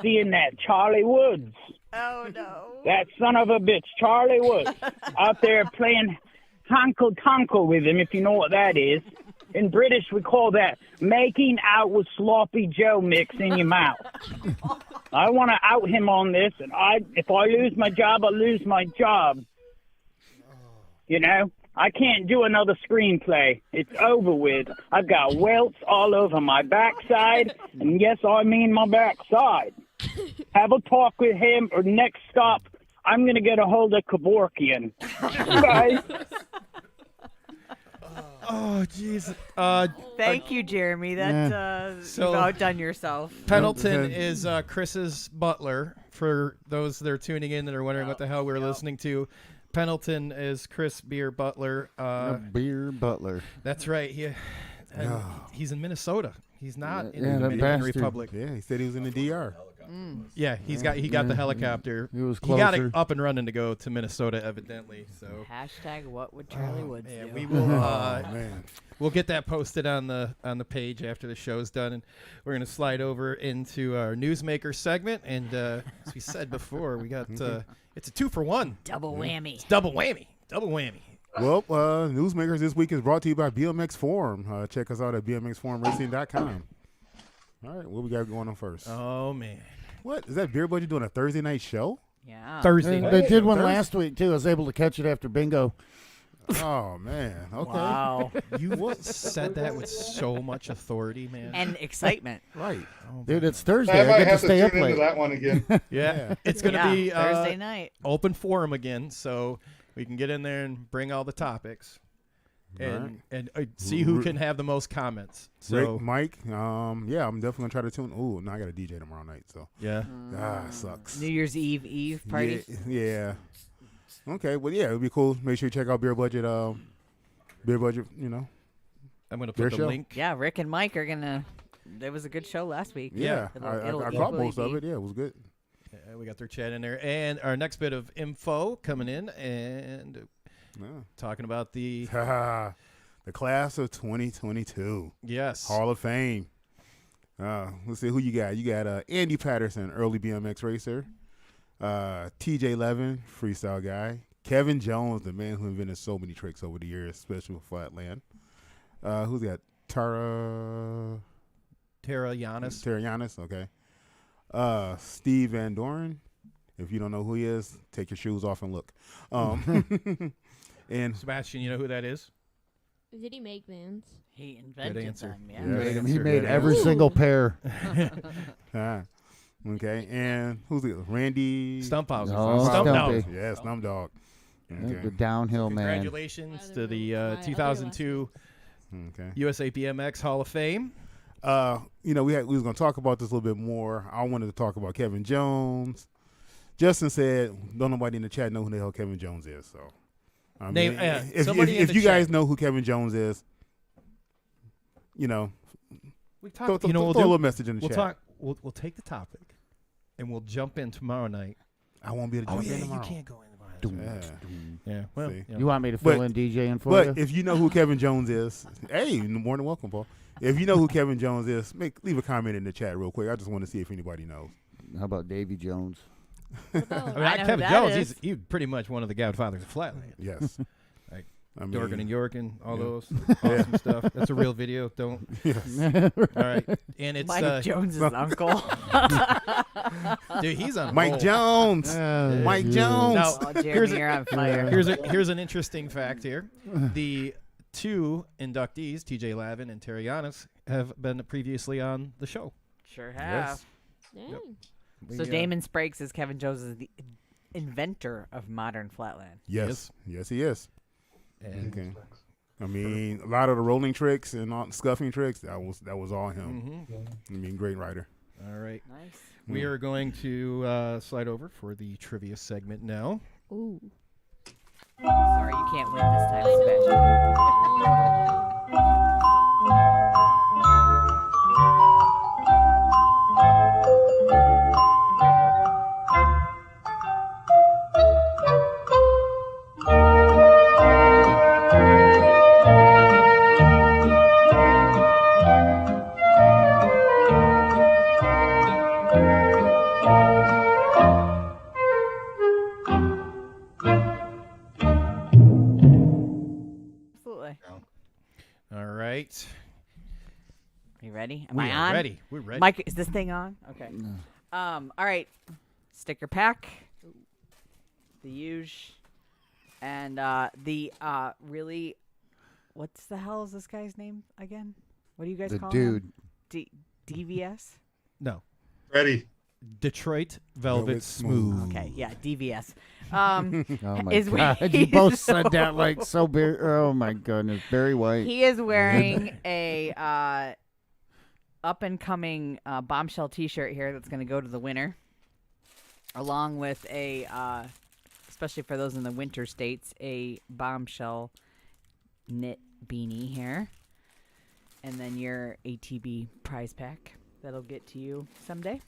Speaker 17: Seeing that Charlie Woods.
Speaker 4: Oh, no.
Speaker 17: That son of a bitch, Charlie Woods, out there playing honko-tonko with him, if you know what that is. In British, we call that making out with sloppy Joe mix in your mouth. I want to out him on this, and if I lose my job, I lose my job. You know? I can't do another screenplay. It's over with. I've got welts all over my backside, and yes, I mean my backside. Have a talk with him, or next stop, I'm going to get a hold of Kevorkian. Bye.
Speaker 3: Oh, jeez.
Speaker 4: Thank you, Jeremy. That
Speaker 3: So-
Speaker 4: you've outdone yourself.
Speaker 3: Pendleton is Chris's butler. For those that are tuning in that are wondering what the hell we're listening to, Pendleton is Chris Beer Butler.
Speaker 6: Beer Butler.
Speaker 3: That's right. He's in Minnesota. He's not in
Speaker 6: Yeah,
Speaker 3: the
Speaker 6: that
Speaker 3: Dominican
Speaker 6: bastard.
Speaker 3: Republic.
Speaker 5: Yeah, he said he was in the DR.
Speaker 3: Yeah, he got the helicopter.
Speaker 6: He was
Speaker 3: He got it
Speaker 6: closer.
Speaker 3: up and running to go to Minnesota, evidently. So
Speaker 4: Hashtag what would Charlie Woods
Speaker 3: yeah,
Speaker 4: do?
Speaker 3: we will.
Speaker 5: Man.
Speaker 3: We'll get that posted on the page after the show's done, and we're gonna slide over into our newsmaker segment. And as we said before, we got it's a 2-for-1.
Speaker 4: Double whammy.
Speaker 3: It's double whammy. Double whammy.
Speaker 5: Well, Newsmakers this week is brought to you by BMX Forum. Check us out at bmxforumracing.com. All right, what we got going on first?
Speaker 3: Oh man,
Speaker 5: what is that? Beer Budget doing a Thursday night show?
Speaker 4: Yeah.
Speaker 3: Thursday.
Speaker 6: They did one last week too. I was able to catch it after bingo.
Speaker 5: Oh man, okay.
Speaker 4: Wow.
Speaker 3: You said that with so much authority, man.
Speaker 4: And excitement.
Speaker 5: Right.
Speaker 6: Dude, it's Thursday.
Speaker 1: I
Speaker 6: I
Speaker 1: might
Speaker 6: get to
Speaker 1: have to
Speaker 6: stay up
Speaker 1: tune into
Speaker 6: late.
Speaker 1: that one again.
Speaker 3: Yeah, it's gonna
Speaker 4: Yeah,
Speaker 3: be
Speaker 4: Thursday night.
Speaker 3: open forum again, so we can get in there and bring all the topics, and
Speaker 5: Right.
Speaker 3: and see who can have the most comments. So
Speaker 5: Rick, Mike, yeah, I'm definitely gonna try to tune. Oh, no, I got a DJ tomorrow night, so
Speaker 3: yeah,
Speaker 5: it sucks.
Speaker 4: New Year's Eve party.
Speaker 5: Yeah. Okay, well, yeah, it'd be cool. Make sure you check out Beer Budget. Beer Budget, you know.
Speaker 3: I'm gonna
Speaker 5: Their
Speaker 3: put the
Speaker 5: show.
Speaker 3: link.
Speaker 4: Yeah, Rick and Mike are gonna. It was a good show last week.
Speaker 5: Yeah,
Speaker 4: It'll
Speaker 5: I caught
Speaker 4: equally
Speaker 5: most of
Speaker 4: be.
Speaker 5: it. Yeah, it was good.
Speaker 3: Yeah, we got their chat in there, and our next bit of info coming in, and talking about the
Speaker 5: the class of 2022.
Speaker 3: Yes,
Speaker 5: Hall of Fame. Let's see who you got. You got Andy Patterson, early BMX racer. TJ Levin, freestyle guy. Kevin Jones, the man who invented so many tricks over the years, especially with Flatland. Who's got? Tara
Speaker 3: Yanis.
Speaker 5: Okay. Steve Van Doren. If you don't know who he is, take your shoes off and look. And
Speaker 3: Sebastian, you know who that is?
Speaker 8: Did he make vans?
Speaker 4: He invented
Speaker 3: answer.
Speaker 4: them. Yeah.
Speaker 6: He made every single pair.
Speaker 5: Okay, and who's it? Randy
Speaker 3: Stumphauser.
Speaker 6: Oh,
Speaker 3: Stumpdog.
Speaker 6: Stumpy.
Speaker 5: Yeah, Slum Dog. Okay.
Speaker 6: The downhill man.
Speaker 3: Congratulations to the 2002
Speaker 5: Okay.
Speaker 3: USA BMX Hall of Fame.
Speaker 5: You know, we was going to talk about this a little bit more. I wanted to talk about Kevin Jones. Justin said, "Don't nobody in the chat know who the hell Kevin Jones is." So, I mean, if you guys know who Kevin Jones is, you know,
Speaker 3: we talk.
Speaker 5: throw,
Speaker 3: You know,
Speaker 5: throw
Speaker 3: we'll
Speaker 5: a
Speaker 3: do,
Speaker 5: little message in the
Speaker 3: we'll
Speaker 5: chat.
Speaker 3: talk. We'll take the topic, and we'll jump in tomorrow night.
Speaker 5: I won't be able to jump in tomorrow.
Speaker 3: You can't go in tomorrow. Yeah. Well,
Speaker 5: See.
Speaker 6: You want me to fill in DJing for you?
Speaker 5: But if you know who Kevin Jones is, hey, you're more than welcome, Paul. If you know who Kevin Jones is, leave a comment in the chat real quick. I just want to see if anybody knows.
Speaker 6: How about Davy Jones?
Speaker 3: I mean, Kevin Jones, he's pretty much one of the godfathers of Flatland.
Speaker 5: Yes.
Speaker 3: Like
Speaker 5: I mean,
Speaker 3: Dorkin and Yorkin, all
Speaker 5: yeah.
Speaker 3: those awesome stuff. That's a real video. Don't.
Speaker 5: Yes.
Speaker 3: All right. And it's
Speaker 4: Mike Jones's uncle.
Speaker 3: Dude, he's on
Speaker 5: Mike
Speaker 3: roll.
Speaker 5: Jones. Mike Jones.
Speaker 3: Now,
Speaker 4: Oh, Jeremy, you're on fire.
Speaker 3: Here's an interesting fact here. The two inductees, TJ Lavin and Terry Yanis, have been previously on the show.
Speaker 4: Sure have.
Speaker 8: Dang.
Speaker 4: So Damon Spragues is Kevin Jones is the inventor of modern Flatland.
Speaker 5: Yes. Yes, he is.
Speaker 3: And
Speaker 5: Okay. I mean, a lot of the rolling tricks and all, scuffing tricks, that was all him. I mean, great writer.
Speaker 3: All right.
Speaker 4: Nice.
Speaker 3: We are going to slide over for the trivia segment now.
Speaker 8: Ooh.
Speaker 4: Sorry, you can't win this time, Sebastian. ready? Am
Speaker 3: We
Speaker 4: I
Speaker 3: are
Speaker 4: on?
Speaker 3: ready. We're ready.
Speaker 4: Mike, is this thing on? Okay. All right. Sticker pack. The huge. And the really, what's the hell is this guy's name again? What do you guys
Speaker 6: The
Speaker 4: call
Speaker 6: dude.
Speaker 4: him? DVS?
Speaker 3: No.
Speaker 1: Ready.
Speaker 3: Detroit Velvet Smooth.
Speaker 4: Okay, yeah, DVS.
Speaker 6: Oh my
Speaker 4: is
Speaker 6: God! You both said that like so. Oh my goodness, Barry White.
Speaker 4: He is wearing a up and coming bombshell T-shirt here that's going to go to the winner, along with a, especially for those in the winter states, a bombshell knit beanie here, and then your ATB prize pack. That'll get to you someday.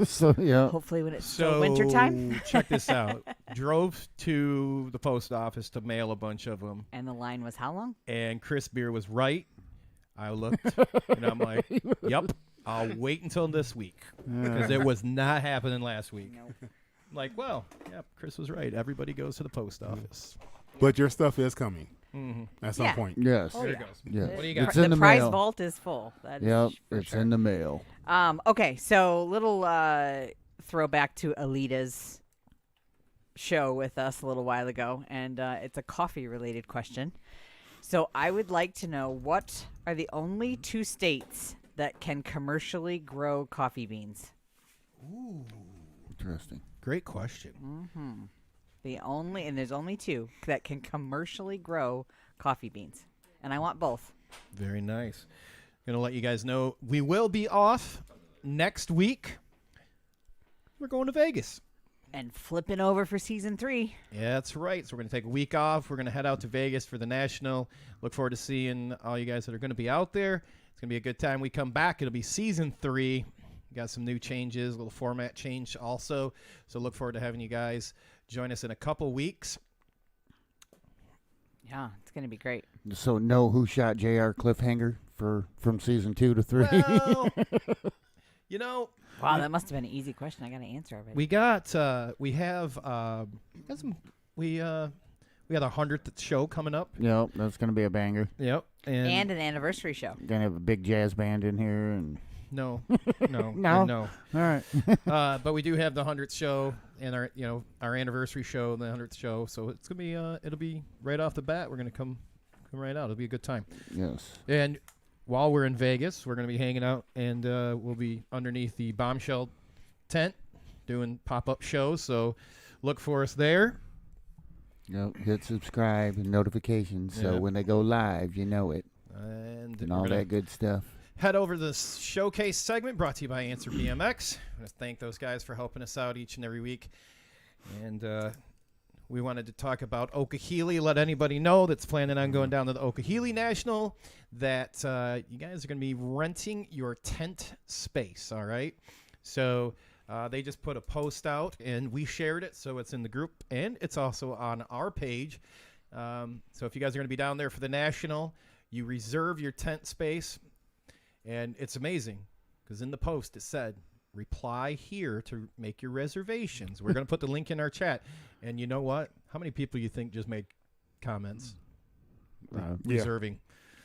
Speaker 6: So yeah.
Speaker 4: Hopefully when it's still winter time.
Speaker 3: Check this out. Drove to the post office to mail a bunch of them.
Speaker 4: And the line was how long?
Speaker 3: And Chris Beer was right. I looked, and I'm like, yep, I'll wait until this week. Because it was not happening last week.
Speaker 4: Nope.
Speaker 3: I'm like, well, yeah, Chris was right. Everybody goes to the post office.
Speaker 5: But your stuff is coming at some
Speaker 4: Yeah.
Speaker 5: point.
Speaker 6: Yes.
Speaker 3: There it goes.
Speaker 6: Yes.
Speaker 3: What do you got?
Speaker 6: It's in the
Speaker 4: prize
Speaker 6: mail.
Speaker 4: vault is full. That is
Speaker 6: Yep,
Speaker 4: for
Speaker 6: it's
Speaker 4: sure.
Speaker 6: in the mail.
Speaker 4: Okay, so little throwback to Alita's show with us a little while ago, and it's a coffee-related question. So I would like to know, what are the only 2 states that can commercially grow coffee beans?
Speaker 3: Ooh.
Speaker 6: Interesting.
Speaker 3: Great question.
Speaker 4: Mm-hmm. There's only 2 that can commercially grow coffee beans, and I want both.
Speaker 3: Very nice. Going to let you guys know we will be off next week. We're going to Vegas.
Speaker 4: And flipping over for season 3.
Speaker 3: Yeah, that's right. So we're going to take a week off. We're going to head out to Vegas for the National. Look forward to seeing all you guys that are going to be out there. It's going to be a good time. We come back. It'll be season 3. We got some new changes, a little format change also. So look forward to having you guys join us in a couple weeks.
Speaker 4: Yeah, it's going to be great.
Speaker 6: So know who shot J.R. Cliffhanger from season 2 to 3.
Speaker 3: Well, you know,
Speaker 4: wow, that must have been an easy question. I got to answer already.
Speaker 3: we got we have got some we got our 100th show coming up.
Speaker 6: Yep, that's gonna be a banger.
Speaker 3: Yep,
Speaker 4: and an anniversary show.
Speaker 6: Gonna have a big jazz band in here and.
Speaker 3: No.
Speaker 6: No. All right.
Speaker 3: But we do have the 100th show and our anniversary show, the 100th show. So it's gonna be it'll be right off the bat. We're gonna come right out. It'll be a good time.
Speaker 6: Yes.
Speaker 3: And while we're in Vegas, we're gonna be hanging out, and we'll be underneath the Bombshell tent doing pop-up shows. So look for us there.
Speaker 6: Yep. Hit subscribe and notifications so
Speaker 3: Yeah.
Speaker 6: when they go live, you know it.
Speaker 3: And
Speaker 6: all
Speaker 3: we're gonna
Speaker 6: that good stuff.
Speaker 3: head over to this showcase segment brought to you by Answer BMX. I want to thank those guys for helping us out each and every week. And we wanted to talk about Okehely. Let anybody know that's planning on going down to the Okehely National that you guys are going to be renting your tent space, all right? So they just put a post out, and we shared it, so it's in the group, and it's also on our page. So if you guys are going to be down there for the National, you reserve your tent space. And it's amazing because in the post it said, reply here to make your reservations. We're going to put the link in our chat. And you know what? How many people you think just made comments reserving?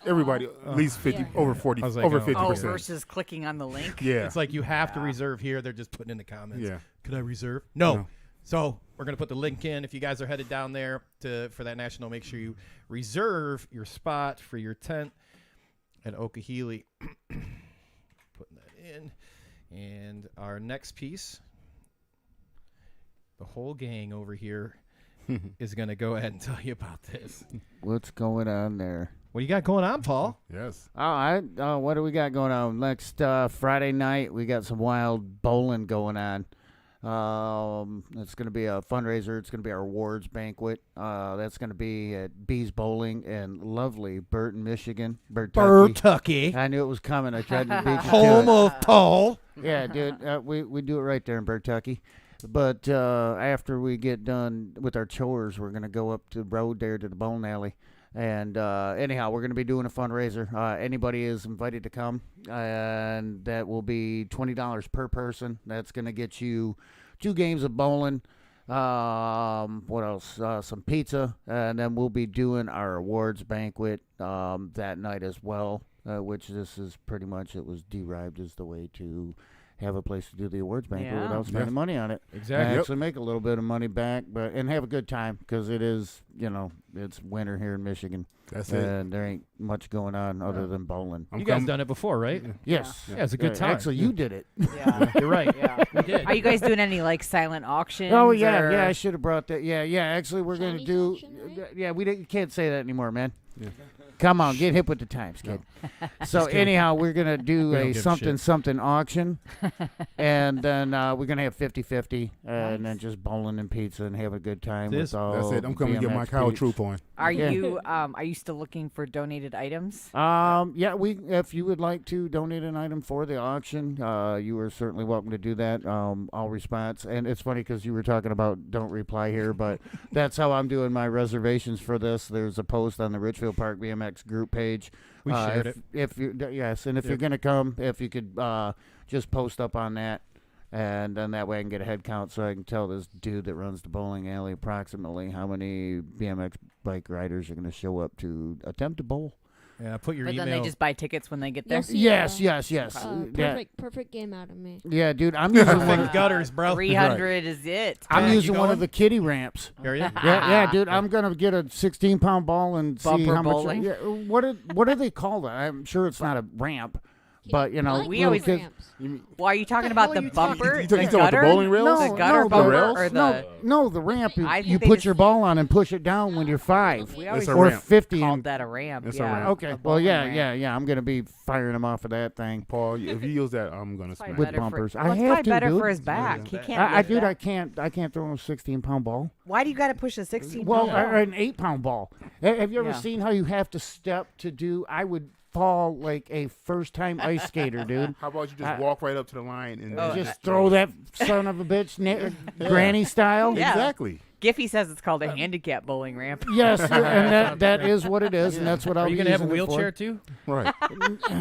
Speaker 5: Everybody, at least 50, over 40,
Speaker 3: I was like,
Speaker 5: over
Speaker 3: oh,
Speaker 5: 50%.
Speaker 4: Oh, versus clicking on the link?
Speaker 5: Yeah.
Speaker 3: It's like you have to reserve here. They're just putting in the comments.
Speaker 5: Yeah.
Speaker 3: Could I reserve? No.
Speaker 5: No.
Speaker 3: So we're going to put the link in. If you guys are headed down there for that National, make sure you reserve your spot for your tent at Okehely. Putting that in. And our next piece, the whole gang over here is going to go ahead and tell you about this.
Speaker 6: What's going on there?
Speaker 3: What do you got going on, Paul?
Speaker 5: Yes.
Speaker 6: What do we got going on? Next Friday night, we got some wild bowling going on. It's going to be a fundraiser. It's going to be our awards banquet. That's going to be at Bees Bowling in lovely Burton, Michigan.
Speaker 3: Bertucky.
Speaker 6: I knew it was coming. I tried to beat you to
Speaker 3: Home
Speaker 6: it.
Speaker 3: of Paul.
Speaker 6: Yeah, dude. We do it right there in Bertucky. But after we get done with our chores, we're going to go up to the road there to the bowling alley. And anyhow, we're going to be doing a fundraiser. Anybody is invited to come, and that will be $20 per person. That's going to get you 2 games of bowling. What else? Some pizza, and then we'll be doing our awards banquet that night as well. which this is pretty much, it was derived as the way to have a place to do the awards banquet
Speaker 4: Yeah.
Speaker 6: without spending money on it.
Speaker 3: Exactly.
Speaker 6: And actually make a little bit of money back, and have a good time, because it is, it's winter here in Michigan.
Speaker 5: That's it.
Speaker 6: And there ain't much going on other than bowling.
Speaker 3: You guys done it before, right?
Speaker 6: Yes.
Speaker 3: Yeah, it's a good time.
Speaker 6: Actually, you did it.
Speaker 4: Yeah.
Speaker 3: You're right. Yeah, we did.
Speaker 4: Are you guys doing any like silent auctions?
Speaker 6: Oh yeah,
Speaker 4: or-
Speaker 6: yeah. I should have brought that. Yeah. Actually, we're gonna do. Yeah, can't say that anymore, man.
Speaker 5: Yeah.
Speaker 6: Come on, get hip with the times, kid. So anyhow, we're gonna do
Speaker 3: We don't
Speaker 6: a
Speaker 3: give a
Speaker 6: something
Speaker 3: shit.
Speaker 6: something auction, and then we're gonna have 50-50, and then just bowling and pizza and have a good time.
Speaker 3: This-
Speaker 6: With all
Speaker 5: That's it. I'm coming to get my
Speaker 6: BMX
Speaker 5: Kyle
Speaker 6: peeps.
Speaker 5: Troop on.
Speaker 4: Are
Speaker 6: Yeah.
Speaker 4: you still looking for donated items?
Speaker 6: Yeah, if you would like to donate an item for the auction, you are certainly welcome to do that. I'll response. And it's funny because you were talking about don't reply here, but that's how I'm doing my reservations for this. There's a post on the Richfield Park BMX group page.
Speaker 3: We shared it.
Speaker 6: If you yes, and if you're gonna come, if you could just post up on that. And then that way I can get a head count so I can tell this dude that runs the bowling alley approximately how many BMX bike riders are going to show up to attempt to bowl.
Speaker 3: Yeah, put your
Speaker 4: But
Speaker 3: email.
Speaker 4: then they just buy tickets when they get there.
Speaker 8: You'll see,
Speaker 6: Yes.
Speaker 8: perfect game out of me.
Speaker 6: Yeah, dude, I'm using one
Speaker 3: Perfect
Speaker 6: of,
Speaker 3: gutters, bro.
Speaker 4: 300 is it.
Speaker 6: I'm
Speaker 3: Pat,
Speaker 6: using
Speaker 3: you
Speaker 6: one of
Speaker 3: going?
Speaker 6: the kiddie ramps.
Speaker 3: Are you?
Speaker 6: Yeah, dude, I'm going to get a 16-pound ball and see
Speaker 4: Bumper
Speaker 6: how much.
Speaker 4: bowling?
Speaker 6: Yeah, what do they call that? I'm sure it's not a ramp. But,
Speaker 8: I like
Speaker 4: we
Speaker 8: little
Speaker 4: always-
Speaker 8: ramps.
Speaker 4: Well, are you talking about the bumper?
Speaker 5: You
Speaker 4: The
Speaker 5: talking about the
Speaker 4: gutter?
Speaker 5: bowling rails?
Speaker 4: The gutter
Speaker 6: no,
Speaker 4: bumper
Speaker 5: rails?
Speaker 4: or the?
Speaker 6: No, the ramp.
Speaker 4: I think
Speaker 6: You
Speaker 4: they
Speaker 6: put
Speaker 4: just-
Speaker 6: your ball on and push it down when you're 5.
Speaker 4: We always
Speaker 5: a
Speaker 6: or
Speaker 5: ramp.
Speaker 6: 50.
Speaker 4: called
Speaker 6: And,
Speaker 4: that a ramp.
Speaker 5: It's a
Speaker 4: yeah.
Speaker 5: ramp.
Speaker 6: okay,
Speaker 4: A
Speaker 6: well,
Speaker 4: bowling
Speaker 6: yeah,
Speaker 4: ramp.
Speaker 6: I'm going to be firing them off of that thing.
Speaker 5: Paul, if you use that, I'm gonna
Speaker 4: Probably
Speaker 5: smack
Speaker 6: With
Speaker 5: you.
Speaker 4: better
Speaker 6: bumpers.
Speaker 4: For,
Speaker 6: I
Speaker 4: well, it's
Speaker 6: have
Speaker 4: probably
Speaker 6: to,
Speaker 4: better
Speaker 6: dude.
Speaker 4: for his back. He can't.
Speaker 6: I
Speaker 4: lift
Speaker 6: dude,
Speaker 4: that.
Speaker 6: I can't throw a 16-pound ball.
Speaker 4: Why do you got to push a 16?
Speaker 6: Well,
Speaker 4: pound?
Speaker 6: an 8-pound ball. Have you ever
Speaker 4: Yeah.
Speaker 6: seen how you have to step to do? I would fall like a first-time ice skater, dude.
Speaker 5: How about you just walk right up to the line and
Speaker 6: Just throw that son of a bitch, granny style.
Speaker 4: Yeah.
Speaker 5: Exactly.
Speaker 4: Giffy says it's called a handicap bowling ramp.
Speaker 6: Yes, and that is what it is, and that's what I'll
Speaker 3: Are you
Speaker 6: be
Speaker 3: gonna have a
Speaker 6: using it for.
Speaker 3: wheelchair too?
Speaker 5: Right.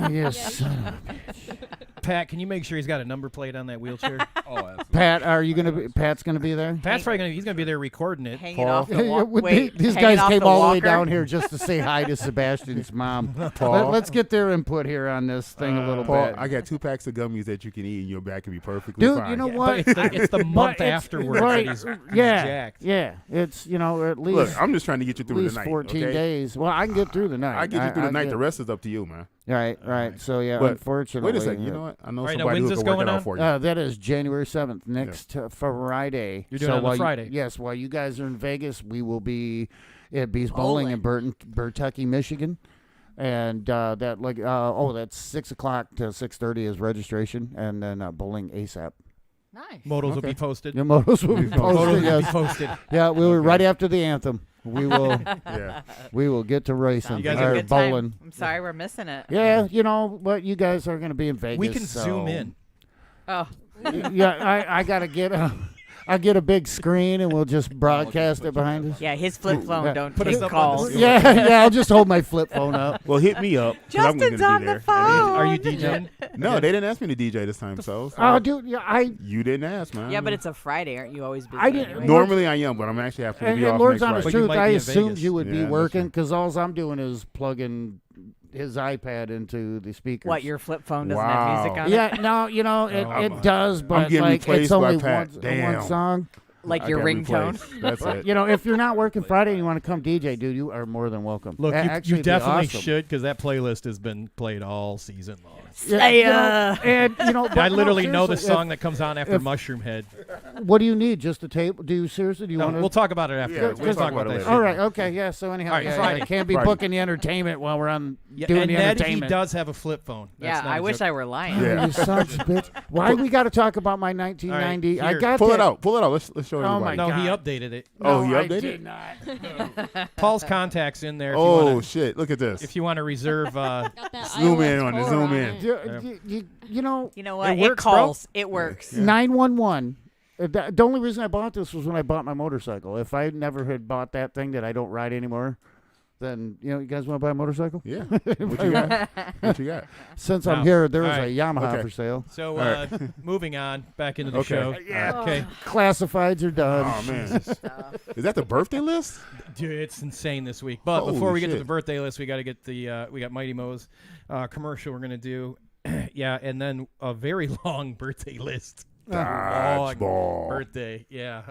Speaker 6: Yes. son of a-
Speaker 3: Pat, can you make sure he's got a number plate on that wheelchair?
Speaker 10: Oh, absolutely.
Speaker 6: Pat, are you gonna be? Pat's gonna be there.
Speaker 3: Pat's probably he's gonna be there recording it.
Speaker 4: Hanging off the
Speaker 6: Yeah,
Speaker 4: wait,
Speaker 6: these
Speaker 4: hanging
Speaker 6: guys
Speaker 4: off
Speaker 6: came
Speaker 4: the
Speaker 6: all the way
Speaker 4: walker?
Speaker 6: down here just to say hi to Sebastian's mom. Let's get their input here on this thing a little
Speaker 5: Paul,
Speaker 6: bit.
Speaker 5: I got 2 packs of gummies that you can eat, and your back can be perfectly
Speaker 6: Dude,
Speaker 5: fine.
Speaker 6: you know
Speaker 3: Yeah,
Speaker 6: what?
Speaker 3: but it's the month
Speaker 6: But it's-
Speaker 3: afterwards
Speaker 6: right,
Speaker 3: that he's
Speaker 6: yeah,
Speaker 3: jacked.
Speaker 6: yeah. It's at least
Speaker 5: Look, I'm just trying to get you
Speaker 6: at
Speaker 5: through
Speaker 6: least
Speaker 5: the night.
Speaker 6: 14
Speaker 5: okay?
Speaker 6: days. Well, I can get through the night.
Speaker 5: I get you through the night.
Speaker 6: get-
Speaker 5: The rest is up to you, man.
Speaker 6: Right. So yeah,
Speaker 5: But
Speaker 6: unfortunately.
Speaker 5: wait a second. You know what? I know
Speaker 3: All right, now
Speaker 5: somebody
Speaker 3: when's
Speaker 5: who
Speaker 3: this
Speaker 5: can work
Speaker 3: going
Speaker 5: it out
Speaker 3: on?
Speaker 5: for you.
Speaker 6: That is January 7th, next Friday.
Speaker 3: You're doing
Speaker 6: so
Speaker 3: it on the
Speaker 6: while
Speaker 3: Friday?
Speaker 6: Yes, while you guys are in Vegas, we will be at Bees Bowling in Bertucky, Michigan. And that's 6 o'clock to 6:30 is registration, and then bowling ASAP.
Speaker 4: Nice.
Speaker 3: Modals will be posted.
Speaker 6: Your motos will be
Speaker 3: Modals
Speaker 6: posted.
Speaker 3: will be
Speaker 6: Yes.
Speaker 3: posted.
Speaker 6: Yeah, we were right after the anthem. We will.
Speaker 5: Yeah.
Speaker 6: We will get to racing.
Speaker 3: You guys
Speaker 4: Have a
Speaker 3: are
Speaker 6: or
Speaker 4: good time.
Speaker 6: bowling.
Speaker 4: I'm sorry we're missing it.
Speaker 6: Yeah, but you guys are going to be in Vegas.
Speaker 3: We can
Speaker 6: so-
Speaker 3: zoom in.
Speaker 4: Oh,
Speaker 6: Yeah, I got to get I'll get a big screen and we'll just broadcast it behind us.
Speaker 4: yeah, his flip phone
Speaker 6: Yeah.
Speaker 4: don't
Speaker 3: Put us
Speaker 4: take
Speaker 3: up on the
Speaker 4: calls.
Speaker 3: screen.
Speaker 6: Yeah, I'll just hold my flip phone up.
Speaker 5: Well, hit me up. 'cause I'm
Speaker 4: Justin's
Speaker 5: gonna
Speaker 4: on
Speaker 5: be
Speaker 4: the
Speaker 5: there.
Speaker 4: phone.
Speaker 3: Are you DJing?
Speaker 5: No, they didn't ask me to DJ this time, so
Speaker 6: Oh, dude, yeah,
Speaker 5: you didn't ask, man.
Speaker 4: Yeah, but it's a Friday. Aren't you always busy?
Speaker 6: I didn't-
Speaker 4: anyway?
Speaker 5: Normally I am, but I'm actually having to
Speaker 6: and,
Speaker 5: be
Speaker 6: and
Speaker 5: off
Speaker 6: Lord's
Speaker 5: next
Speaker 6: honest
Speaker 5: Friday.
Speaker 3: But you
Speaker 6: truth,
Speaker 3: might
Speaker 6: I
Speaker 3: be in
Speaker 6: assumed
Speaker 3: Vegas.
Speaker 6: you would
Speaker 5: Yeah,
Speaker 6: be
Speaker 5: that's
Speaker 6: working
Speaker 5: true.
Speaker 6: because all I'm doing is plugging his iPad into the speakers.
Speaker 4: What, your flip phone doesn't
Speaker 5: Wow.
Speaker 4: have music on it?
Speaker 6: Yeah, no, it does, but
Speaker 5: getting
Speaker 6: like
Speaker 5: replaced
Speaker 6: it's only
Speaker 5: by Pat.
Speaker 6: one
Speaker 5: Damn.
Speaker 6: song.
Speaker 4: Like
Speaker 5: I
Speaker 4: your
Speaker 5: got
Speaker 4: ringtone?
Speaker 5: replaced. That's it.
Speaker 6: If you're not working Friday and you want to come DJ, dude, you are more than welcome.
Speaker 3: Look,
Speaker 6: Actually,
Speaker 3: you
Speaker 6: it'd be
Speaker 3: definitely
Speaker 6: awesome.
Speaker 3: should because that playlist has been played all season long.
Speaker 6: Yeah, and but
Speaker 3: I
Speaker 6: no,
Speaker 3: literally know the
Speaker 6: seriously,
Speaker 3: song that comes on after Mushroom Head.
Speaker 6: What do you need? Just a tape? Do you seriously? Do you
Speaker 3: No,
Speaker 6: want to?
Speaker 3: we'll talk about it after.
Speaker 5: Yeah, we'll talk about it
Speaker 3: that
Speaker 5: later.
Speaker 3: shit.
Speaker 6: All right. Okay. Yeah. So anyhow,
Speaker 3: All right,
Speaker 6: yeah,
Speaker 3: Friday.
Speaker 6: can't be
Speaker 5: Friday.
Speaker 6: booking the entertainment while we're on
Speaker 3: Yeah,
Speaker 6: doing
Speaker 3: and
Speaker 6: the
Speaker 3: Ned, he
Speaker 6: entertainment.
Speaker 3: does have a flip phone. That's
Speaker 4: Yeah,
Speaker 3: not
Speaker 4: I
Speaker 3: a
Speaker 4: wish
Speaker 3: joke.
Speaker 4: I were lying.
Speaker 5: Yeah.
Speaker 6: You sons of bitch. Why we got to talk about my 1990?
Speaker 3: All right,
Speaker 6: I
Speaker 3: here.
Speaker 6: got
Speaker 5: Pull
Speaker 6: that.
Speaker 5: it out. Pull it out. Let's show
Speaker 6: Oh, my
Speaker 5: everybody.
Speaker 3: No, he
Speaker 6: God.
Speaker 3: updated it.
Speaker 5: Oh, he
Speaker 6: No, I
Speaker 5: updated
Speaker 6: did
Speaker 5: it?
Speaker 6: not.
Speaker 3: Paul's contacts in there. If
Speaker 5: Oh
Speaker 3: you wanna,
Speaker 5: shit! Look at this.
Speaker 3: if you want to reserve,
Speaker 8: Got that
Speaker 5: Zoom in
Speaker 8: iOS
Speaker 5: on it,
Speaker 8: 4
Speaker 5: zoom
Speaker 8: on
Speaker 5: in.
Speaker 8: it.
Speaker 6: You know,
Speaker 4: You know what?
Speaker 3: It
Speaker 4: It,
Speaker 3: works, bro.
Speaker 4: calls. It works.
Speaker 6: 911. The only reason I bought this was when I bought my motorcycle. If I never had bought that thing that I don't ride anymore, then you guys want to buy a motorcycle?
Speaker 5: Yeah. What you got? What you got?
Speaker 6: Since
Speaker 3: No.
Speaker 6: I'm here, there is
Speaker 3: All
Speaker 6: a
Speaker 3: right.
Speaker 6: Yamaha
Speaker 5: Okay.
Speaker 6: for sale.
Speaker 3: so
Speaker 5: All right.
Speaker 3: moving on back into the
Speaker 5: Okay.
Speaker 3: show.
Speaker 6: Yeah.
Speaker 3: Okay.
Speaker 6: Classifieds are done.
Speaker 5: Oh man, is that the birthday list?
Speaker 3: Dude, it's insane this week. But
Speaker 5: Holy
Speaker 3: before we get to
Speaker 5: shit.
Speaker 3: the birthday list, we got to get we got Mighty Mo's commercial we're going to do. Yeah, and then a very long birthday list.
Speaker 5: Dodgeball.
Speaker 3: Birthday. Yeah.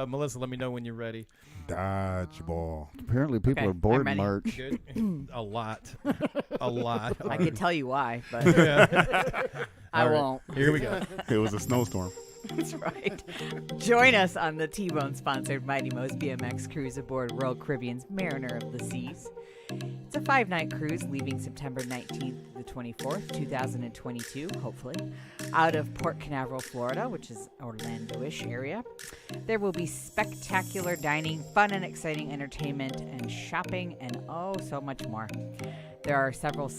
Speaker 3: Melissa, let me know when you're ready.
Speaker 5: Dodgeball.
Speaker 6: Apparently, people
Speaker 4: Okay,
Speaker 6: are bored
Speaker 4: I'm
Speaker 6: in
Speaker 4: ready.
Speaker 6: March.
Speaker 3: Good. A lot. A lot.
Speaker 4: I could tell you why, but
Speaker 3: Yeah.
Speaker 4: I
Speaker 3: All right,
Speaker 4: won't.
Speaker 3: Here we go.
Speaker 5: It was a snowstorm.
Speaker 4: That's right. Join us on the T-Bone sponsored Mighty Mo's BMX cruise aboard Royal Caribbean's Mariner of the Seas. It's a 5-night cruise leaving September 19th to the 24th, 2022, hopefully, out of Port Canaveral, Florida, which is Orlando-ish area. There will be spectacular dining, fun and exciting entertainment, and shopping, and oh, so much more. There are several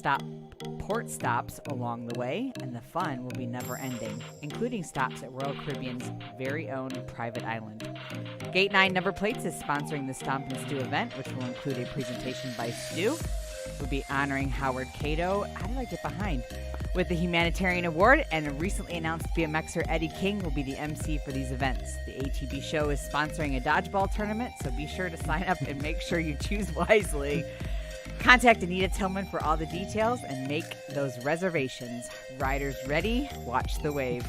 Speaker 4: port stops along the way, and the fun will be never-ending, including stops at Royal Caribbean's very own private island. Gate 9 Number Plates is sponsoring the Stomp and Stew event, which will include a presentation by Stu. We'll be honoring Howard Cato. How did I get behind? With the Humanitarian Award, and a recently announced BMXer Eddie King will be the MC for these events. The ATB show is sponsoring a dodgeball tournament, so be sure to sign up and make sure you choose wisely. Contact Anita Tillman for all the details and make those reservations. Riders ready, watch the waves.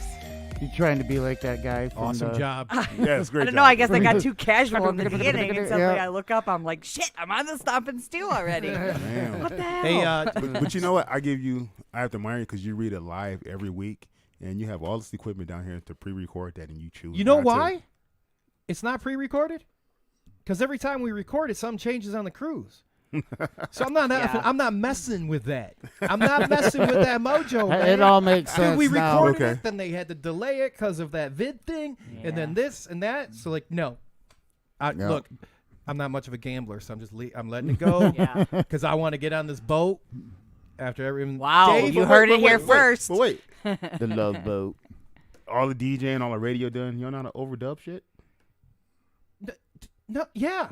Speaker 6: You trying to be like that guy from
Speaker 3: Awesome
Speaker 6: the,
Speaker 3: job.
Speaker 5: Yeah, it's a great
Speaker 4: I don't know,
Speaker 5: job.
Speaker 4: I guess I got too casual in the beginning, and suddenly
Speaker 6: Yeah.
Speaker 4: I look up, I'm like, shit, I'm on the Stomp and Stew already.
Speaker 5: Damn.
Speaker 4: What the hell?
Speaker 3: Hey,
Speaker 5: But you know what? I have to admire you because you read it live every week, and you have all this equipment down here to pre-record that, and you choose.
Speaker 3: you know
Speaker 5: not to.
Speaker 3: why? It's not pre-recorded? Because every time we record it, something changes on the cruise. So I'm not messing with that. I'm not messing with that mojo, man.
Speaker 6: It all makes sense
Speaker 3: Dude, we
Speaker 6: now.
Speaker 3: recorded
Speaker 5: Okay.
Speaker 3: it, then they had to delay it because of that vid thing, and then this and that. So like, no.
Speaker 6: Yeah.
Speaker 3: Look, I'm not much of a gambler, so I'm just I'm letting it go
Speaker 4: Yeah.
Speaker 3: because I want to get on this boat after everyone.
Speaker 4: Wow,
Speaker 3: Dave,
Speaker 4: you heard it here first.
Speaker 5: But wait,
Speaker 6: The Love Boat.
Speaker 5: all the DJ and all the radio done. You don't know how to overdub shit?
Speaker 3: No, yeah.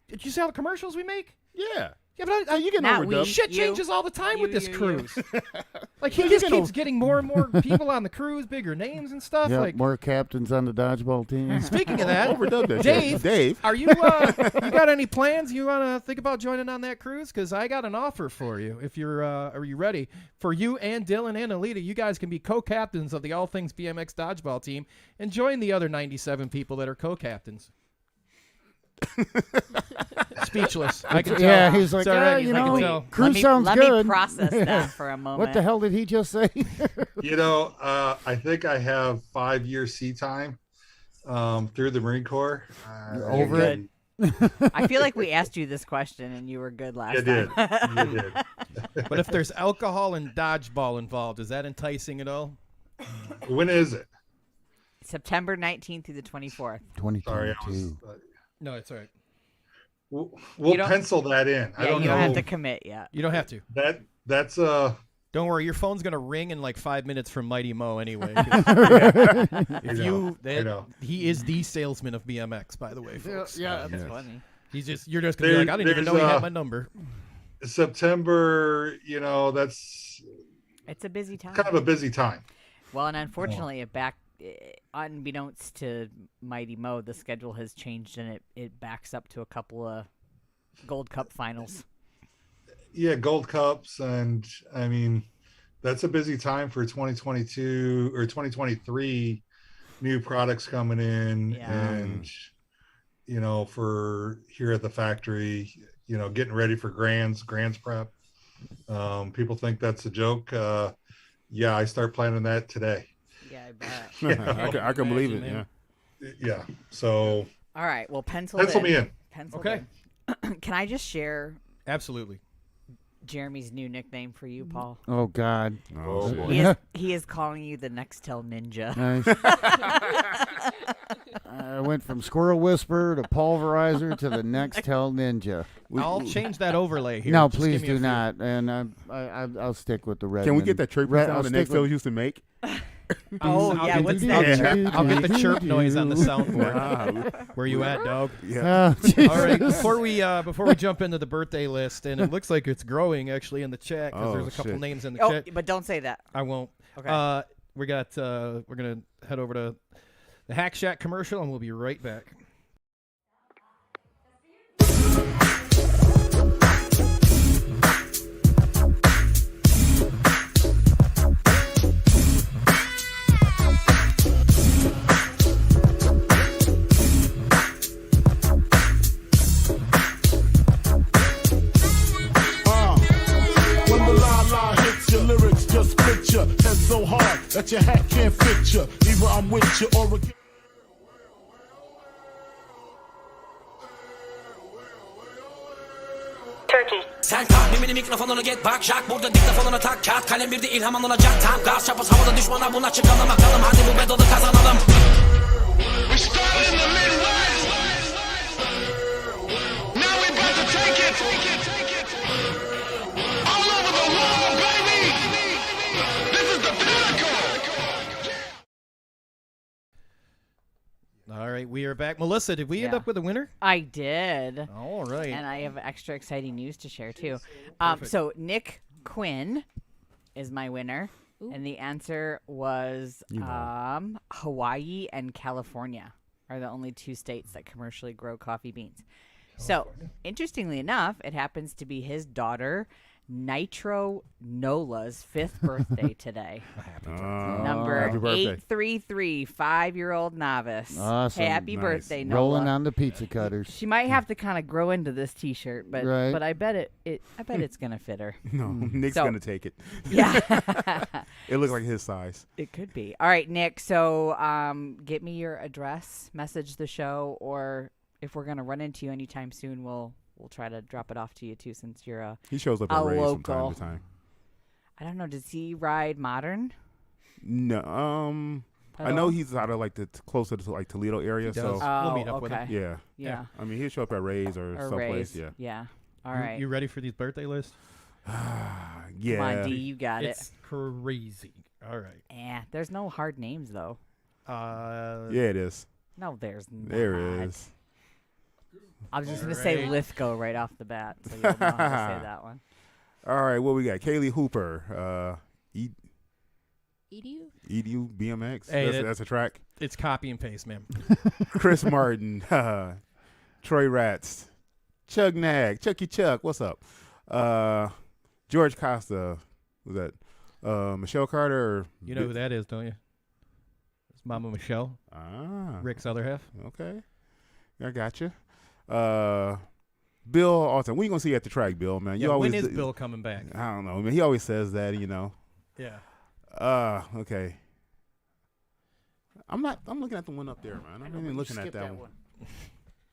Speaker 3: Did you see all the commercials we make?
Speaker 5: Yeah.
Speaker 3: Yeah, but
Speaker 5: You can
Speaker 4: Not
Speaker 5: overdub.
Speaker 4: we.
Speaker 3: shit
Speaker 4: You-
Speaker 3: changes all the time with this
Speaker 4: you.
Speaker 3: cruise. Like he
Speaker 5: You
Speaker 3: just
Speaker 5: can
Speaker 3: keeps getting more and more people on the cruise, bigger names and stuff.
Speaker 6: Yeah,
Speaker 3: Like
Speaker 6: more captains on the dodgeball team.
Speaker 3: speaking of that,
Speaker 5: Overdub that
Speaker 3: Dave,
Speaker 5: shit. Dave.
Speaker 3: are you you got any plans? You want to think about joining on that cruise? Because I got an offer for you. If you're, are you ready? For you and Dylan and Alita, you guys can be co-captains of the All Things BMX dodgeball team and join the other 97 people that are co-captains. Speechless. I can tell.
Speaker 6: Yeah, he's like,
Speaker 3: It's all right.
Speaker 6: you
Speaker 3: I can
Speaker 6: know,
Speaker 3: tell.
Speaker 6: cruise sounds
Speaker 4: let
Speaker 6: good.
Speaker 4: me process that for a moment.
Speaker 6: What the hell did he just say?
Speaker 1: You know, I think I have 5-year sea time through the Marine Corps.
Speaker 6: Over it?
Speaker 4: I feel like we asked you this question and you were good last
Speaker 1: You did.
Speaker 4: time.
Speaker 1: You did.
Speaker 3: But if there's alcohol and dodgeball involved, is that enticing at all?
Speaker 1: When is it?
Speaker 4: September 19th through the 24th.
Speaker 1: Sorry, I was,
Speaker 6: 2022.
Speaker 3: No, it's all right.
Speaker 1: we'll
Speaker 4: You don't-
Speaker 1: pencil that in. I
Speaker 4: Yeah,
Speaker 1: don't
Speaker 4: you
Speaker 1: know.
Speaker 4: don't have to commit yet.
Speaker 3: You don't have to.
Speaker 1: That's
Speaker 3: Don't worry, your phone's gonna ring in like 5 minutes from Mighty Mo anyway. If
Speaker 1: I know.
Speaker 3: he is the salesman of BMX, by the way, folks.
Speaker 6: Yeah,
Speaker 4: That's
Speaker 5: Yes.
Speaker 4: funny.
Speaker 3: You're just gonna be like, I didn't even know he had my number.
Speaker 1: September. You know, that's
Speaker 4: It's a busy time.
Speaker 1: kind of a busy time.
Speaker 4: Well, and unfortunately, unbeknownst to Mighty Mo, the schedule has changed and it backs up to a couple of Gold Cup finals.
Speaker 1: Yeah, Gold Cups, and I mean, that's a busy time for 2022 or 2023. New products coming in,
Speaker 4: Yeah.
Speaker 1: and you know, for here at the factory, you know, getting ready for Grands prep. People think that's a joke. Yeah, I start planning that today.
Speaker 4: Yeah, I bet.
Speaker 5: I can believe it.
Speaker 3: Imagine,
Speaker 5: Yeah.
Speaker 1: Yeah, so
Speaker 4: All right, well, pencil
Speaker 1: me in.
Speaker 4: Pencil
Speaker 3: Okay.
Speaker 4: in. Can I just share
Speaker 3: Absolutely.
Speaker 4: Jeremy's new nickname for you, Paul?
Speaker 6: Oh, God.
Speaker 5: Oh, boy.
Speaker 4: He is calling you the Nextel Ninja.
Speaker 6: Nice. I went from Squirrel Whisperer to Pulverizer to the Nextel Ninja.
Speaker 3: I'll change that overlay here.
Speaker 6: No,
Speaker 3: Just
Speaker 6: please
Speaker 3: give me a
Speaker 6: do
Speaker 3: few.
Speaker 6: not. And I'll stick with the red.
Speaker 5: Can we get that chirping sound the next fellow used to make?
Speaker 4: Oh,
Speaker 3: I'll
Speaker 4: yeah,
Speaker 3: get
Speaker 4: what's
Speaker 3: the-
Speaker 4: that?
Speaker 3: I'll get the chirp noise on the soundboard.
Speaker 5: Wow.
Speaker 3: Where you at, dog?
Speaker 5: Yeah.
Speaker 3: All right. Before we jump into the birthday list, and it looks like it's growing actually in the chat because
Speaker 5: Oh,
Speaker 3: there's a couple
Speaker 5: shit.
Speaker 3: names in the
Speaker 4: Oh,
Speaker 3: chat.
Speaker 4: but don't say that.
Speaker 3: I won't.
Speaker 4: Okay.
Speaker 3: We're gonna head over to the Hack Shack commercial, and we'll be right back.
Speaker 16: so hard that your hat can't fit you. Either I'm with you or against.
Speaker 18: Sen tahmini mikrofonunu get bak Jack burada diktafonunu tak kağıt kalem bir de ilham olacak tam gaz çapız havada düşmana buna çıkalım bakalım hadi bu bedalı kazanalım. We started in the Midwest. Now we about to take it. All over the world, baby. This is the pinnacle.
Speaker 3: All right, we are back. Melissa, did we end up with a winner?
Speaker 4: I did.
Speaker 3: All right.
Speaker 4: And I have extra exciting news to share, too.
Speaker 3: Perfect.
Speaker 4: So Nick Quinn is my winner.
Speaker 8: Ooh.
Speaker 4: And the answer was Hawaii and California are the only 2 states that commercially grow coffee beans. So, interestingly enough, it happens to be his daughter, Nitro Nola's 5th birthday today. Number 833, 5-year-old novice.
Speaker 6: Awesome.
Speaker 4: Happy birthday, Nola.
Speaker 6: Rolling on the pizza cutters.
Speaker 4: She might have to kind of grow into this T-shirt, but
Speaker 6: Right.
Speaker 4: but I bet it's gonna fit her.
Speaker 5: No, Nick's
Speaker 4: So-
Speaker 5: gonna take it.
Speaker 4: Yeah.
Speaker 5: It looks like his size.
Speaker 4: It could be. All right, Nick. So, get me your address, message the show, or if we're gonna run into you anytime soon, we'll try to drop it off to you too, since you're
Speaker 5: He shows up
Speaker 4: a
Speaker 5: at Ray's from time
Speaker 4: local.
Speaker 5: to time.
Speaker 4: I don't know. Does he ride modern?
Speaker 5: No,
Speaker 4: At
Speaker 5: I know
Speaker 4: all?
Speaker 5: he's out of like the closer to like Toledo area.
Speaker 3: He
Speaker 5: So
Speaker 3: does. We'll meet up with him.
Speaker 4: okay.
Speaker 5: yeah,
Speaker 4: Yeah.
Speaker 5: I mean, he'll show up at Ray's or someplace.
Speaker 4: Ray's.
Speaker 5: Yeah,
Speaker 4: Yeah. All
Speaker 3: You-
Speaker 4: right.
Speaker 3: You ready for these birthday lists?
Speaker 5: yeah.
Speaker 4: Come on, D. You got
Speaker 3: It's crazy. All right.
Speaker 4: it. There's no hard names though.
Speaker 5: Yeah, it is.
Speaker 4: No, there's not.
Speaker 5: There is.
Speaker 4: I was just gonna say Lithgow right off the bat, so you'll know how to say that one.
Speaker 5: All right, what we got? Kaylee Hooper,
Speaker 8: Edu?
Speaker 5: BMX.
Speaker 3: Hey,
Speaker 5: that's a track.
Speaker 3: It's copy and paste, man.
Speaker 5: Chris Martin, Troy Ratz, Chug Nag, Chucky Chuck. What's up? George Costa. Was that Michelle Carter? Or
Speaker 3: You know who that is, don't you? It's Mama Michelle.
Speaker 5: Ah,
Speaker 3: Rick's other half.
Speaker 5: Okay, I got you. Bill Alton. When you gonna see you at the track, Bill? Man, you
Speaker 3: Yeah,
Speaker 5: always.
Speaker 3: when is Bill coming back?
Speaker 5: I don't know. Man, he always says that. You know.
Speaker 3: Yeah.
Speaker 5: Okay. I'm looking at the one up there, man. I'm not even looking at that one.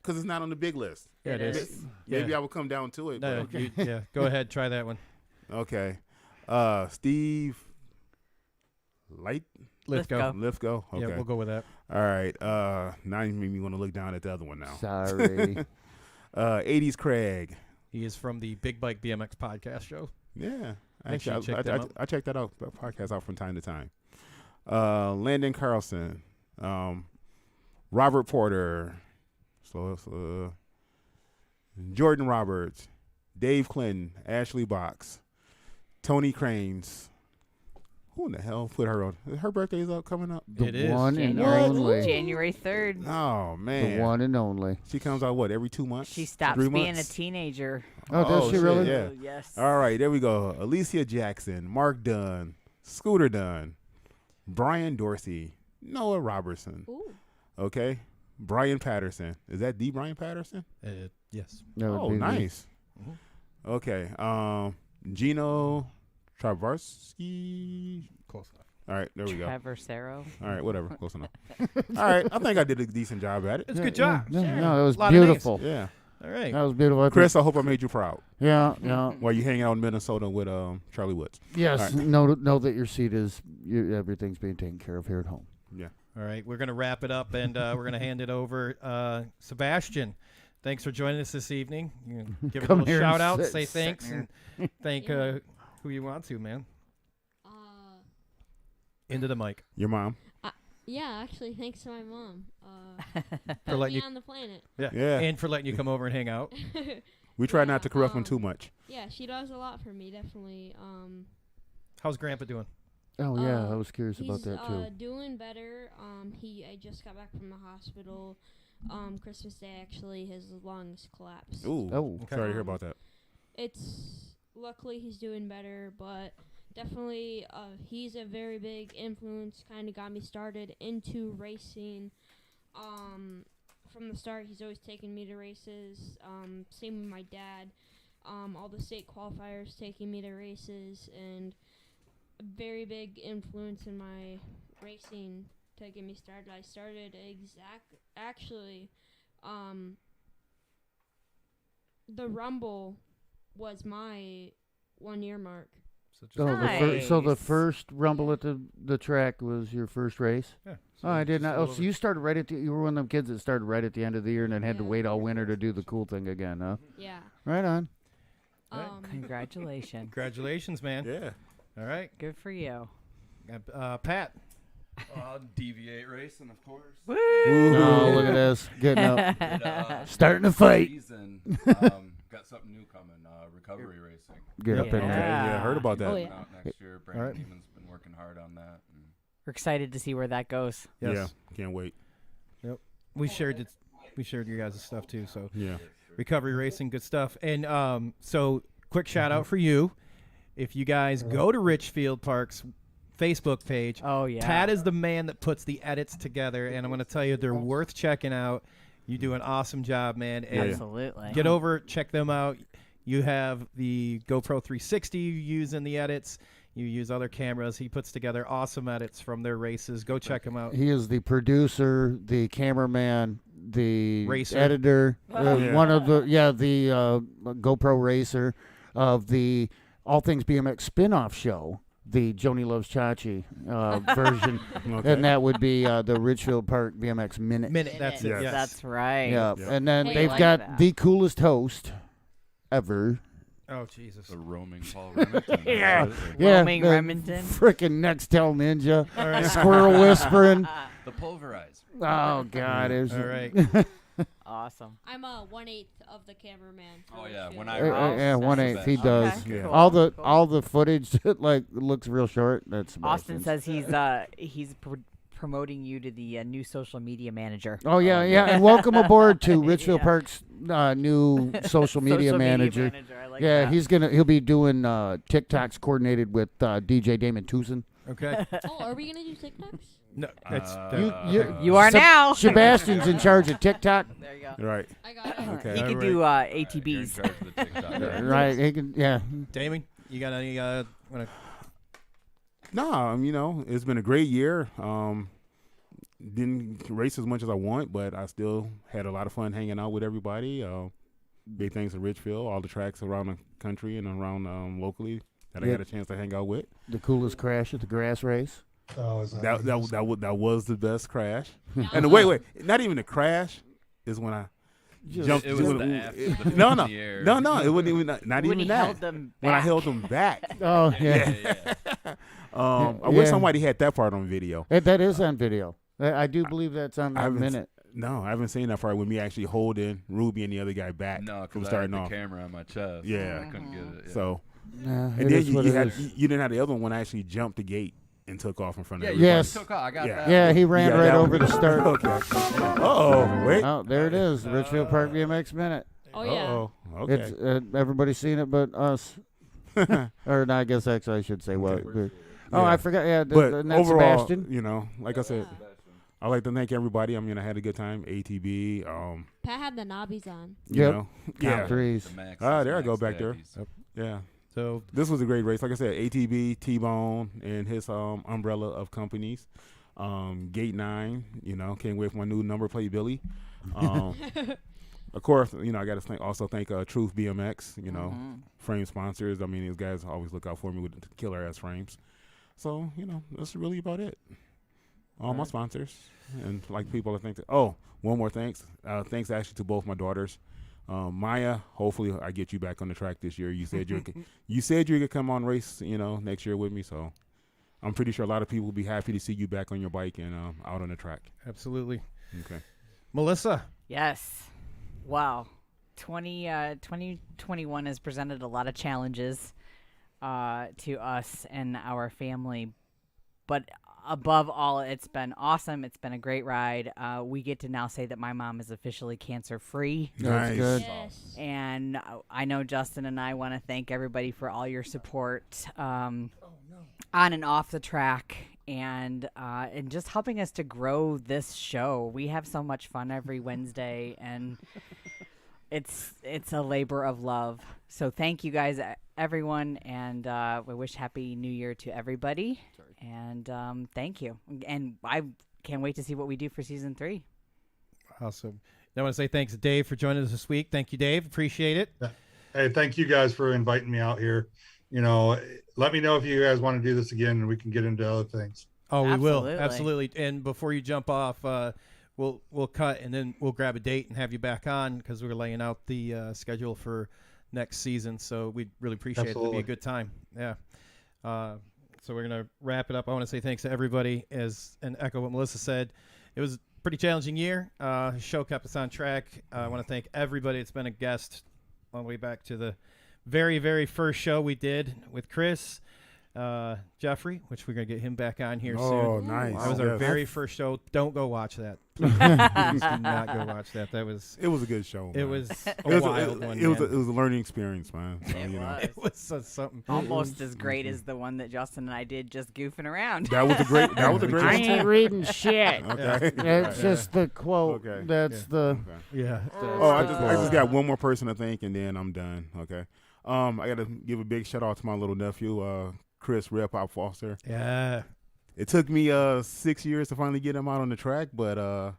Speaker 5: Because it's not on the big list.
Speaker 3: Yeah, it is.
Speaker 5: Maybe
Speaker 3: Yeah.
Speaker 5: I will come down to it.
Speaker 3: No,
Speaker 5: but okay.
Speaker 3: yeah, go ahead, try that one.
Speaker 5: Okay. Steve
Speaker 3: Lithgow.
Speaker 5: Lithgow. Okay.
Speaker 3: Yeah, we'll go with that.
Speaker 5: All right. Now you make me want to look down at the other one now.
Speaker 6: Sorry.
Speaker 5: 80s Craig.
Speaker 3: He is from the Big Bike BMX podcast show.
Speaker 5: Yeah.
Speaker 3: Make sure you check them out.
Speaker 5: I check that out, podcast out from time to time. Landon Carlson. Robert Porter. Jordan Roberts. Dave Clinton. Ashley Box. Tony Cranes. Who in the hell put her on? Her birthday's up coming up.
Speaker 6: The
Speaker 3: It is.
Speaker 6: one and
Speaker 4: January,
Speaker 6: only.
Speaker 4: January 3rd.
Speaker 5: Oh man.
Speaker 6: The one and only.
Speaker 5: She comes out what, every 2 months?
Speaker 4: She stops
Speaker 5: 3
Speaker 4: being a
Speaker 5: months?
Speaker 4: teenager.
Speaker 6: Oh, does she
Speaker 5: shit,
Speaker 6: really?
Speaker 5: Yeah.
Speaker 4: Yes.
Speaker 5: All right, there we go. Alicia Jackson, Mark Dunn, Scooter Dunn, Brian Dorsey, Noah Robertson.
Speaker 8: Ooh.
Speaker 5: Okay. Brian Patterson. Is that the Brian Patterson?
Speaker 3: Yes.
Speaker 6: That would
Speaker 5: Oh,
Speaker 6: be
Speaker 5: nice.
Speaker 3: Mhm.
Speaker 5: Okay. Gino Travarsky.
Speaker 3: Close enough.
Speaker 5: All right, there we go.
Speaker 4: Traversero.
Speaker 5: All right, whatever. Close enough. All right, I think I did a decent job at it.
Speaker 3: It's a good job.
Speaker 6: Yeah,
Speaker 3: Sure.
Speaker 6: no, it was
Speaker 3: A lot of names.
Speaker 6: beautiful.
Speaker 5: Yeah.
Speaker 3: All right.
Speaker 6: That was beautiful.
Speaker 5: Chris, I hope I made you proud
Speaker 6: Yeah, yeah.
Speaker 5: while you hanging out in Minnesota with Charlie Woods.
Speaker 6: Yes.
Speaker 5: All right.
Speaker 6: Know that your seat is everything's being taken care of here at home.
Speaker 5: Yeah.
Speaker 3: All right, we're going to wrap it up, and we're going to hand it over. Sebastian, thanks for joining us this evening. You can give
Speaker 6: Come
Speaker 3: a little
Speaker 6: here and
Speaker 3: shout out,
Speaker 6: sit-
Speaker 3: say
Speaker 6: sit
Speaker 3: thanks,
Speaker 6: here.
Speaker 3: and thank who you want to, man. Into the mic.
Speaker 5: Your mom.
Speaker 8: Yeah, actually, thanks to my mom.
Speaker 3: For
Speaker 8: Put
Speaker 3: letting
Speaker 8: me
Speaker 3: you-
Speaker 8: on the planet.
Speaker 5: Yeah.
Speaker 3: And for letting you come over and hang out.
Speaker 5: We try not to corrupt him too much.
Speaker 8: Yeah, she does a lot for me, definitely.
Speaker 3: How's Grandpa doing?
Speaker 6: Oh yeah, I was curious about
Speaker 8: He's
Speaker 6: that too.
Speaker 8: doing better. I just got back from the hospital. Christmas Day, actually, his lungs collapsed.
Speaker 5: Ooh.
Speaker 6: Oh.
Speaker 5: Sorry to hear about that.
Speaker 8: It's luckily he's doing better, but definitely he's a very big influence. Kind of got me started into racing. From the start, he's always taken me to races. Same with my dad. All the state qualifiers taking me to races, and a very big influence in my racing to get me started. I started actually, the Rumble was my 1 year mark.
Speaker 6: So the first Rumble at the track was your first race?
Speaker 3: Yeah.
Speaker 6: Oh, I did not. Oh, so you started right at you were one of them kids that started right at the end of the year and then had to wait all winter to do the cool thing again, huh?
Speaker 8: Yeah.
Speaker 6: Right on.
Speaker 4: Congratulations.
Speaker 3: Congratulations, man.
Speaker 5: Yeah.
Speaker 3: All right.
Speaker 4: Good for you.
Speaker 3: Pat.
Speaker 19: Deviate racing, of course.
Speaker 4: Woo!
Speaker 6: Oh, look at this. Getting up. Starting to fight.
Speaker 19: Season, got something new coming. Recovery racing.
Speaker 6: Get up in there.
Speaker 5: Yeah, I heard about that.
Speaker 4: Oh, yeah.
Speaker 19: Out next year. Brandon Neiman's been working hard on that.
Speaker 4: We're excited to see where that goes.
Speaker 3: Yes.
Speaker 5: Yeah, can't wait.
Speaker 3: Yep. We shared your guys' stuff too. So
Speaker 5: yeah,
Speaker 3: recovery racing, good stuff. And so quick shout out for you. If you guys go to Richfield Park's Facebook page, Pat is the man that puts the edits together, and I'm going to tell you they're worth checking out. You do an awesome job, man. And
Speaker 4: absolutely.
Speaker 3: Get over, check them out. You have the GoPro 360 you use in the edits. You use other cameras. He puts together awesome edits from their races. Go check him out.
Speaker 6: He is the producer, the cameraman, the
Speaker 3: Racer.
Speaker 6: editor, one of the GoPro racer of the All Things BMX spin-off show, the Joni Loves Chachi version, and that would be the Richfield Park BMX Minute.
Speaker 3: That's it. Yes.
Speaker 4: That's right.
Speaker 6: Yeah,
Speaker 5: Yep.
Speaker 6: and then
Speaker 4: Hey,
Speaker 6: they've
Speaker 4: like
Speaker 6: got
Speaker 4: that.
Speaker 6: the coolest host ever.
Speaker 3: Oh, Jesus.
Speaker 19: The roaming Paul Remington.
Speaker 6: Yeah,
Speaker 4: Roaming
Speaker 6: the
Speaker 4: Remington.
Speaker 6: Frickin' Nextel Ninja, Squirrel Whispering.
Speaker 19: The pulverizer.
Speaker 6: Oh God, it was
Speaker 3: All right.
Speaker 4: Awesome.
Speaker 2: I'm a 1/8 of the cameraman.
Speaker 19: Oh yeah, when
Speaker 6: Yeah,
Speaker 19: I
Speaker 6: 1/8. He does.
Speaker 4: Okay, cool,
Speaker 6: All the footage that looks real short. That's
Speaker 4: Austin says he's promoting you to the new social media manager.
Speaker 6: Oh yeah, and welcome aboard to Richfield Park's new social media manager.
Speaker 4: I like
Speaker 6: Yeah,
Speaker 4: that.
Speaker 6: he'll be doing TikToks coordinated with DJ Damon Tucson.
Speaker 3: Okay.
Speaker 2: Oh, are we gonna do TikToks?
Speaker 3: No, that's
Speaker 4: You are now.
Speaker 6: Sebastian's in charge of TikTok.
Speaker 4: There you go.
Speaker 5: Right.
Speaker 2: I got it.
Speaker 5: Okay.
Speaker 4: He can do ATBs.
Speaker 6: Right, he can. Yeah.
Speaker 3: Damon, you got any?
Speaker 5: No, it's been a great year. Didn't race as much as I want, but I still had a lot of fun hanging out with everybody. Big thanks to Richfield, all the tracks around the country and around locally that I got a chance to hang out with.
Speaker 6: The coolest crash at the grass race.
Speaker 1: Oh,
Speaker 5: That was the best crash. And wait, not even the crash is when I jumped.
Speaker 19: It was the
Speaker 5: no, it wasn't even not
Speaker 4: When
Speaker 5: even
Speaker 4: he
Speaker 5: that.
Speaker 4: held them
Speaker 5: When I
Speaker 4: back.
Speaker 5: held them back.
Speaker 6: Oh yeah.
Speaker 5: I wish somebody had that part on video.
Speaker 6: That is on video. I do believe that's on that
Speaker 5: haven't
Speaker 6: minute.
Speaker 5: No, I haven't seen that part with me actually holding Ruby and the other guy back
Speaker 19: No,
Speaker 5: from
Speaker 19: because I had
Speaker 5: starting
Speaker 19: the
Speaker 5: off.
Speaker 19: camera on my chest.
Speaker 5: Yeah.
Speaker 19: I couldn't get it. Yeah.
Speaker 5: So,
Speaker 6: Yeah,
Speaker 5: and
Speaker 6: it
Speaker 5: then
Speaker 6: is what it is.
Speaker 5: you didn't have the other one actually jumped the gate and took off in front of
Speaker 19: Yeah,
Speaker 5: everybody.
Speaker 6: Yes.
Speaker 19: took off. I got that.
Speaker 6: Yeah, he ran
Speaker 5: Yeah,
Speaker 6: right
Speaker 5: that
Speaker 6: over
Speaker 5: one.
Speaker 6: to start.
Speaker 5: Okay. Oh, wait.
Speaker 6: Oh, there it is. Richfield Park BMX Minute.
Speaker 2: Oh yeah.
Speaker 5: Oh, okay.
Speaker 6: It's everybody's seen it but us. Or no, I guess actually I should say what.
Speaker 5: Okay.
Speaker 6: Oh,
Speaker 5: Yeah.
Speaker 6: I forgot. Yeah,
Speaker 5: But
Speaker 6: and that's
Speaker 5: overall,
Speaker 6: Sebastian.
Speaker 5: like I said, I'd like to thank everybody. I mean, I had a good time. ATB.
Speaker 2: Pat had the knobbies on.
Speaker 5: You
Speaker 6: Yep.
Speaker 5: know,
Speaker 6: Top threes.
Speaker 5: There I go back there.
Speaker 3: Yep.
Speaker 5: Yeah.
Speaker 3: So
Speaker 5: This was a great race. Like I said, ATB, T-Bone, and his umbrella of companies. Gate 9, can't wait for my new number plate, Billy. Of course, I got to also thank Truth BMX, frame sponsors. I mean, these guys always look out for me with the killer-ass frames. So, that's really about it. All my sponsors. And like people, I think one more thanks. Thanks actually to both my daughters. Maya, hopefully I get you back on the track this year. You said you could come on race, next year with me. So I'm pretty sure a lot of people will be happy to see you back on your bike and out on the track.
Speaker 3: absolutely.
Speaker 5: Okay.
Speaker 3: Melissa.
Speaker 4: Yes. Wow. 2021 has presented a lot of challenges to us and our family. But above all, it's been awesome. It's been a great ride. We get to now say that my mom is officially cancer-free.
Speaker 6: That's good.
Speaker 2: Yes.
Speaker 4: And I know Justin and I want to thank everybody for all your support on and off the track. And just helping us to grow this show. We have so much fun every Wednesday, and it's a labor of love. So thank you guys everyone, and we wish Happy New Year to everybody. And thank you. And I can't wait to see what we do for season 3.
Speaker 3: Awesome. I want to say thanks to Dave for joining us this week. Thank you, Dave. Appreciate it.
Speaker 1: Hey, thank you guys for inviting me out here. You know, let me know if you guys want to do this again and we can get into other things.
Speaker 3: Oh, we will. Absolutely. And before you jump off, we'll cut and then we'll grab a date and have you back on because we're laying out the schedule for next season. So we'd really appreciate it. It'll be a good time. Yeah. So we're going to wrap it up. I want to say thanks to everybody and echo what Melissa said. It was a pretty challenging year. The show kept us on track. I want to thank everybody that's been a guest all the way back to the very, very first show we did with Chris, Jeffrey, which we're going to get him back on here soon.
Speaker 5: Oh, nice.
Speaker 3: That was our very first show. Don't go watch that. Please do not go watch that.
Speaker 5: It was a good show, man.
Speaker 3: It was a wild one,
Speaker 5: It was a learning experience, man. So,
Speaker 4: It
Speaker 3: was something.
Speaker 4: Almost as great as the one that Justin and I did just goofing around.
Speaker 5: That was a great
Speaker 6: I
Speaker 5: one,
Speaker 6: ain't
Speaker 5: too.
Speaker 6: reading shit.
Speaker 5: Okay.
Speaker 6: It's just the quote.
Speaker 5: Okay.
Speaker 6: That's the.
Speaker 3: Yeah.
Speaker 5: I just got one more person to thank, and then I'm done. Okay. I got to give a big shout out to my little nephew, Chris Real Pop Foster.
Speaker 3: Yeah.
Speaker 5: It took me 6 years to finally get him out on the track, but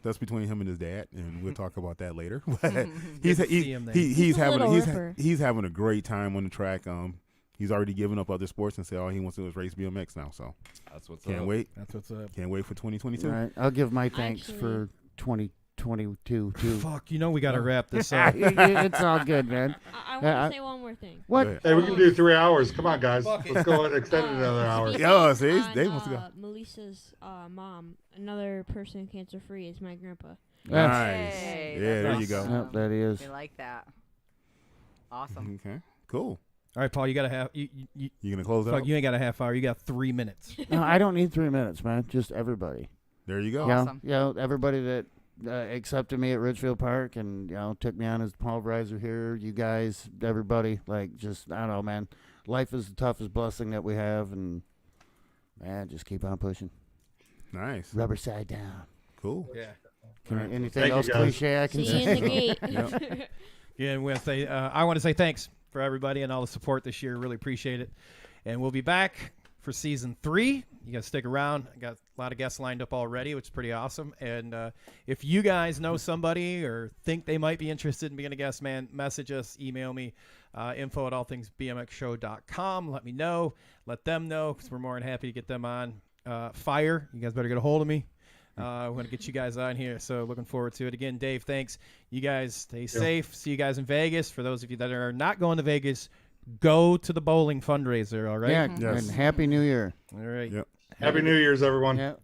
Speaker 5: that's between him and his dad, and we'll talk about that later. But he's having a great time on the track. He's already given up other sports and said all he wants to do is race BMX now. So
Speaker 19: that's what's
Speaker 5: can't
Speaker 19: up.
Speaker 5: wait.
Speaker 3: That's what's up.
Speaker 5: Can't wait for 2022.
Speaker 6: All right, I'll give my thanks for 2022 too.
Speaker 3: Fuck, we got to wrap this up.
Speaker 6: It's all good, man.
Speaker 8: I want to say one more thing.
Speaker 6: What?
Speaker 1: Hey, we can do 3 hours. Come on, guys. Let's go and extend it another hour.
Speaker 5: Yeah, see, Dave wants to go.
Speaker 8: Melissa's mom, another person cancer-free, is my grandpa.
Speaker 5: Nice.
Speaker 4: Hey,
Speaker 5: Yeah, there
Speaker 4: that's
Speaker 5: you go.
Speaker 4: awesome.
Speaker 6: Yep, that is.
Speaker 4: We like that. Awesome.
Speaker 5: Okay, cool.
Speaker 3: All right, Paul, you got to have you
Speaker 5: gonna close it
Speaker 3: fuck,
Speaker 5: out?
Speaker 3: you ain't got a half hour. You got 3 minutes.
Speaker 6: No, I don't need 3 minutes, man. Just everybody.
Speaker 5: There you go.
Speaker 6: Yeah, everybody that accepted me at Ridgefield Park and took me on as pulverizer here. You guys, everybody, just I don't know, man. Life is the toughest blessing that we have, and man, just keep on pushing.
Speaker 5: Nice.
Speaker 6: Rubber side down.
Speaker 5: Cool.
Speaker 3: Yeah.
Speaker 6: Anything else cliche I can
Speaker 8: See you
Speaker 6: say?
Speaker 8: in the gate.
Speaker 3: Yeah, and I want to say thanks for everybody and all the support this year. Really appreciate it. And we'll be back for season 3. You guys stick around. I got a lot of guests lined up already, which is pretty awesome. And if you guys know somebody or think they might be interested in being a guest, man, message us, email me, info@allthingsbmxshow.com. Let me know. Let them know because we're more than happy to get them on. Fire. You guys better get a hold of me. We want to get you guys on here, so looking forward to it. Again, Dave, thanks. You guys stay safe. See you guys in Vegas. For those of you that are not going to Vegas, go to the bowling fundraiser, all right?
Speaker 6: Yeah, and Happy New Year.
Speaker 3: All right.
Speaker 5: Yep.
Speaker 1: Happy New Year's, everyone.
Speaker 6: Yeah.